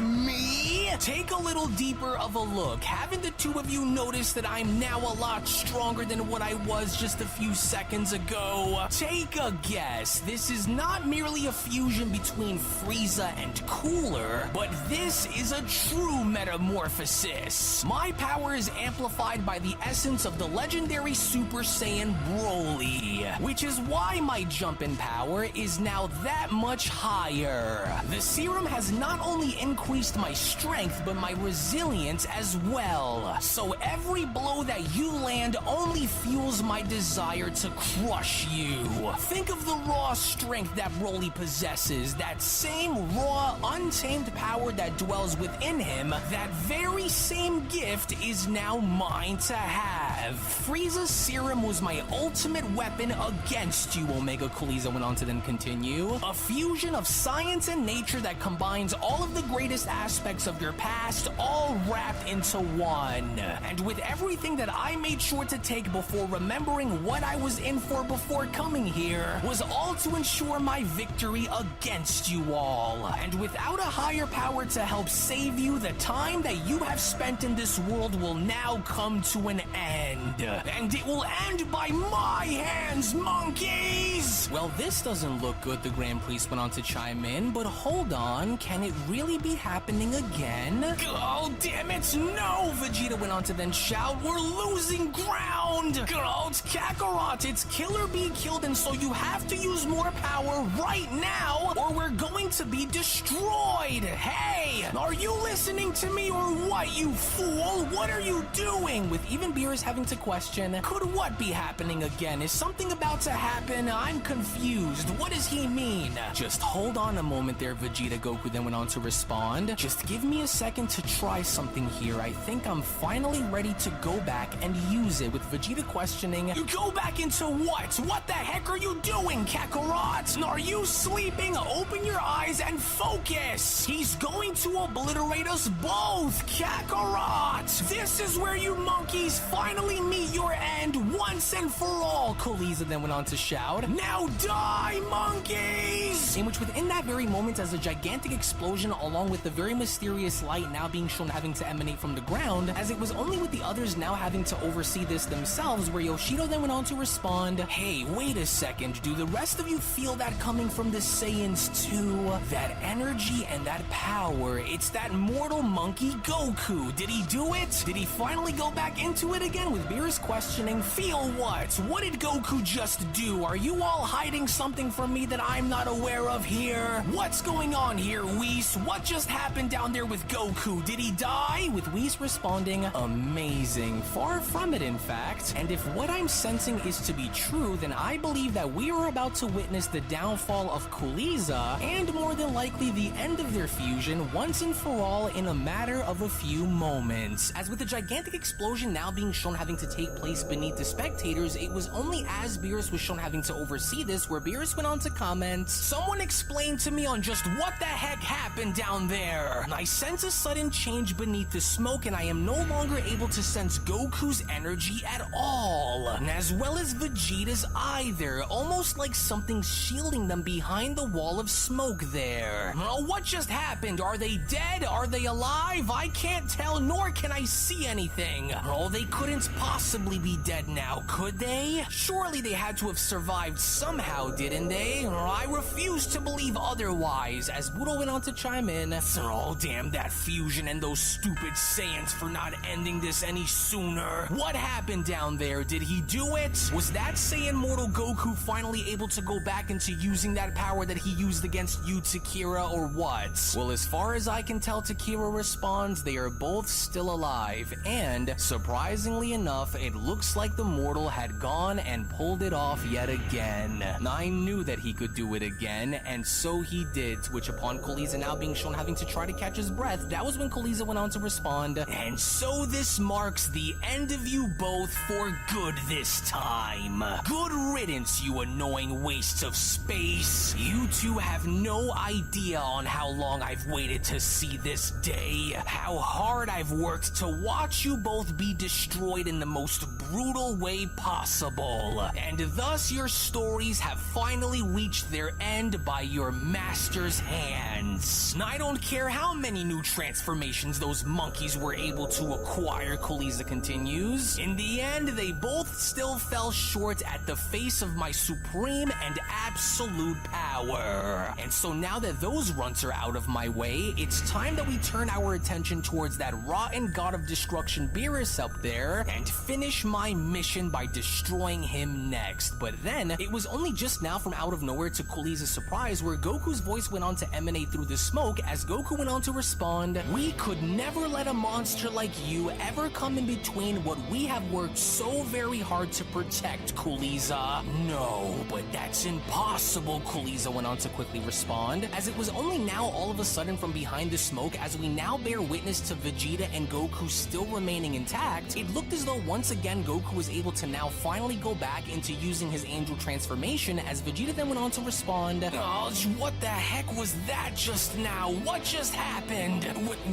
Speaker 4: me? Take a little deeper of a look. Haven't the two of you noticed that I'm now a lot stronger than what I was just a few seconds ago? Take a guess. This is not merely a fusion between Frieza and Cooler, but this is a true metamorphosis. My power is amplified by the essence of the legendary Super Saiyan Broly, which is why my jump in power is now that much higher. The serum has not only increased my strength, but my resilience as well. So every blow that you land only fuels my desire to crush you. Think of the raw strength that Broly possesses, that same raw, untamed power that dwells within him. That very same gift is now mine to have. Frieza's serum was my ultimate weapon against you, Omega Kuriza went on to then continue. A fusion of science and nature that combines all of the greatest aspects of your past, all wrapped into one. And with everything that I made sure to take before remembering what I was in for before coming here, was all to ensure my victory against you all. And without a higher power to help save you, the time that you have spent in this world will now come to an end. And it will end by my hands, monkeys! Well, this doesn't look good, the Grand Priest went on to chime in, but hold on, can it really be happening again? Oh, damn it, no! Vegeta went on to then shout, we're losing ground! Oh, it's Kakarot, it's Killer Bee killed, and so you have to use more power right now, or we're going to be destroyed! Hey, are you listening to me or what, you fool? What are you doing? With even Beerus having to question, could what be happening again? Is something about to happen? I'm confused. What does he mean? Just hold on a moment there, Vegeta. Goku then went on to respond. Just give me a second to try something here. I think I'm finally ready to go back and use it. With Vegeta questioning, go back into what? What the heck are you doing, Kakarot? Are you sleeping? Open your eyes and focus. He's going to obliterate us both, Kakarot. This is where you monkeys finally meet your end once and for all, Kuriza then then went on to shout, "Now die, monkeys!" In which within that very moment, as a gigantic explosion along with the very mysterious light now being shown having to emanate from the ground, as it was only with the others now having to oversee this themselves, where Yoshido then went on to respond, "Hey, wait a second, do the rest of you feel that coming from the Saiyans too? That energy and that power, it's that mortal monkey Goku. Did he do it? Did he finally go back into it again?" With Beerus questioning, "Feel what? What did Goku just do? Are you all hiding something from me that I'm not aware of here? What's going on here, Whis? What just happened down there with Goku? Did he die?" With Whis responding, "Amazing. Far from it, in fact. And if what I'm sensing is to be true, then I believe that we are about to witness the downfall of Kuliza, and more than likely the end of their fusion once and for all in a matter of a few moments." As with the gigantic explosion now being shown having to take place beneath the spectators, it was only as Beerus was shown having to oversee this where Beerus went on to comment, "Someone explain to me on just what the heck happened down there. I sense a sudden change beneath the smoke and I am no longer able to sense Goku's energy at all, as well as Vegeta's either, almost like something's shielding them behind the wall of smoke there. What just happened? Are they dead? Are they alive? I can't tell, nor can I see anything. They couldn't possibly be dead now, could they? Surely they had to have survived somehow, didn't they? I refuse to believe otherwise," as Budo went on to chime in, "Oh, damn that fusion and those stupid Saiyans for not ending this any sooner. What happened down there? Did he do it? Was that Saiyan Mortal Goku finally able to go back into using that power that he used against you, Takira, or what?" Well, as far as I can tell, Takira responds, "They are both still alive, and surprisingly enough, it looks like the mortal had gone and pulled it off yet again. I knew that he could do it again, and so he did," to which upon Kuliza now being shown having to try to catch his breath, that was when Kuliza went on to respond, "And so this marks the end of you both for good this time. Good riddance, you annoying wastes of space. You two have no idea on how long I've waited to see this day, how hard I've worked to watch you both be destroyed in the most brutal way possible. And thus your stories have finally reached their end by your master's hands. I don't care how many new transformations those monkeys were able to acquire," Kuliza continues. "In the end, they both still fell short at the face of my supreme and absolute power. And so now that those runts are out of my way, it's time that we turn our attention towards that rotten god of destruction Beerus up there and finish my mission by destroying him next." But then, it was only just now from out of nowhere to Kuliza's surprise where Goku's voice went on to emanate through the smoke as Goku went on to respond, "We could never let a monster like you ever come in between what we have worked so very hard to protect, Kuliza." "No, but that's impossible," Kuliza went on to quickly respond, as it was only now all of a sudden from behind the smoke as we now bear witness to Vegeta and Goku still remaining intact, it looked as though once again Goku was able to now finally go back into using his angel transformation as Vegeta then went on to respond, "Oh, what the heck was that just now? What just happened?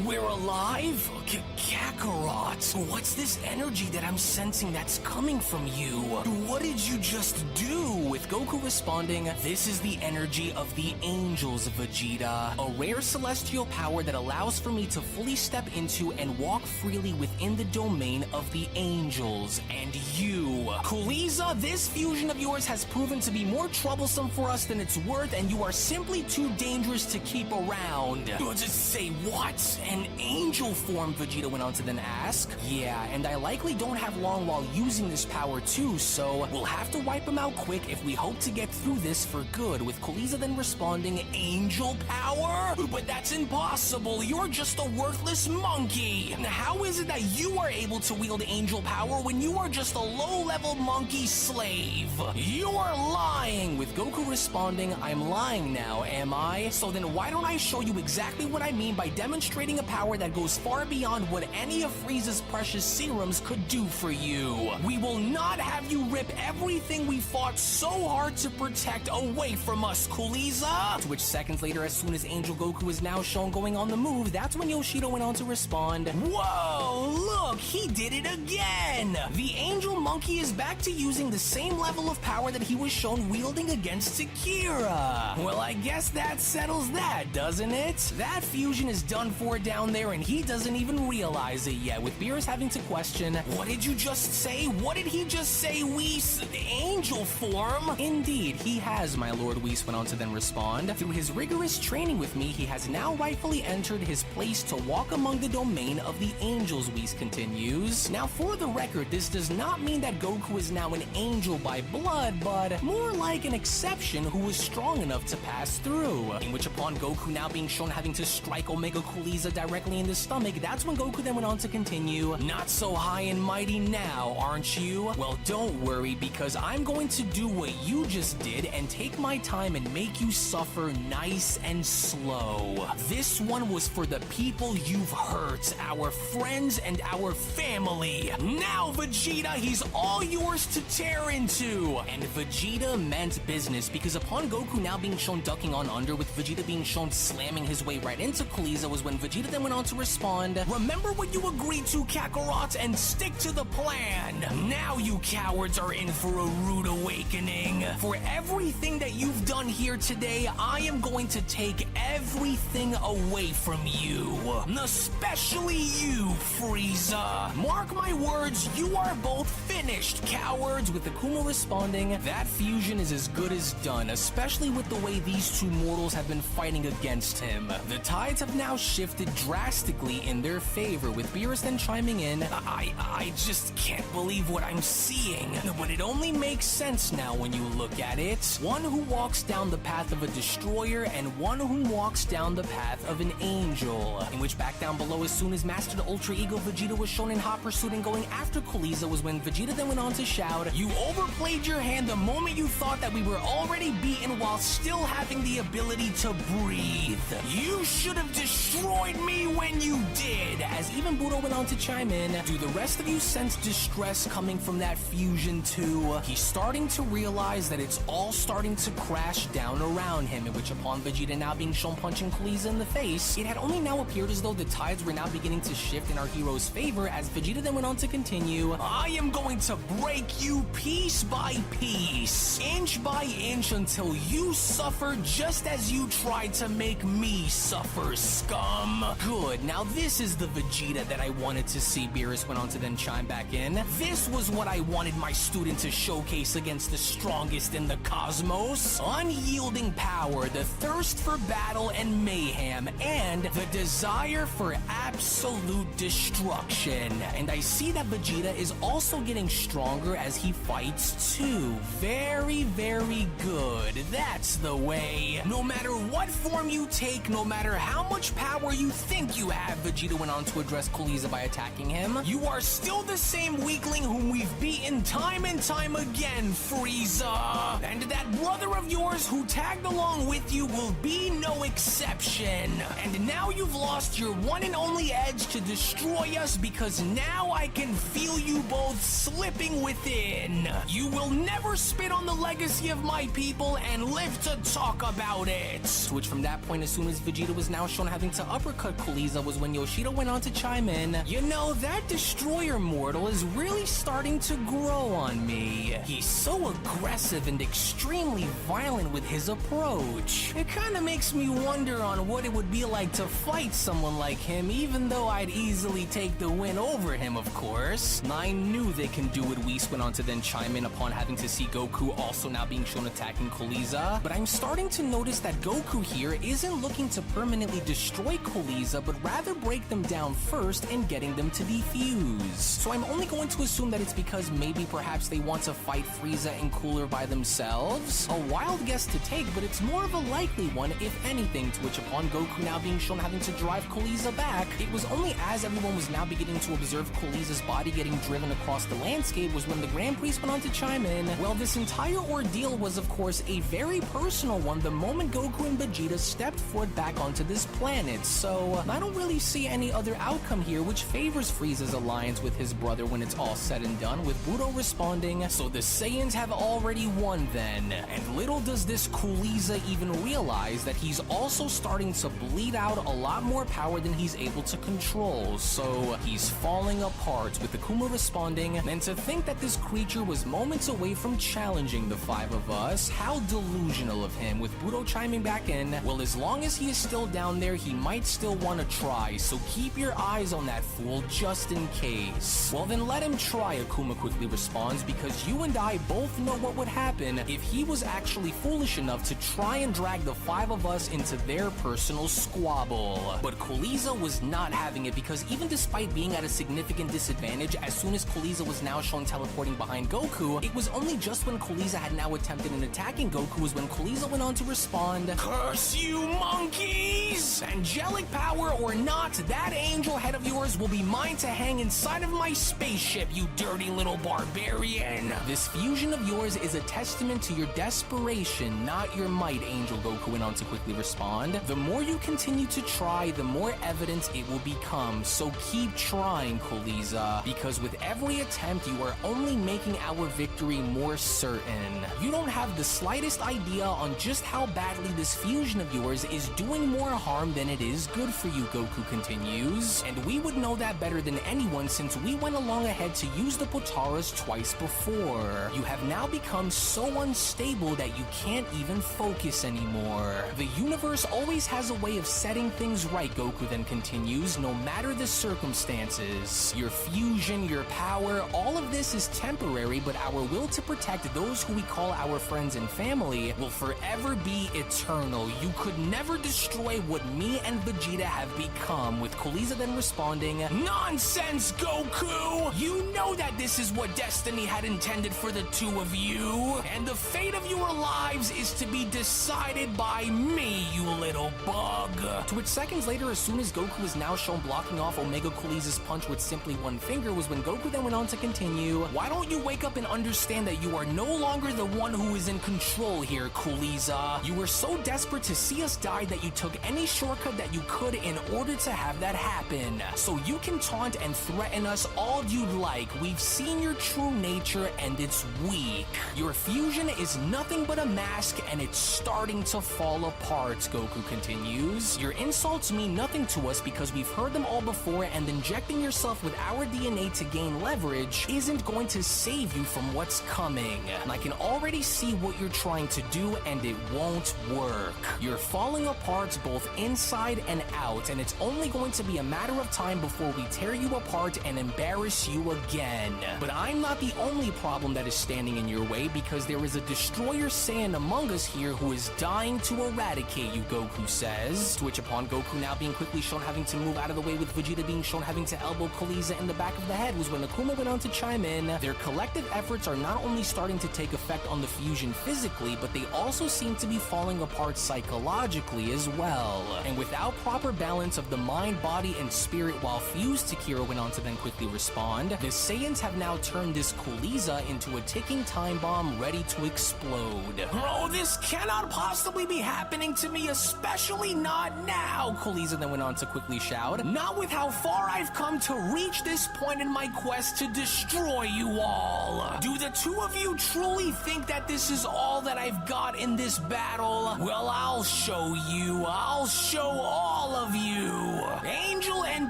Speaker 4: We're alive? Kakarot, what's this energy that I'm sensing that's coming from you? What did you just do?" With Goku responding, "This is the energy of the angels, Vegeta, a rare celestial power that allows for me to fully step into and walk freely within the domain of the angels. And you, Kuliza, this fusion of yours has proven to be more troublesome for us than it's worth, and you are simply too dangerous to keep around." "Just say what? An angel form?" Vegeta went on to then ask. "Yeah, and I likely don't have long while using this power too, so we'll have to wipe him out quick if we hope to get through this for good." With Kuliza then responding, "Angel power? But that's impossible. You're just a worthless monkey. How is it that you are able to wield angel power when you are just a low-level monkey slave? You are lying." With Goku responding, "I'm lying now, am I? So then why don't I show you exactly what I mean by demonstrating a power that goes far beyond what any of Frieza's precious serums could do for you. We will not have you rip everything we fought so hard to protect away from us, Kuliza." To which seconds later, as soon as Angel Goku is now shown going on the move, that's when Yoshido went on to respond, "Whoa, look, he did it again! The Angel Monkey is back to using the same same level of power that he was shown wielding against Sekira. Well, I guess that settles that, doesn't it? That fusion is done for down there, and he doesn't even realize it yet, with Beerus having to question, what did you just say? What did he just say, Whis? Angel form? Indeed, he has, my lord, Whis went on to then respond. Through his rigorous training with me, he has now rightfully entered his place to walk among the domain of the angels, Whis continues. Now, for the record, this does not mean that Goku is now an angel by blood, but more like an exception who was strong enough to pass through. In which upon Goku now being shown having to strike Omega Cooleza directly in the stomach, that's when Goku then went on to continue, not so high and mighty now, aren't you? Well, don't worry, because I'm going to do what you just did and take my time and make you suffer nice and slow. This one was for the people you've hurt, our friends and our family. Now, Vegeta, he's all yours to tear into. And Vegeta meant business, because upon Goku now being shown ducking on under, with Vegeta being shown slamming his way right into Cooleza, was when Vegeta then went on to respond, remember what you agreed to, Kakarot, and stick to the plan. Now you cowards are in for a rude awakening. For everything that you've done here today, I am going to take everything away from you. Especially you, Frieza. Mark my words, you are both finished, cowards, with Akuma responding, that fusion is as good as done, especially with the way these two mortals have been fighting against him. The tides have now shifted drastically in their favor, with Beerus then chiming in, I just can't believe what I'm seeing. But it only makes sense now when you look at it. One who walks down the path of a destroyer, and one who walks down the path of an angel. In which back down below, as soon as Master Ultra Ego Vegeta was shown in hot pursuit and going after Cooleza, was when Vegeta then went on to shout, you overplayed your hand the moment you thought that we were already beaten while still having the ability to breathe. You should have destroyed me when you did. As even Budo went on to chime in, do the rest of you sense distress coming from that fusion too? He's starting to realize that it's all starting to crash down around him, in which upon Vegeta now being shown punching Cooleza in the face, it had only now appeared as though the tides were now beginning to shift in our hero's favor, as Vegeta then went on to continue, I am going to break you piece by piece, inch by inch, until you suffer just as you tried to make me suffer, scum. Good, now this is the Vegeta that I wanted to see, Beerus went on to then chime back in. This was what I wanted my student to showcase against the strongest in the cosmos. Unyielding power, the thirst for battle and mayhem, and the desire for absolute destruction. And I see that Vegeta is also getting stronger as he fights too. Very, very good. That's the way. No matter what form you take, no matter how much power you think you have, Vegeta went on to address Cooleza by attacking him, you are still the same weakling whom we've beaten time and time again, Frieza. And that brother of yours who tagged along with you will be no exception. And now you've lost your one and only edge to destroy us, because now I can feel you both slipping within. You will never spit on the legacy of my people and live to talk about it. To which from that point, as soon as Vegeta was now shown having to uppercut Cooleza, was when Yoshida went on to chime in, you know, that destroyer mortal is really starting to grow on me. He's so aggressive and extremely violent with his approach. It kinda makes me wonder on what it would be like to fight someone like him, even though I'd easily take the win over him, of course. I knew they can do it, Whis went on to then chime in upon having to see Goku also now being shown attacking Cooleza. But I'm starting to notice that Goku here isn't looking to permanently destroy Cooleza, but rather break them down first and getting them to defuse. So I'm only going to assume that it's because maybe perhaps they want to fight Frieza and Cooler by themselves. A wild guess to take, but it's more of a likely one, if anything, to which upon Goku now being shown having to drive Cooleza back, it was only as everyone was now beginning to observe Cooleza body getting driven across the landscape was when the Grand Priest went on to chime in. Well, this entire ordeal was of course a very personal one the moment Goku and Vegeta stepped foot back onto this planet, so I don't really see any other outcome here which favors Frieza's alliance with his brother when it's all said and done, with Budo responding, so the Saiyans have already won then. And little does this Cooleza even realize that he's also starting to bleed out a lot more power than he's able to to control, so he's falling apart, with Akuma responding, and to think that this creature was moments away from challenging the five of us, how delusional of him, with Budo chiming back in, well, as long as he is still down there, he might still want to try, so keep your eyes on that fool just in case. Well, then let him try, Akuma quickly responds, because you and I both know what would happen if he was actually foolish enough to try and drag the five of us into their personal squabble. But Kuriza was not having it, because even despite being at a significant disadvantage, as soon as Kuriza was now shown teleporting behind Goku, it was only just when Kuriza had now attempted an attacking Goku was when Kuriza went on to respond, "Curse you, monkeys! Angelic power or not, that angel head of yours will be mine to hang inside of my spaceship, you dirty little barbarian." This fusion of yours is a testament to your desperation, not your might, Angel Goku went on to quickly respond. The more you continue to try, the more evident it will become, so keep trying, Kuriza, because with every attempt, you are only making our victory more certain. You don't have the slightest idea on just how badly this fusion of yours is doing more harm than it is good for you, Goku continues. And we would know that better than anyone since we went along ahead to use the Potaras twice before. You have now become so unstable that you can't even focus anymore. The universe always has a way of setting things right, Goku then continues, no matter the circumstances. Your fusion, your power, all of this is temporary, but our will to protect those who we call our friends and family will forever be eternal. You could never destroy what me and Vegeta have become, with Kuriza then responding, "Nonsense, Goku! You know that this is what destiny had intended for the two of you, and the fate of your lives is to be decided by me, you little bug." To which seconds later, as soon as Goku was now shown blocking off Omega Kuriza's punch with simply one finger, was when Goku then went on to continue, "Why don't you wake up and understand that you are no longer the one who is in control here, Kuriza? You were so desperate to see us die that you took any shortcut that you could in order to have that happen. So you can taunt and threaten us all you'd like. We've seen your true nature and it's weak. Your fusion is nothing but a mask and it's starting to fall apart," Goku continues. "Your insults mean nothing to us because we've heard them all before, and injecting yourself with our DNA to gain leverage isn't going to save you from what's coming. And I can already see what you're trying to do and it won't work. You're falling apart both inside and out, and it's only going to be a matter of time before we tear you apart and embarrass you again. But I'm not the only problem that is standing in your way, because there is a destroyer Saiyan among us here who is dying to eradicate you," Goku says. To which upon Goku now being quickly shown having to move out of the way, with Vegeta being shown having to elbow Kuriza in the back of the head, was when Akuma went on to chime in, "Their collective efforts are not only starting to take effect on the fusion physically, but they also seem to be falling apart psychologically as well. And without proper balance of the mind, body, and spirit while fused," Takira went on to then quickly respond, "the Saiyans have now turned this Kuriza into a ticking time bomb ready to explode." "Oh, this cannot possibly be happening to me, especially not now," Kuriza then went on to quickly shout. "Not with how far I've come to reach this point in my quest to destroy you all. Do the two of you truly think that this is all that I've got in this battle? Well, I'll show you. I'll show all of you. Angel and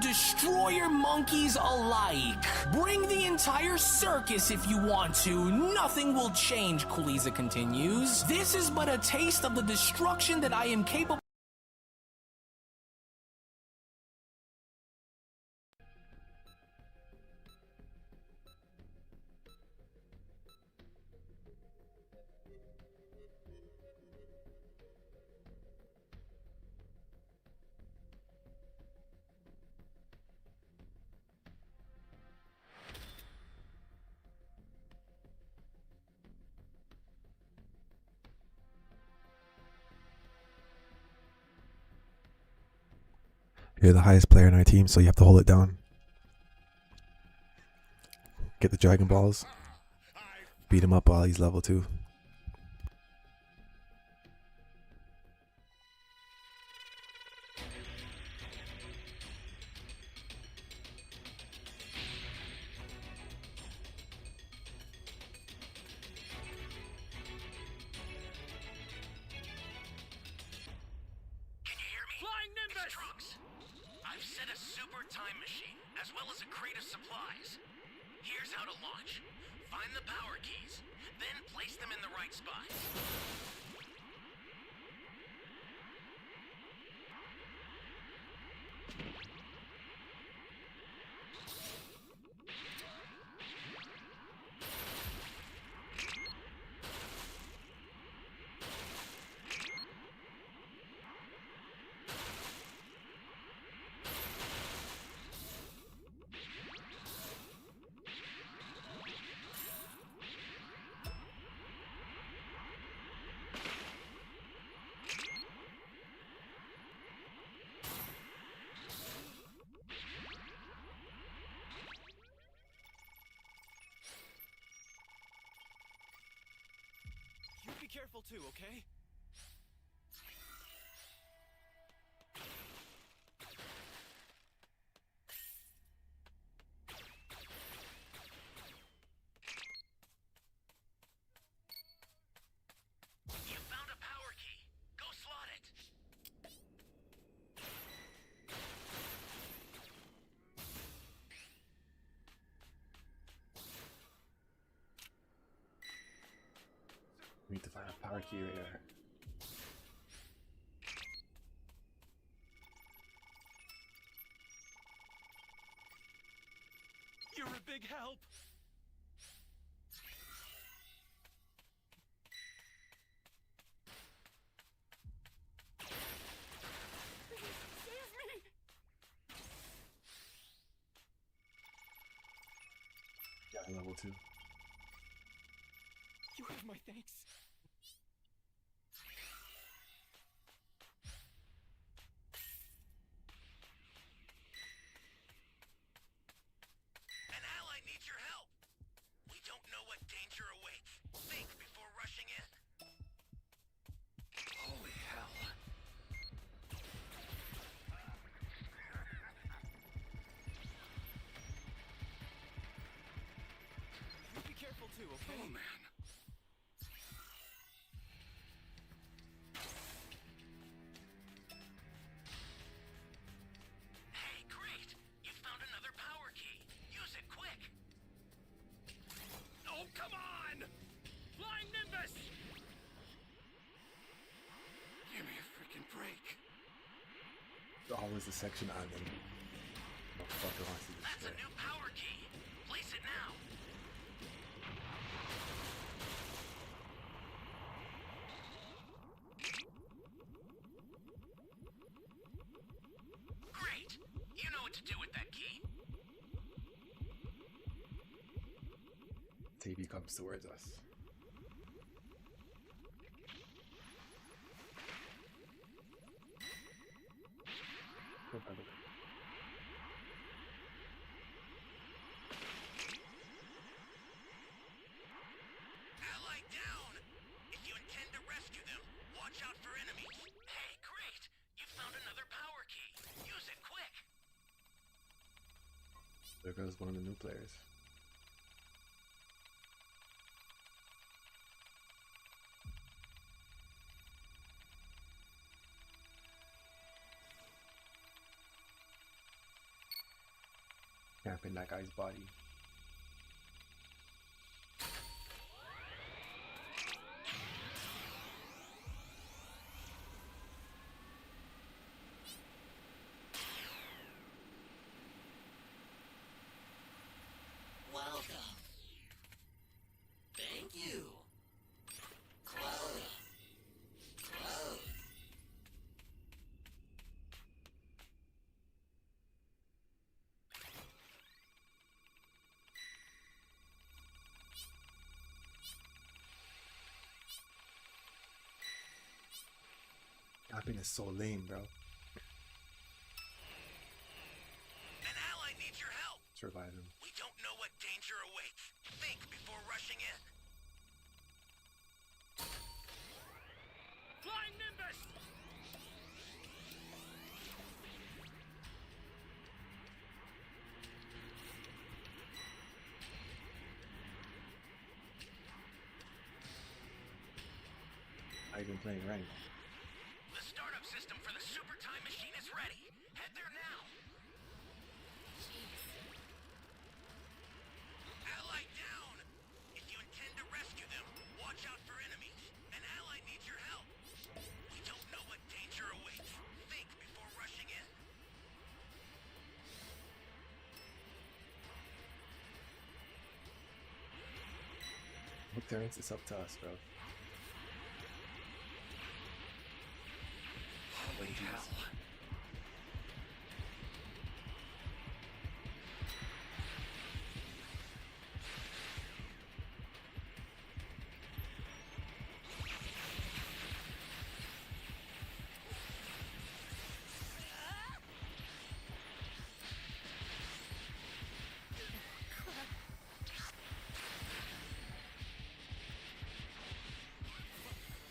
Speaker 4: Destroyer monkeys alike. Bring the entire circus if you want to. Nothing will change," Kuriza continues. "This is but a taste of the destruction that I am capable."
Speaker 2: You're the highest player in our team, so you have to hold it down. Get the Dragon Balls. Beat him up while he's level 2.
Speaker 1: Can you hear me? Flying Nimbus! Trunks, I've set a super time machine, as well as a crate of supplies. Here's how to launch. Find the power keys, then place them in the right spot.
Speaker 7: You be careful too, okay?
Speaker 1: You found a power key. Go slot it.
Speaker 2: We need to find a power key right there.
Speaker 7: You're a big help.
Speaker 6: Save me!
Speaker 2: Yeah, level 2.
Speaker 7: You have my thanks.
Speaker 1: An ally needs your help. We don't know what danger awaits. Think before rushing in. Holy hell.
Speaker 7: You be careful too, okay?
Speaker 1: Oh man. Hey, great! You found another power key. Use it quick. Oh, come on! Flying Nimbus! Give me a freaking break.
Speaker 2: Always a section on them. Motherfucker wants to
Speaker 1: That's a
Speaker 2: destroy.
Speaker 1: new power key. Place it now. Great! You know what to do with that key.
Speaker 2: TV comes towards us. Oh, by the way.
Speaker 1: Ally down! If you intend to rescue them, watch out for enemies. Hey, great! You found another power key. Use it quick.
Speaker 2: There goes one of the new players. Camping that guy's body.
Speaker 1: Welcome. Thank you. Close. Close.
Speaker 2: Camping is so lame, bro.
Speaker 1: An ally needs your help.
Speaker 2: Surviving.
Speaker 1: We don't know what danger awaits. Think before rushing in. Flying Nimbus!
Speaker 2: I've been playing rank.
Speaker 1: The startup system for the super time machine is ready. Head there now.
Speaker 2: Terrence, it's up to us, bro.
Speaker 1: Holy hell.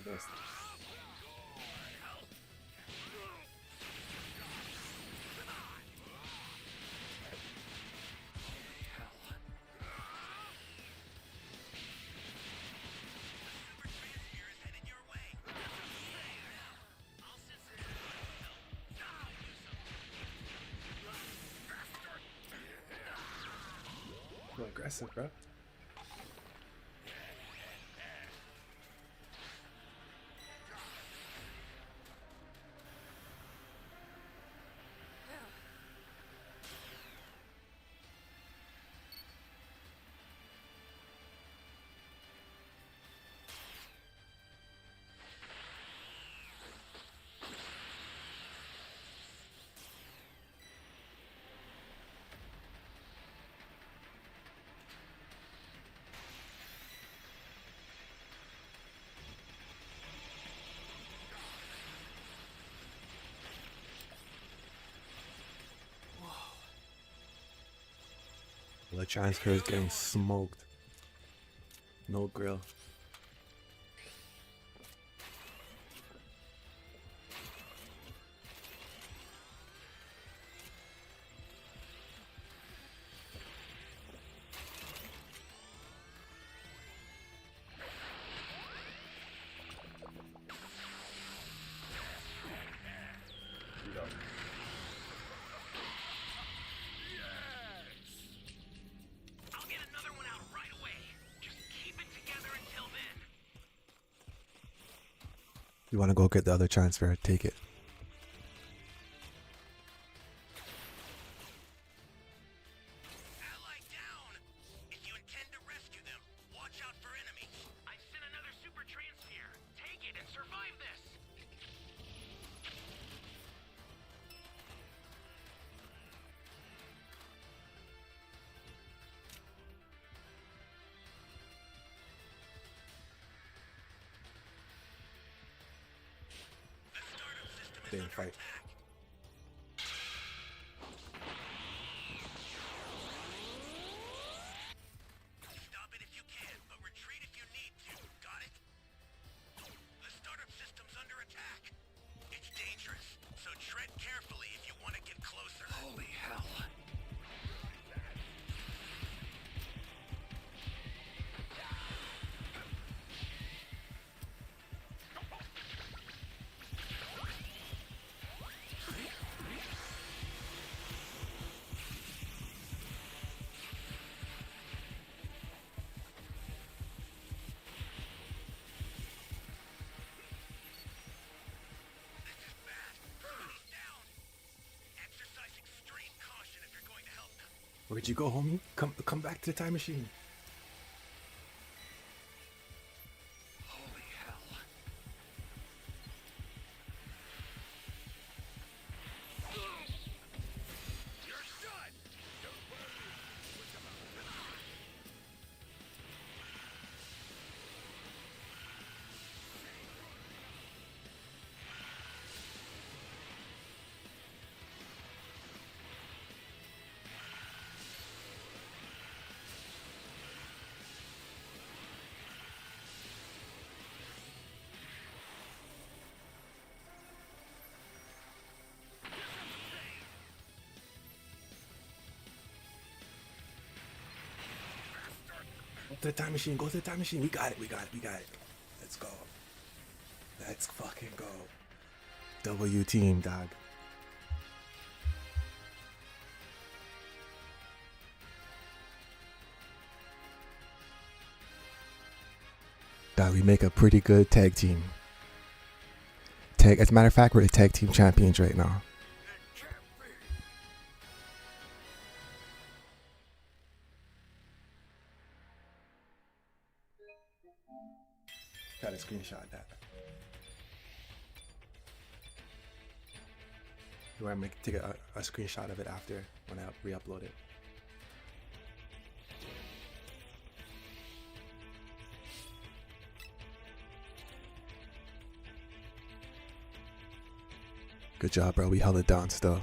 Speaker 2: Missed. Go aggressive, bro. The transfer is getting smoked. No grill.
Speaker 1: I'll get another one out right away. Just keep it together until then.
Speaker 2: You want to go get the other transfer? Take it.
Speaker 1: Ally down! If you intend to rescue them, watch out for enemies. I sent another super transfer. Take it and survive this. The startup system is
Speaker 2: Didn't
Speaker 1: under
Speaker 2: fight.
Speaker 1: attack. Stop it if you can, but retreat if you need to. Got it? The startup system's under attack. It's dangerous, so tread carefully if you want to get closer. Holy hell. This is bad. He's down. Exercise extreme caution if you're going to help them.
Speaker 2: Where'd you go, homie? Come back to the time machine.
Speaker 1: Holy hell. You're done!
Speaker 2: Go to the time machine. Go to the time machine. We got it. We got it. We got it. Let's go. Let's fucking go. W team, dog. Dog, we make a pretty good tag team. As a matter of fact, we're the tag team champions right now. Gotta screenshot that. You want to take a screenshot of it after when I re-upload it. Good job, bro. We held it down still.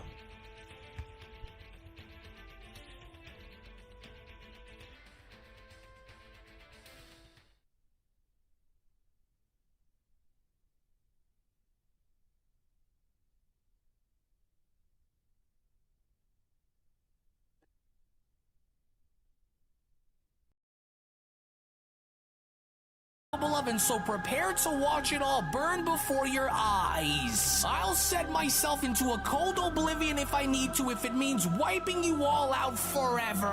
Speaker 4: And so prepare to watch it all burn before your eyes. I'll set myself into a cold oblivion if I need to, if it means wiping you all out forever.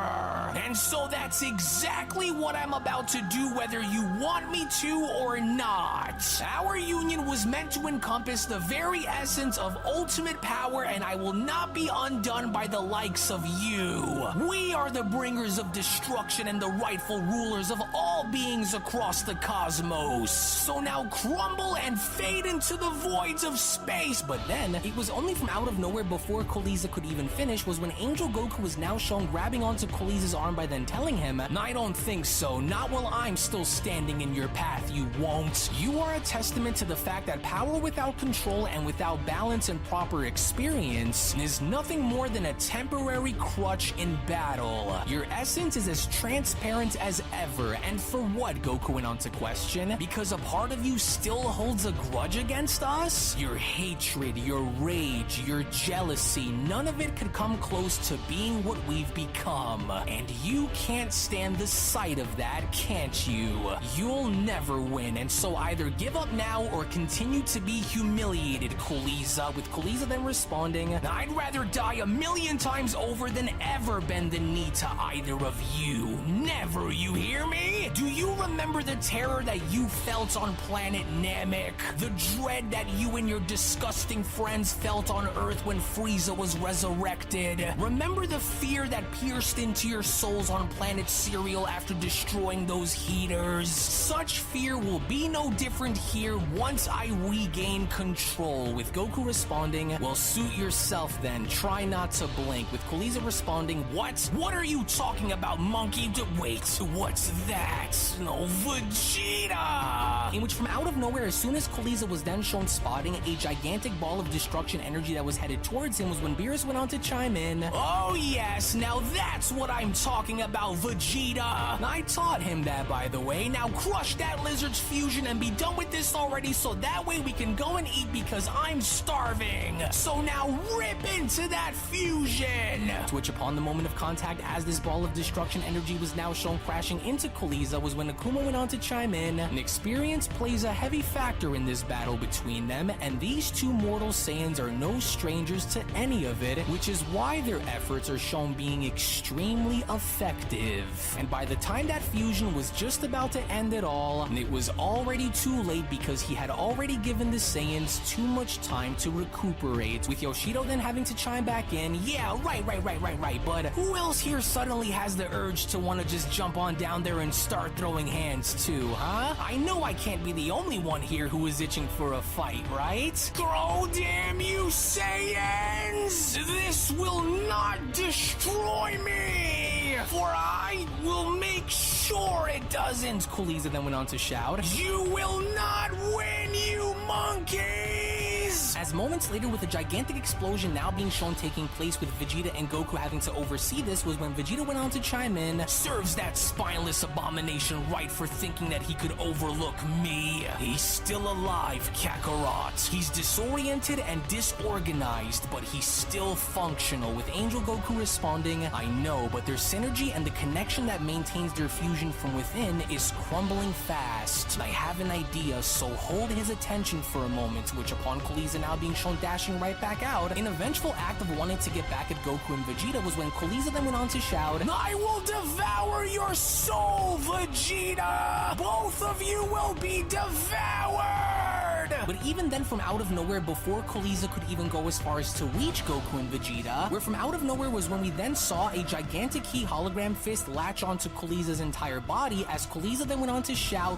Speaker 4: And so that's exactly what I'm about to do, whether you want me to or not. Our union was meant to encompass the very essence of ultimate power, and I will not be undone by the likes of you. We are the bringers of destruction and the rightful rulers of all beings across the cosmos. So now crumble and fade into the voids of space. But then, it was only from out of nowhere before Koliza could even finish was when Angel Goku was now shown grabbing onto Koliza's arm by then telling him, "I don't think so, not while I'm still standing in your path, you won't." You are a testament to the fact that power without control and without balance and proper experience is nothing more than a temporary crutch in battle. Your essence is as transparent as ever, and for what, Goku went on to question? Because a part of you still holds a grudge against us? Your hatred, your rage, your jealousy, none of it could come close to being what we've become. And you can't stand the sight of that, can't you? You'll never win, and so either give up now or continue to be humiliated, Koliza. With Koliza then responding, "I'd rather die 1,000,000 times over than ever bend the knee to either of you. Never, you hear me? Do you remember the terror that you felt on planet Namek? The dread that you and your disgusting friends felt on Earth when Frieza was resurrected? Remember the fear that pierced into your souls on planet Cereal after destroying those heaters? Such fear will be no different here once I regain control." With Goku responding, "Well, suit yourself then. Try not to blink." With Koliza responding, "What? What are you talking about, monkey? Wait, what's that? No, Vegeta!" In which from out of nowhere, as soon as Koliza was then shown spotting a gigantic ball of destruction energy that was headed towards him was when Beerus went on to chime in, "Oh yes, now that's what I'm talking about, Vegeta. I taught him that, by the way. Now crush that lizard's fusion and be done with this already so that way we can go and eat because I'm starving. So now rip into that fusion!" To which upon the moment of contact, as this ball of destruction energy was now shown crashing into Koliza, was when Akuma went on to chime in, "And experience plays a heavy factor in this battle between them, and these two mortal Saiyans are no strangers to any of it, which is why their efforts are shown being extremely effective." And by the time that fusion was just about to end it all, it was already too late because he had already given the Saiyans too much time to recuperate, with Yoshido then having to chime back in, "Yeah, right, but who else here suddenly has the urge to want to just jump on down there and start throwing hands too, huh? I know I can't be the only one here who is itching for a fight, right? Oh, damn you, Saiyans! This will not destroy me! For I will make sure it doesn't!" Koliza then went on to shout, "You will not win, you monkeys!" As moments later, with a gigantic explosion now being shown taking place with Vegeta and Goku having to oversee this, was when Vegeta went on to chime in, "Serves that spineless abomination right for thinking that he could overlook me. He's still alive, Kakarot. He's disoriented and disorganized, but he's still functional." With Angel Goku responding, "I know, but their synergy and the connection that maintains their fusion from within is crumbling fast. I have an idea, so hold his attention for a moment," which upon Koliza now being shown dashing right back out, in a vengeful act of wanting to get back at Goku and Vegeta, was when Koliza then went on to shout, "I will devour your soul, Vegeta! Both of you will be devoured!" scared. But even then, from out of nowhere, before Kuriza could even go as far as to reach Goku and Vegeta, where from out of nowhere was when we then saw a gigantic Ki hologram fist latch onto Kuriza's entire body, as Kuriza then went on to shout,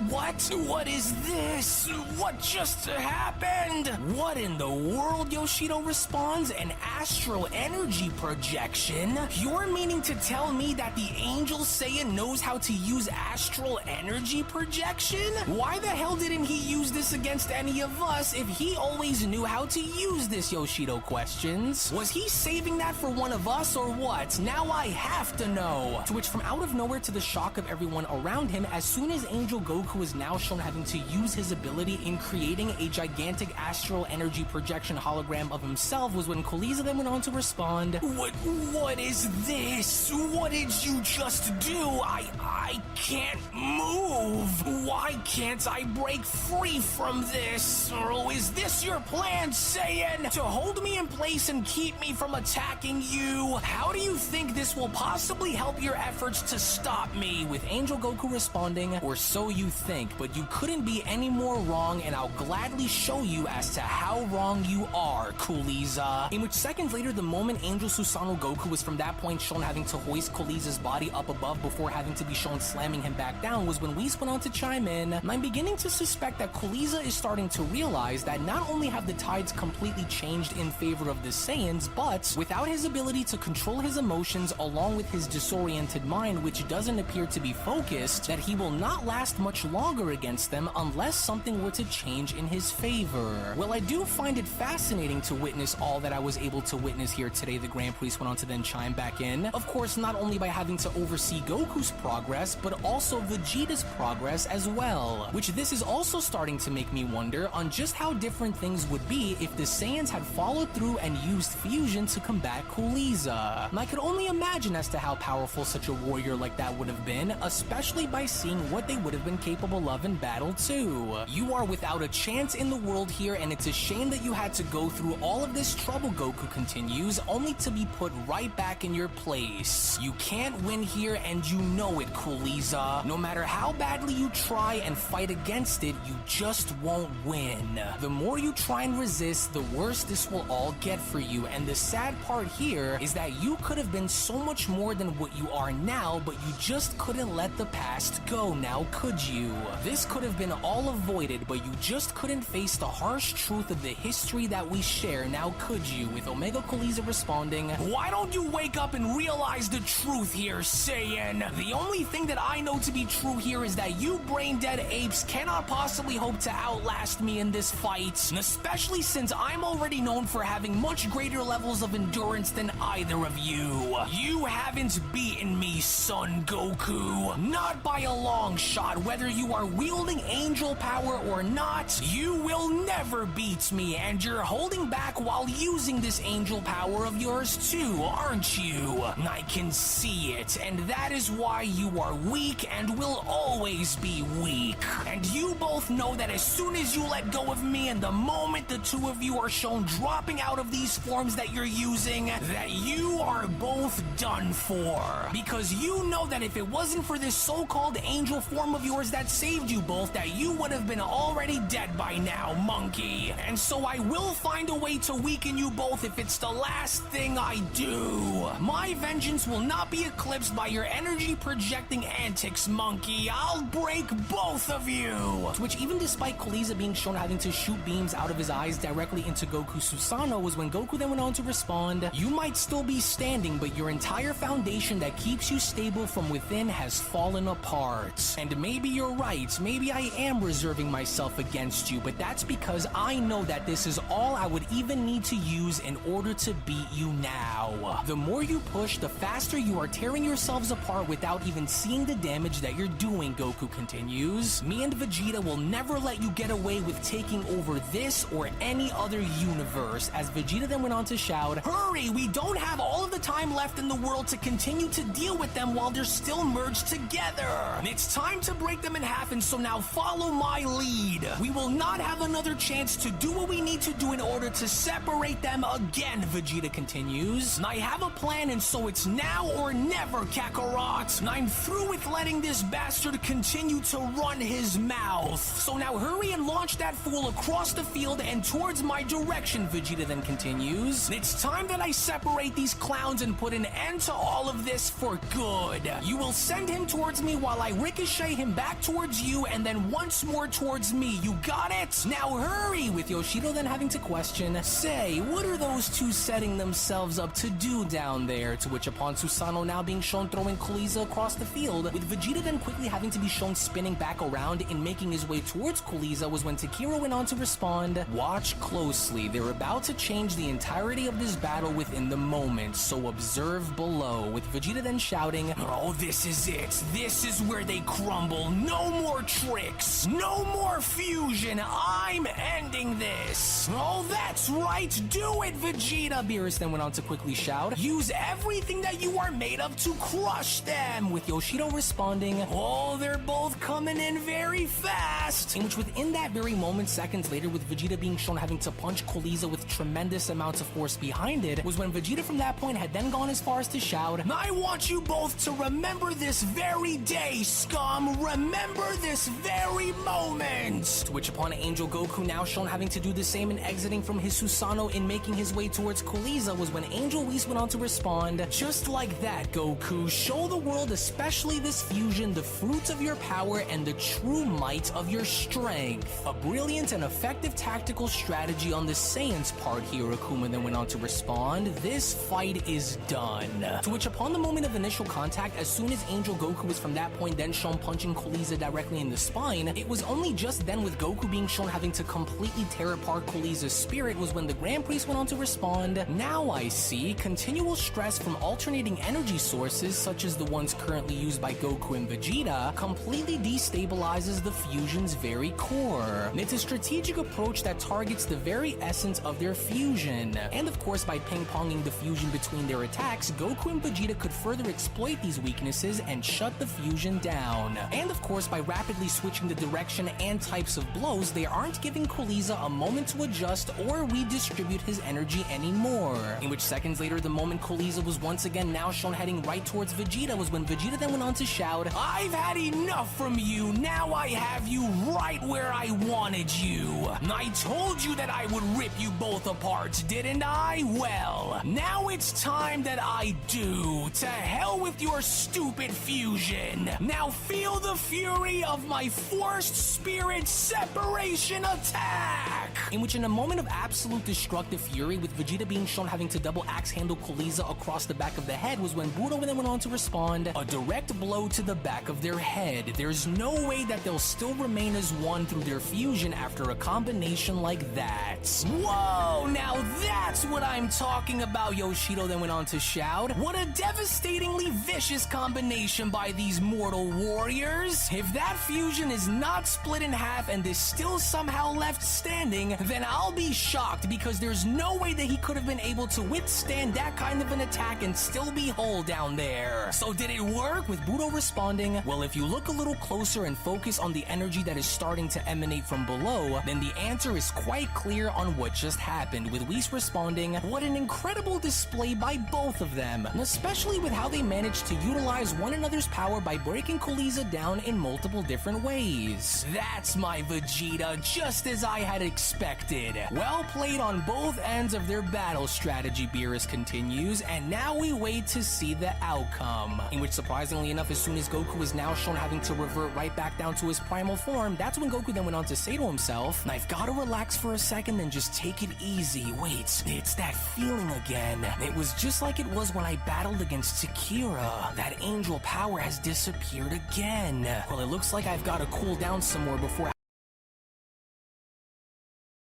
Speaker 4: "What? What is this? What just happened?" "What in the world?" Yoshido responds. "An astral energy projection? You're meaning to tell me that the Angel Saiyan knows how to use astral energy projection? Why the hell didn't he use this against any of us if he always knew how to use this?" Yoshido questions. "Was he saving that for one of us or what? Now I have to know." To which, from out of nowhere, to the shock of everyone around him, as soon as Angel Goku is now shown having to use his ability in creating a gigantic astral energy projection hologram of himself, was when Kuriza then went on to respond, What is this? What did you just do? I can't move. Why can't I break free from this? Or is this your plan, Saiyan? To hold me in place and keep me from attacking you? How do you think this will possibly help your efforts to stop me? With Angel Goku responding, "Or so you think, but you couldn't be any more wrong, and I'll gladly show you as to how wrong you are, Kuriza." In which seconds later, the moment Angel Susanoo Goku was from that point shown having to hoist Kuriza's body up above before having to be shown slamming him back down, was when Whis went on to chime in, and I'm beginning to suspect that Kuriza is starting to realize that not only have the tides completely changed in favor of the Saiyans, but without his ability to control his emotions along with his disoriented mind, which doesn't appear to be focused, that he will not last much longer against them unless something were to change in his favor. Well, I do find it fascinating to witness all that I was able to witness here today, the Grand Priest went on to then chime back in. Of course, not only by having to oversee Goku's progress, but also Vegeta's progress as well. Which this is also starting to make me wonder on just how different things would be if the Saiyans had followed through and used fusion to combat Kuriza. And I could only imagine as to how powerful such a warrior like that would have been, especially by seeing what they would have been capable of in battle too. You are without a chance in the world here, and it's a shame that you had to go through all of this trouble, Goku continues, only to be put right back in your place. You can't win here, and you know it, Kuriza. No matter how badly you try and fight against it, you just won't win. The more you try and resist, the worse this will all get for you, and the sad part here is that you could have been so much more than what you are now, but you just couldn't let the past go, now could you? This could have been all avoided, but you just couldn't face the harsh truth of the history that we share, now could you? With Omega Kuriza responding, "Why don't you wake up and realize the truth here, Saiyan? The only thing that I know to be true here is that you brain-dead apes cannot possibly hope to outlast me in this fight, and especially since I'm already known for having much greater levels of endurance than either of you. You haven't beaten me, Son Goku. Not by a long shot. Whether you are wielding angel power or not, you will never beat me, and you're holding back while using this angel power of yours too, aren't you? I can see it, and that is why you are weak and will always be weak. And you both know that as soon as you let go of me and the moment the two of you are shown dropping out of these forms that you're using, that you are both done for. Because you know that if it wasn't for this so-called angel form of yours that saved you both, that you would have been already dead by now, monkey. And so I will find a way to weaken you both if it's the last thing I do. My vengeance will not be eclipsed by your energy projecting antics, monkey. I'll break both of you." To which, even despite Kuriza being shown having to shoot beams out of his eyes directly into Goku Susanoo, was when Goku then went on to respond, "You might still be standing, but your entire foundation that keeps you stable from within has fallen apart. And maybe you're right, maybe I am reserving myself against you, but that's because I know that this is all I would even need to use in order to beat you now. The more you push, the faster you are tearing yourselves apart without even seeing the damage that you're doing," Goku continues. "Me and Vegeta will never let you get away with taking over this or any other universe," as Vegeta then went on to shout, "Hurry, we don't have all of the time left in the world to continue to deal with them while they're still merged together. It's time to break them in half, and so now follow my lead. We will not have another chance to do what we need to do in order to separate them again," Vegeta continues. "I have a plan, and so it's now or never, Kakarot. I'm through with letting this bastard continue to run his mouth. So now hurry and launch that fool across the field and towards my direction, Vegeta then continues. It's time that I separate these clowns and put an end to all of this for good. You will send him towards me while I ricochet him back towards you and then once more towards me. You got it? Now hurry! With Yoshido then having to question, say, what are those two setting themselves up to do down there? To which upon Susanoo now being shown throwing Kuriza across the field, with Vegeta then quickly having to be shown spinning back around and making his way towards Kuriza was when Takiro went on to respond, watch closely, they're about to change the entirety of this battle within the moment, so observe below, with Vegeta then shouting, oh, this is it, this is where they crumble, no more tricks, no more fusion, I'm ending this. Oh, that's right, do it, Vegeta, Beerus then went on to quickly shout, use everything that you are made of to crush them, with Yoshido responding, oh, they're both coming in very fast, in which within that very moment, seconds later, with Vegeta being shown having to punch Kuriza with tremendous amounts of force behind it, was when Vegeta from that point had then gone as far as to shout, I want you both to remember this very day, scum, remember this very moment, to which upon Angel Goku now shown having to do the same and exiting from his Susanoo and making his way towards Kuriza was when Angel Whis went on to respond, just like that, Goku, show the world, especially this fusion, the fruits of your power and the true might of your strength. A brilliant and effective tactical strategy on the Saiyan's part here, Akuma then went on to respond, this fight is done. To which upon the moment of initial contact, as soon as Angel Goku was from that point then shown punching Kuriza directly in the spine, it was only just then with Goku being shown having to completely tear apart Kuriza's spirit was when the Grand Priest went on to respond, now I see, continual stress from alternating energy sources such as the ones currently used by Goku and Vegeta completely destabilizes the fusion's very core. It's a strategic approach that targets the very essence of their fusion. And of course, by ping-ponging the fusion between their attacks, Goku and Vegeta could further exploit these weaknesses and shut the fusion down. And of course, by rapidly switching the direction and types of blows, they aren't giving Kuriza a moment to adjust or redistribute his energy anymore. In which seconds later, the moment Kuriza was once again now shown heading right towards Vegeta was when Vegeta then went on to shout, I've had enough from you, now I have you right where I wanted you. I told you that I would rip you both apart, didn't I? Well, now it's time that I do. To hell with your stupid fusion. Now feel the fury of my forced spirit separation attack! In which in a moment of absolute destructive fury, with Vegeta being shown having to double axe handle Kuriza across the back of the head was when Budo then went on to respond, a direct blow to the back of their head. There's no way that they'll still remain as one through their fusion after a combination like that. Whoa, now that's what I'm talking about, Yoshido then went on to shout. What a devastatingly vicious combination by these mortal warriors. If that fusion is not split in half and is still somehow left standing, then I'll be shocked because there's no way that he could have been able to withstand that kind of an attack and still be whole down there. So did it work? With Budo responding, well, if you look a little closer and focus on the energy that is starting to emanate from below, then the answer is quite clear on what just happened, with Whis responding, what an incredible display by both of them, especially with how they managed to utilize one another's power by breaking Kuriza down in multiple different ways. That's my Vegeta, just as I had expected. Well played on both ends of their battle strategy, Beerus continues, and now we wait to see the outcome. In which, surprisingly enough, as soon as Goku was now shown having to revert right back down to his primal form, that's when Goku then went on to say to himself, I've gotta relax for a second and just take it easy. Wait, it's that feeling again. It was just like it was when I battled against Takira. That angel power has disappeared again. Well, it looks like I've gotta cool down some more before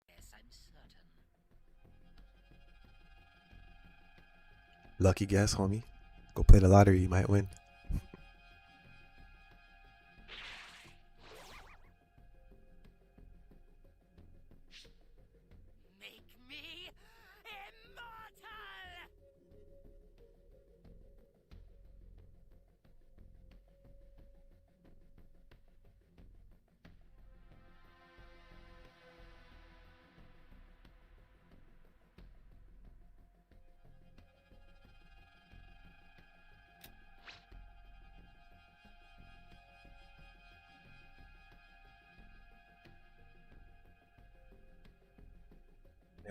Speaker 5: Yes, I'm certain.
Speaker 2: Lucky guess, homie. Go play the lottery, you might win.
Speaker 5: Make me immortal!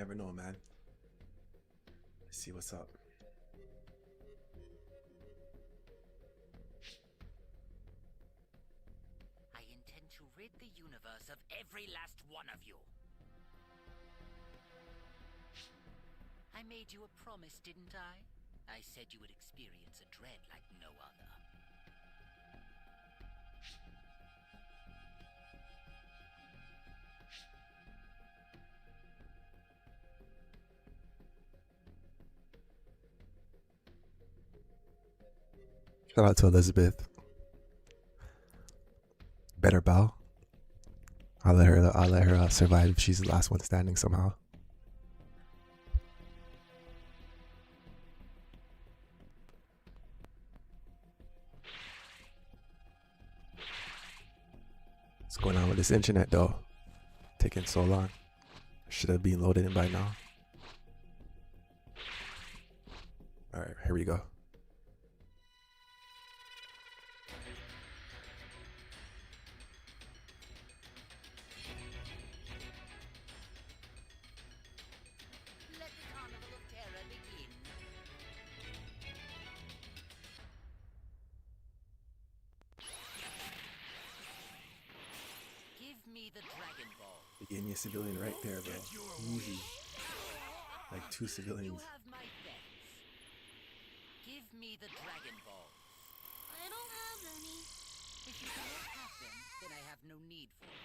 Speaker 2: never know, man. Let's see what's up.
Speaker 5: I intend to rid the universe of every last one of you. I made you a promise, didn't I? I said you would experience a dread like no other.
Speaker 2: Shout out to Elizabeth. Better bow. I'll let her survive if she's the last one standing somehow. What's going on with this internet though? Taking so long. Should have been loaded in by now. Alright, here we go.
Speaker 5: Let the Carnival of Terror begin. Give me the Dragon Ball.
Speaker 2: You gave me a civilian right there, bro. Easy. Like 2
Speaker 5: You
Speaker 2: civilians.
Speaker 5: have my thanks. Give me the Dragon Balls.
Speaker 3: I don't have any.
Speaker 5: If you cannot have them, then I have no need for them.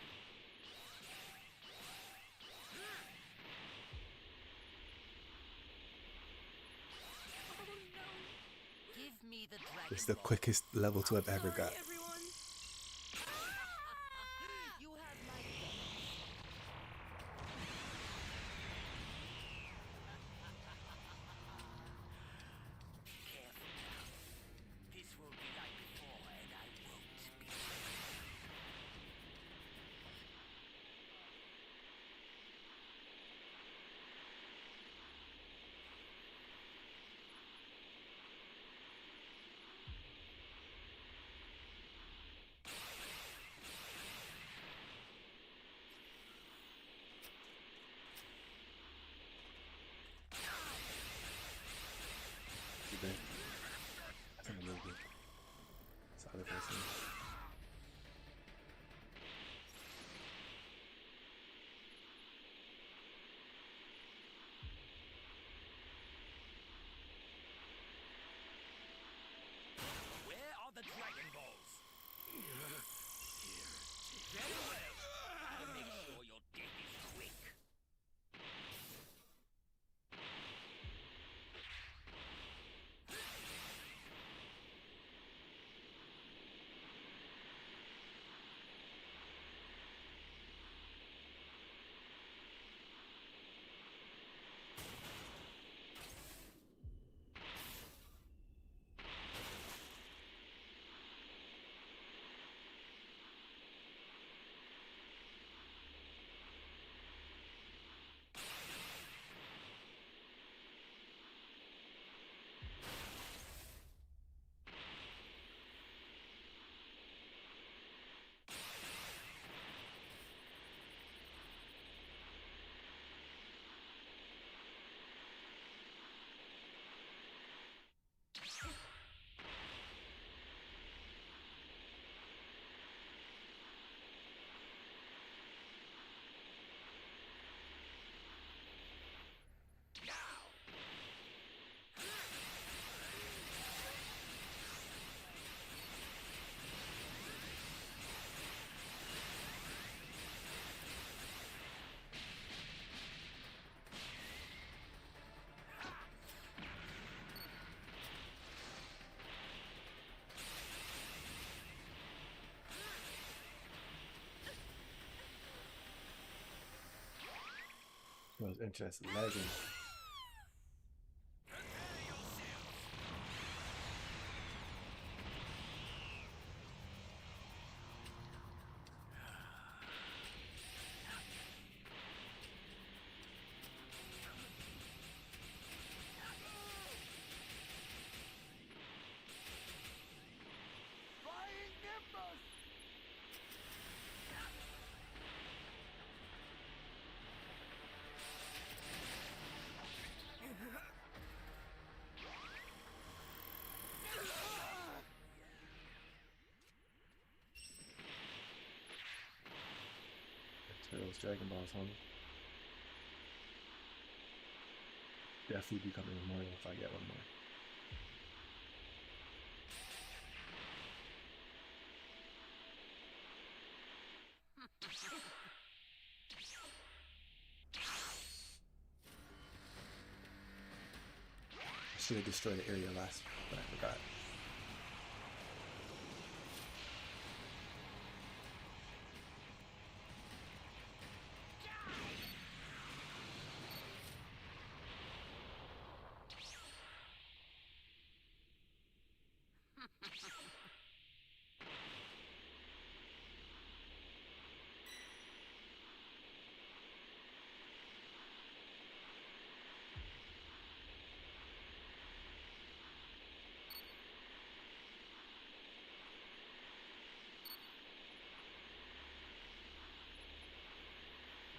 Speaker 3: Oh no.
Speaker 5: Give me the Dragon
Speaker 2: It's the
Speaker 5: Balls.
Speaker 2: quickest level 2 I've ever got.
Speaker 3: Sorry, everyone.
Speaker 5: You have my thanks. Careful now. This will be like before, and I won't be.
Speaker 2: That's a little bit. It's the other person.
Speaker 1: Where are the Dragon Balls? Very well. I'll make sure your death is quick.
Speaker 2: Those internet's lagging.
Speaker 7: Flying Nimbus!
Speaker 2: those Dragon Balls, homie. Definitely becoming immortal if I get one more. I should have destroyed the area last, but I forgot.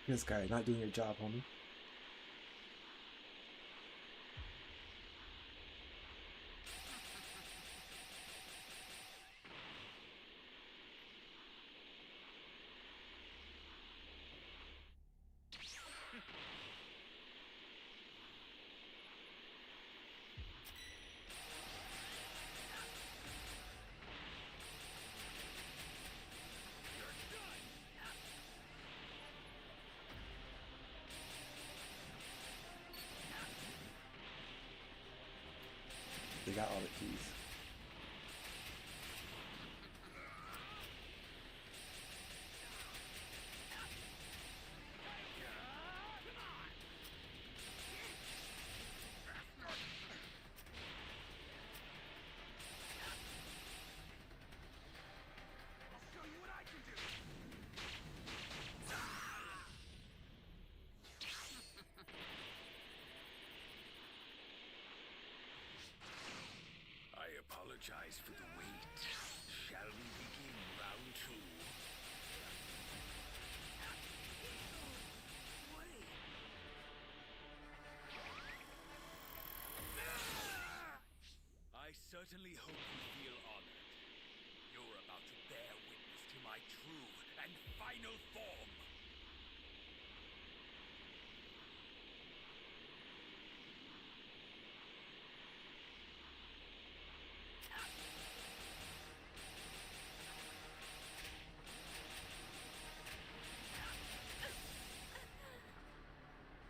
Speaker 2: This guy not doing your job, homie. They got all the keys.
Speaker 1: I apologize for the wait. Shall we begin round two? I certainly hope you feel honored. You're about to bear witness to my true and final form.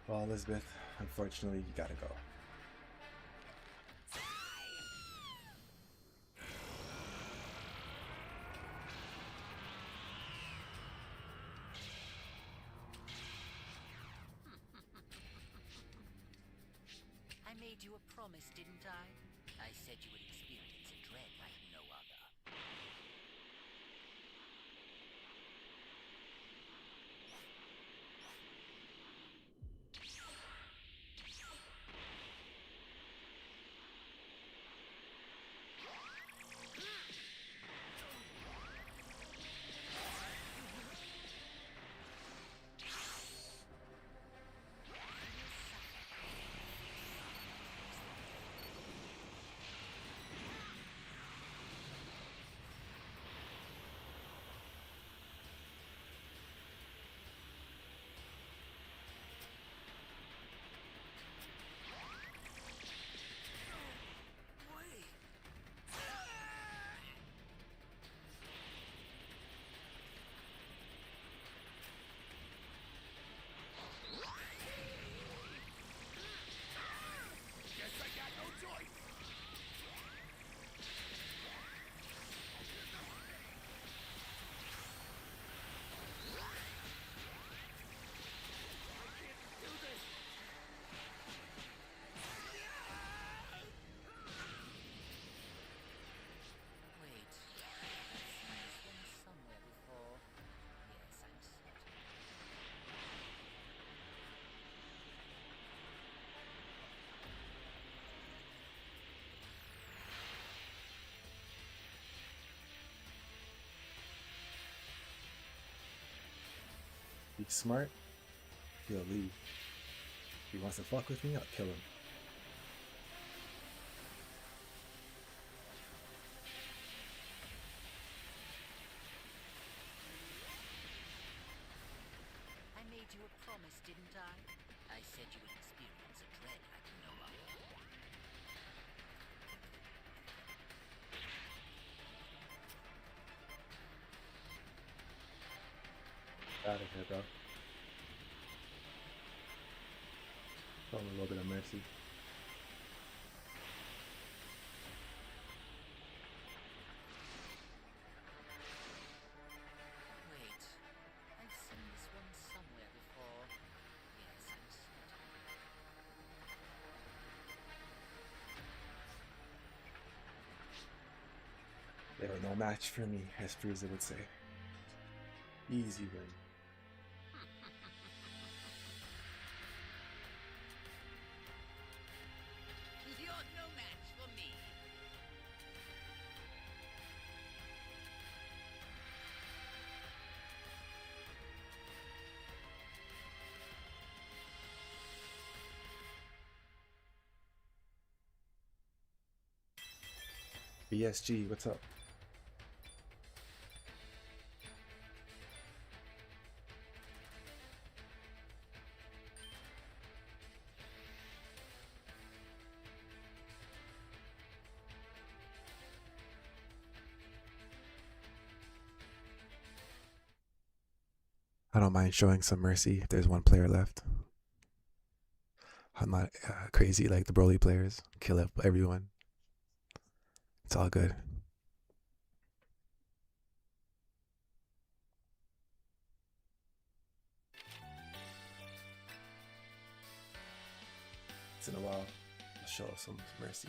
Speaker 2: Well, Elizabeth, unfortunately, you gotta go.
Speaker 5: I made you a promise, didn't I? I said you would experience a dread like no other.
Speaker 2: He's smart, he'll leave. If he wants to fuck with me, I'll kill him.
Speaker 5: I made you a promise, didn't I? I said you would experience a dread like no other.
Speaker 2: Out of here, bro. Show him a little bit of mercy.
Speaker 5: Wait, I've seen this one somewhere before. Yes, I'm certain.
Speaker 2: They were no match for me, as Frieza would say. Easy win.
Speaker 5: You're no match for me.
Speaker 2: BSG, what's up? I don't mind showing some mercy if there's one player left. I'm not crazy like the Broly players. Kill up everyone. It's all good. Once in a while, I'll show some mercy.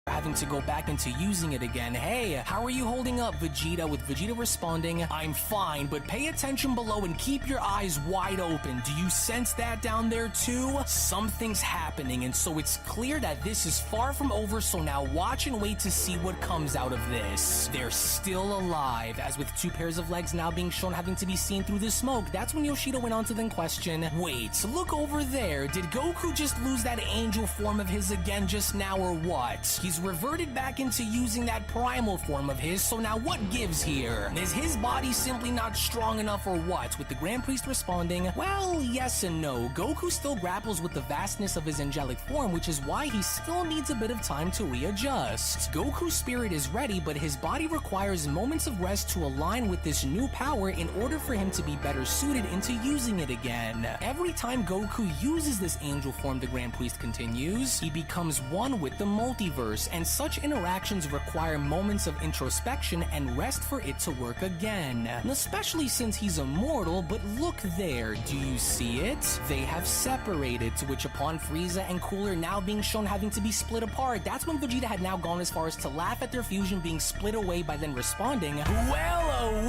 Speaker 4: Having to go back into using it again. Hey, how are you holding up, Vegeta? With Vegeta responding, I'm fine, but pay attention below and keep your eyes wide open. Do you sense that down there too? Something's happening, and so it's clear that this is far from over, so now watch and wait to see what comes out of this. They're still alive, as with 2 pairs of legs now being shown having to be seen through the smoke. That's when Yoshida went on to then question, wait, look over there. Did Goku just lose that angel form of his again just now, or what? He's reverted back into using that primal form of his, so now what gives here? Is his body simply not strong enough, or what? With the Grand Priest responding, well, yes and no. Goku still grapples with the vastness of his angelic form, which is why he still needs a bit of time to readjust. Goku's spirit is ready, but his body requires moments of rest to align with this new power in order for him to be better suited into using it again. Every time Goku uses this angel form, the Grand Priest continues, he becomes one with the multiverse, and such interactions require moments of introspection and rest for it to work again. Especially since he's immortal, but look there, do you see it? They have separated, to which upon Frieza and Cooler now being shown having to be split apart, that's when Vegeta had now gone as far as to laugh at their fusion being split away by then responding, well, oh,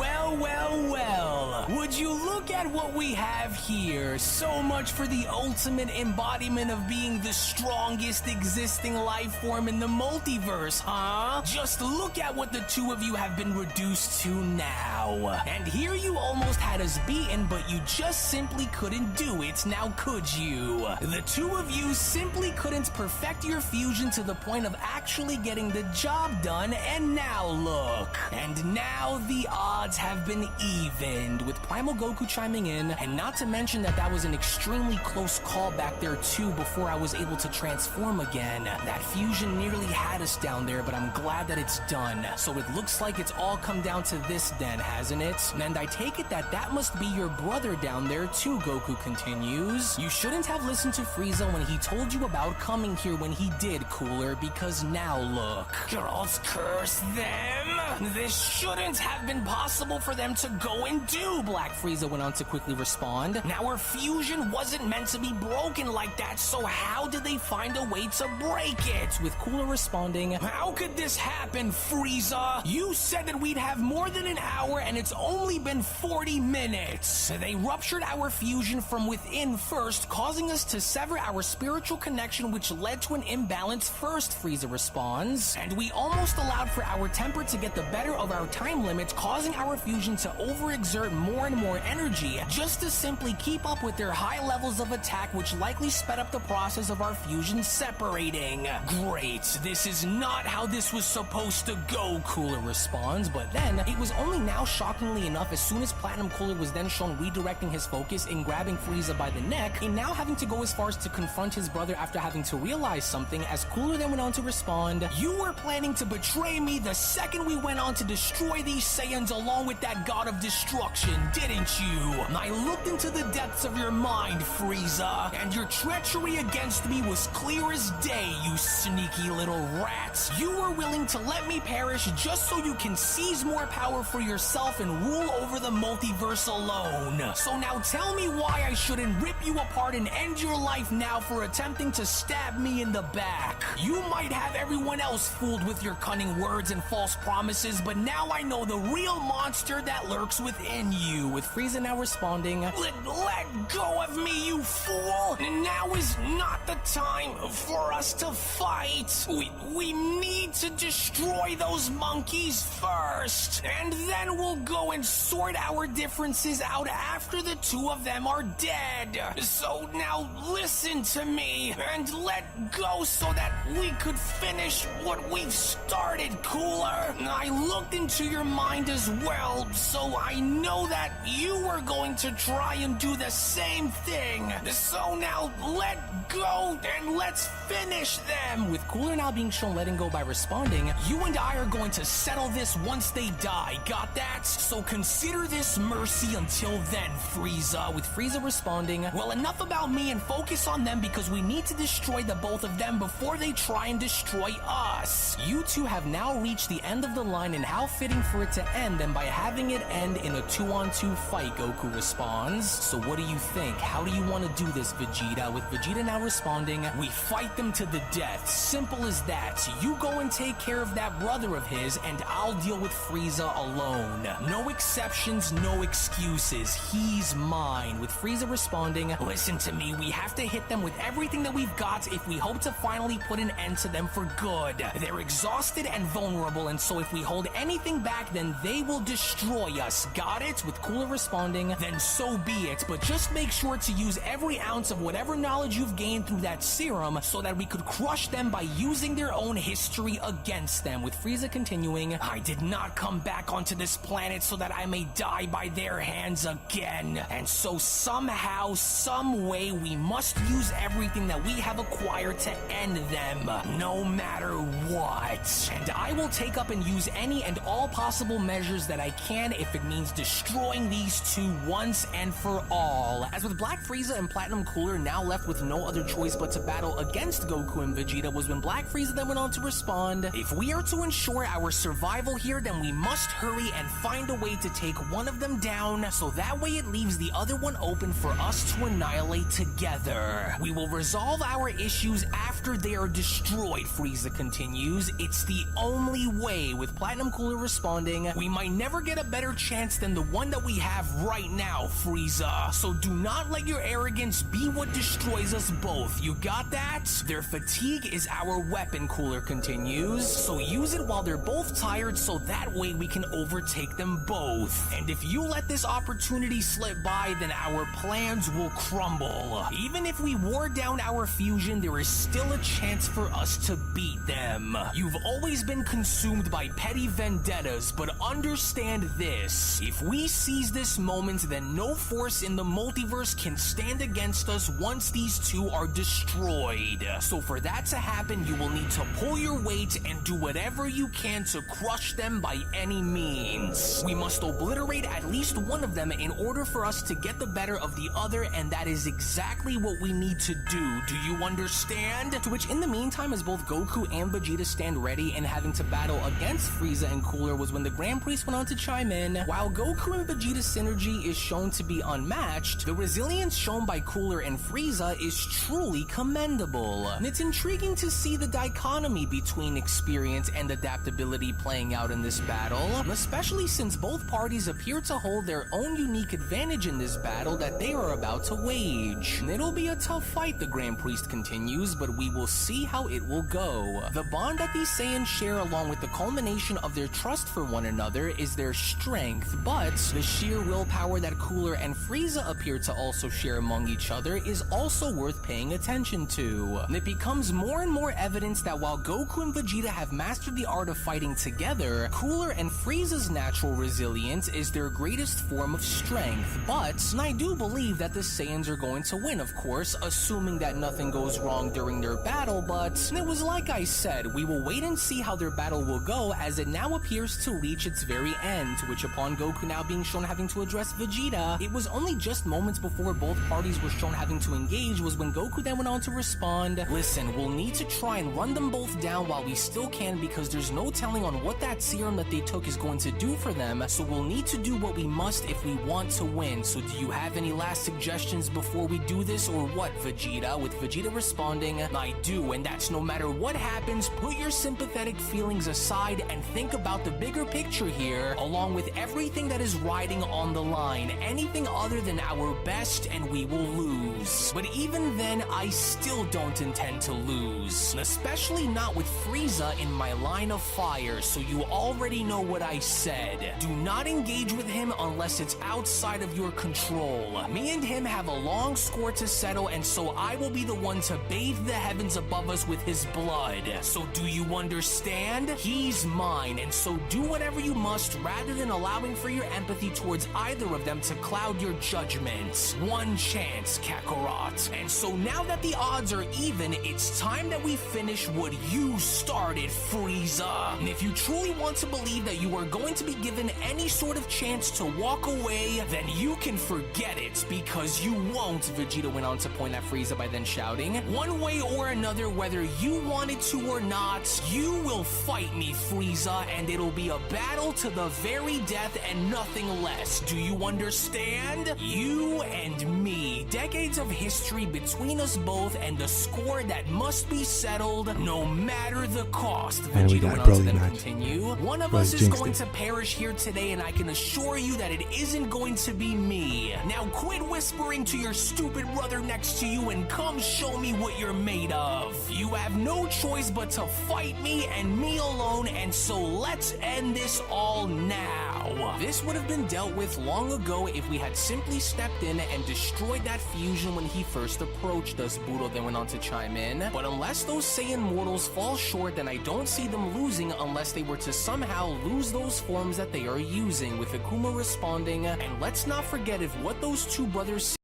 Speaker 4: well, would you look at what we have here? So much for the ultimate embodiment of being the strongest existing life form in the multiverse, huh? Just look at what the two of you have been reduced to now. And here you almost had us beaten, but you just simply couldn't do it, now could you? The two of you simply couldn't perfect your fusion to the point of actually getting the job done, and now look. And now the odds have been evened, with Primal Goku chiming in, and not to mention that that was an extremely close call back there too before I was able to transform again. That fusion nearly had us down there, but I'm glad that it's done. So it looks like it's all come down to this then, hasn't it? And I take it that that must be your brother down there too, Goku continues. You shouldn't have listened to Frieza when he told you about coming here when he did, Cooler, because now look. Girls curse them! This shouldn't have been possible for them to go and do, Black Frieza went on to quickly respond. Now our fusion wasn't meant to be broken like that, so how did they find a way to break it? With Cooler responding, how could this happen, Frieza? You said that we'd have more than an hour and it's only been 40 minutes. They ruptured our fusion from within first, causing us to sever our spiritual connection situation which led to an imbalance first, Frieza responds. And we almost allowed for our temper to get the better of our time limit, causing our fusion to overexert more and more energy just to simply keep up with their high levels of attack, which likely sped up the process of our fusion separating. Great, this is not how this was supposed to go, Cooler responds, but then it was only now, shockingly enough, as soon as Platinum Cooler was then shown redirecting his focus in grabbing Frieza by the neck, and now having to go as far as to confront his brother after having to realize something, as Cooler then went on to respond, "You were planning to betray me the second we went on to destroy these Saiyans along with that god of destruction, didn't you? I looked into the depths of your mind, Frieza, and your treachery against me was clear as day, you sneaky little rat. You were willing to let me perish just so you can seize more power for yourself and rule over the multiverse alone. So now tell me why I shouldn't rip you apart and end your life now for attempting to stab me in the back. You might have everyone else fooled with your cunning words and false promises, but now I know the real monster that lurks within you," with Frieza now responding, Let go of me, you fool! Now is not the time for us to fight. We need to destroy those monkeys first, and then we'll go and sort our differences out after the two of them are dead. So now listen to me and let go so that we could finish what we've started, Cooler. I looked into your mind as well, so I know that you were going to try and do the same thing. So now let go and let's finish them, with Cooler now being shown letting go by responding, "You and I are going to settle this once they die, got that? So consider this mercy until then, Frieza," with Frieza responding, "Well, enough about me and focus on them because we need to destroy the both of them before they try and destroy us. You two have now reached the end of the line, and how fitting for it to end than by having it end in a 2-on-2 fight," Goku responds. "So what do you think? How do you want to do this, Vegeta?" with Vegeta now responding, "We fight them to the death. Simple as that. You go and take care of that brother of his, and I'll deal with Frieza alone. No exceptions, no excuses. He's mine," with Frieza responding, "Listen to me, we have to hit them with everything that we've got if we hope to finally put an end to them for good. They're exhausted and vulnerable, and so if we hold anything back, then they will destroy us. Got it?" with Cooler responding, "Then so be it, but just make sure to use every ounce of whatever knowledge you've gained through that serum so that we could crush them by using their own history against them," with Frieza continuing, "I did not come back onto this planet so that I may die by their hands again. And so somehow, some way, we must use everything that we have acquired to end them, no matter what. And I will take up and use any and all possible measures that I can if it means destroying these two once and for all." As with Black Frieza and Platinum Cooler now left with no other choice but to battle against Goku and Vegeta, was when Black Frieza then went on to respond, "If we are to ensure our survival here, then we must hurry and find a way to take one of them down, so that way it leaves the other one open for us to annihilate together. We will resolve our issues after they are destroyed," Frieza continues. "It's the only way," with Platinum Cooler responding, "We might never get a better chance than the one that we have right now, Frieza. So do not let your arrogance be what destroys us both. You got that? Their fatigue is our weapon," Cooler continues. "So use it while they're both tired so that way we can overtake them both. And if you let this opportunity slip by, then our plans will crumble. Even if we wore down our fusion, there is still a chance for us to beat them. You've always been consumed by petty vendettas, but understand this. If we seize this moment, then no force in the multiverse can stand against us once these two are destroyed. So for that to happen, you will need to pull your weight and do whatever you can to crush them by any means. We must obliterate at least one of them in order for us to get the better of the other, and that is exactly what we need to do. Do you understand?" To which, in the meantime, as both Goku and Vegeta stand ready and having to battle against Frieza and Cooler, was when the Grand Priest went on to chime in. "While Goku and Vegeta's synergy is shown to be unmatched, the resilience shown by Cooler and Frieza is truly commendable. And it's intriguing to see the dichotomy between experience and adaptability playing out in this battle, especially since both parties appear to hold their own unique advantage in this battle that they are about to wage. It'll be a tough fight," the Grand Priest continues, but we will see how it will go. The bond that these Saiyans share, along with the culmination of their trust for one another, is their strength, but the sheer willpower that Cooler and Frieza appear to also share among each other is also worth paying attention to. And it becomes more and more evidence that while Goku and Vegeta have mastered the art of fighting together, Cooler and Frieza's natural resilience is their greatest form of strength. But I do believe that the Saiyans are going to win, of course, assuming that nothing goes wrong during their battle, but it was like I said, we will wait and see how their battle will go, as it now appears to reach its very end, which upon Goku now being shown having to address Vegeta, it was only just moments before both parties were shown having to engage was when Goku then went on to respond, "Listen, we'll need to try and run them both down while we still can, because there's no telling on what that serum that they took is going to do for them, so we'll need to do what we must if we want to win. So do you have any last suggestions before we do this, or what, Vegeta?" With Vegeta responding, "I do, and that's no matter what happens, put your sympathetic feelings aside and think about the bigger picture here, along with everything that is riding on the line. Anything other than our best and we will lose. But even then, I still don't intend to lose, especially not with Frieza in my line of fire, so you already know what I said. Do not engage with him unless it's outside of your control. Me and him have a long score to settle, and so I will be the one to bathe the heavens above us with his blood. So do you understand? He's mine, and so do whatever you must rather than allowing for your empathy towards either of them to cloud your judgment. One chance, Kakarot. And so now that the odds are even, it's time that we finish what you started, Frieza. And if you truly want to believe that you are going to be given any sort of chance to walk away, then you can forget it, because you won't," Vegeta went on to point at Frieza by then shouting. "One way or another, whether you wanted to or not, you will fight me, Frieza, and it'll be a battle to the very death and nothing less. Do you understand? You and me. Decades of history between us both, and the score that must be settled no matter the cost,"
Speaker 2: And we
Speaker 4: Vegeta
Speaker 2: got
Speaker 4: went on to
Speaker 2: Broly
Speaker 4: then
Speaker 2: match.
Speaker 4: continue. "One of
Speaker 2: Broly
Speaker 4: us is
Speaker 2: jinxed
Speaker 4: going
Speaker 2: it.
Speaker 4: to perish here today, and I can assure you that it isn't going to be me. Now quit whispering to your stupid brother next to you and come show me what you're made of. You have no choice but to fight me and me alone, and so let's end this all now." This would have been dealt with long ago if we had simply stepped in and destroyed that fusion when he first approached us, Budo then went on to chime in. "But unless those Saiyan mortals fall short, then I don't see them losing unless they were to somehow lose those forms that they are using," with Akuma responding, "And let's not forget if what those two brothers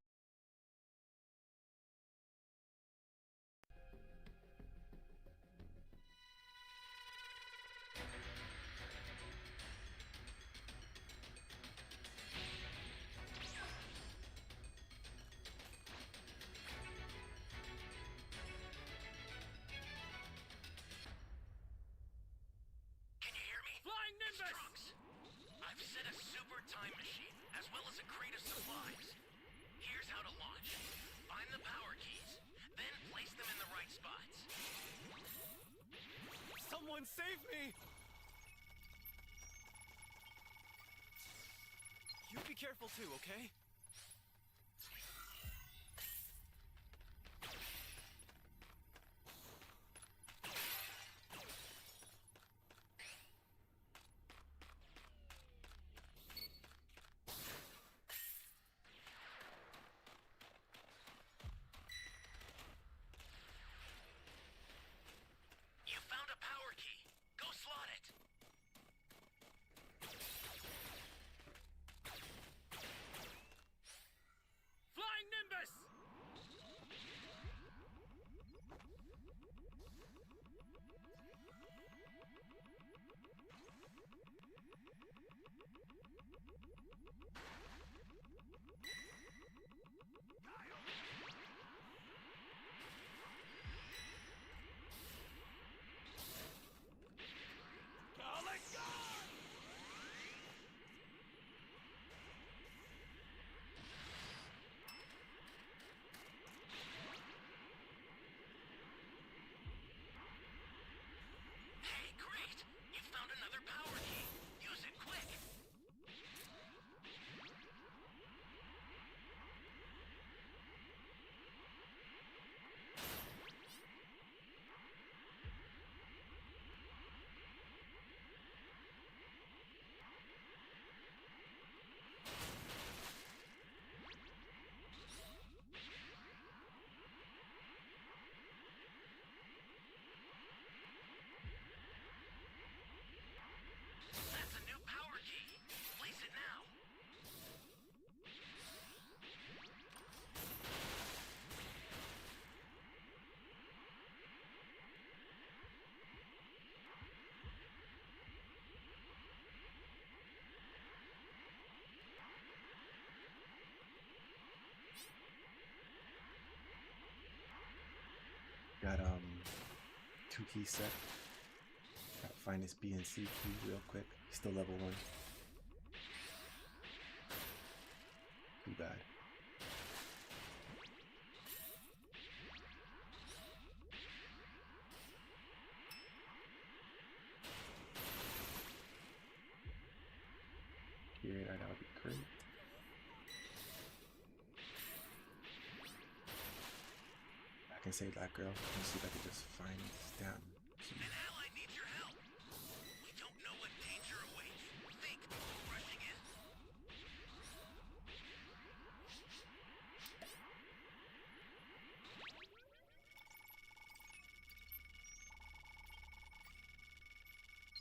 Speaker 1: Can you hear me? Flying Nimbus! Trunks, I've set a super time machine, as well as a crate of supplies. Here's how to launch. Find the power keys, then place them in the right spots.
Speaker 7: Someone save me! You be careful too, okay?
Speaker 1: You found a power key. Go slot it. Flying Nimbus! Hey, great! You found another power key. Use it quick.
Speaker 2: that 2 key set. Gotta find this B and C key real quick. Still level 1. Too bad. Here, that would be great. I can save that girl. Let me see if I can just find this damn key.
Speaker 1: An ally needs your help. We don't know what danger awaits. Think before rushing in.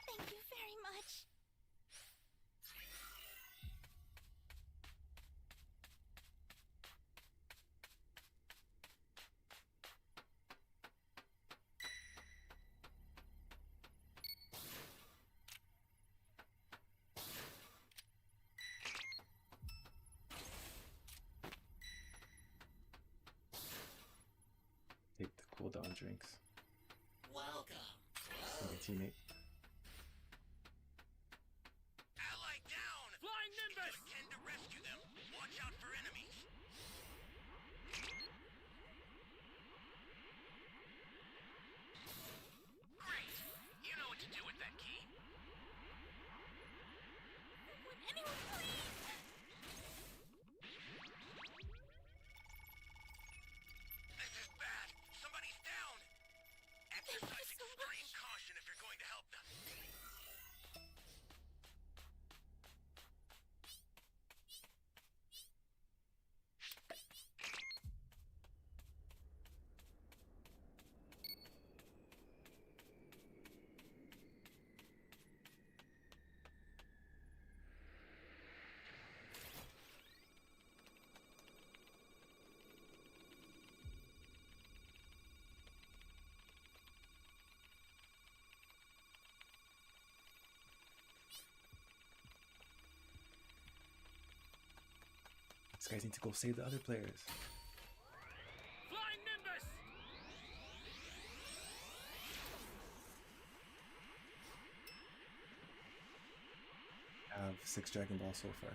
Speaker 3: Thank you very much.
Speaker 2: Take the cooldown drinks.
Speaker 1: Welcome.
Speaker 2: For my teammate.
Speaker 1: Ally down. Flying Nimbus. Tend to rescue them. Watch out for enemies. Great. You know what to do with that key.
Speaker 3: Would anyone please?
Speaker 1: This is bad. Somebody's down. Exercise
Speaker 3: so
Speaker 1: extreme
Speaker 3: much.
Speaker 1: caution if you're going to help them.
Speaker 2: These guys need to go save the other players.
Speaker 1: Flying Nimbus.
Speaker 2: I have 6 Dragon Balls so far.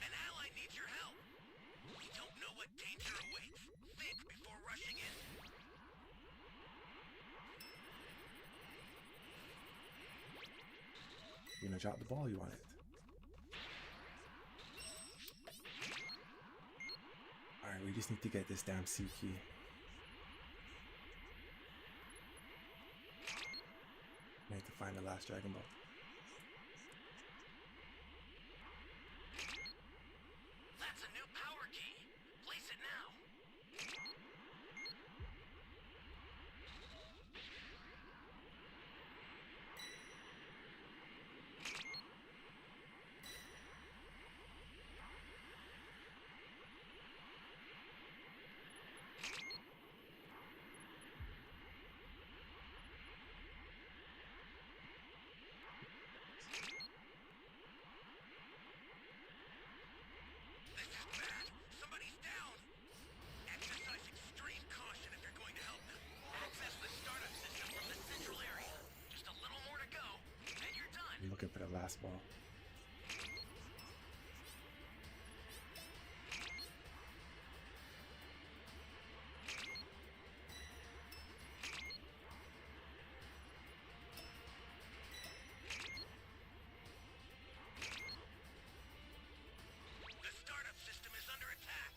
Speaker 1: An ally needs your help. We don't know what danger awaits. Think before rushing in.
Speaker 2: You're gonna drop the ball, you want it. Alright, we just need to get this damn C key. I need to find the last Dragon Ball.
Speaker 1: That's a new power key. Place it now. This is bad. Somebody's down. Exercise extreme caution if you're going to help them. Access the startup system from the central area. Just a little more to go, and you're done.
Speaker 2: I'm looking for the last ball.
Speaker 1: The startup system is under attack.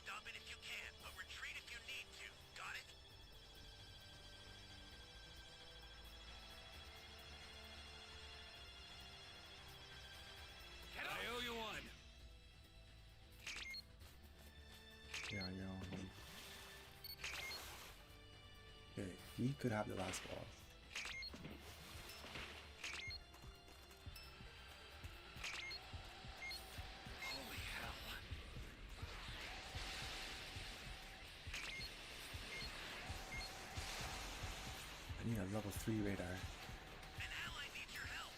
Speaker 1: Stop it if you can, but retreat if you need to. Got it? I owe you one.
Speaker 2: Yeah, you're on home. Okay, he could have the last ball.
Speaker 1: Holy hell.
Speaker 2: need a level 3 radar.
Speaker 1: An ally needs your help.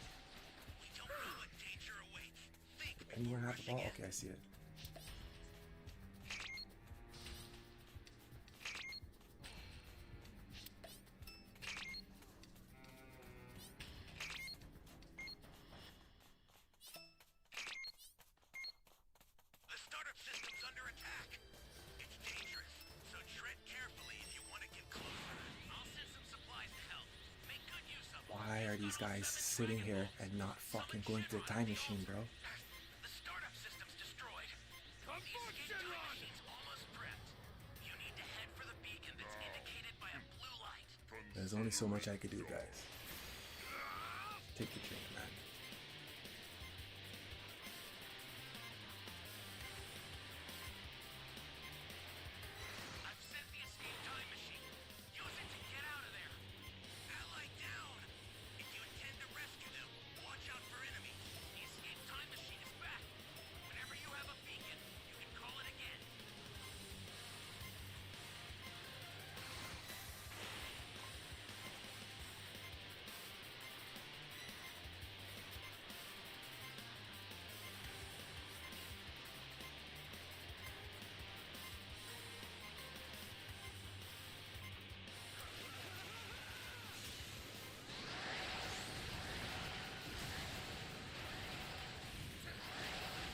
Speaker 1: We don't know what danger awaits. Think
Speaker 2: Anyone
Speaker 1: before
Speaker 2: have the
Speaker 1: rushing
Speaker 2: ball?
Speaker 1: in.
Speaker 2: Okay, I see it.
Speaker 1: The startup system's under attack. It's dangerous, so tread carefully if you want to get closer. I'll send some supplies to help. Make good use of them.
Speaker 2: Why are these guys sitting here and not fucking going to the time machine, bro?
Speaker 1: The startup system's destroyed. The escape time machine's almost prepped. You need to head for the beacon that's indicated by a blue light.
Speaker 2: There's only so much I could do, guys. Take the train, man.
Speaker 1: I've sent the escape time machine. Use it to get out of there. Ally down. If you intend to rescue them, watch out for enemies. The escape time machine is back. Whenever you have a beacon, you can call it again.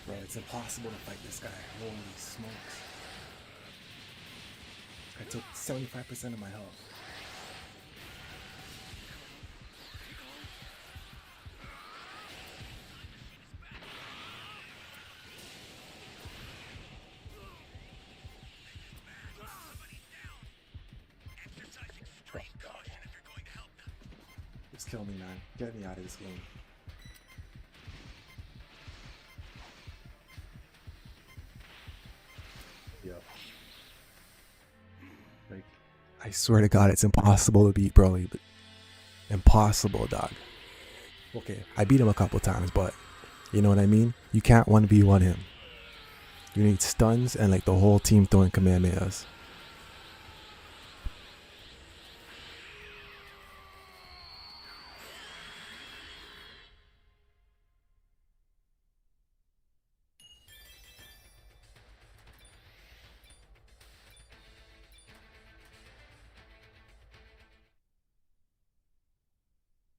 Speaker 2: Bro, it's impossible to fight this guy. Holy smokes. I took 75% of my health.
Speaker 1: Exercise extreme caution if you're going to help them.
Speaker 2: Just kill me, man. Get me out of this game. Yep. Like, I swear to God, it's impossible to beat Broly. But impossible, dog. Okay, I beat him a couple times, but you know what I mean? You can't 1v1 him. You need stuns and like the whole team throwing Kamehamehas.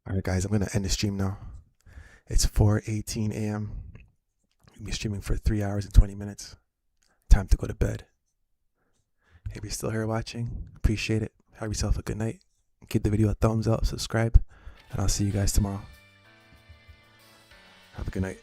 Speaker 2: Alright guys, I'm going to end the stream now. It's 4:18 a.m. We'll be streaming for 3 hours and 20 minutes. Time to go to bed. If you're still here watching, appreciate it. Have yourself a good night. Give the video a thumbs up, subscribe, and I'll see you guys tomorrow. Have a good night.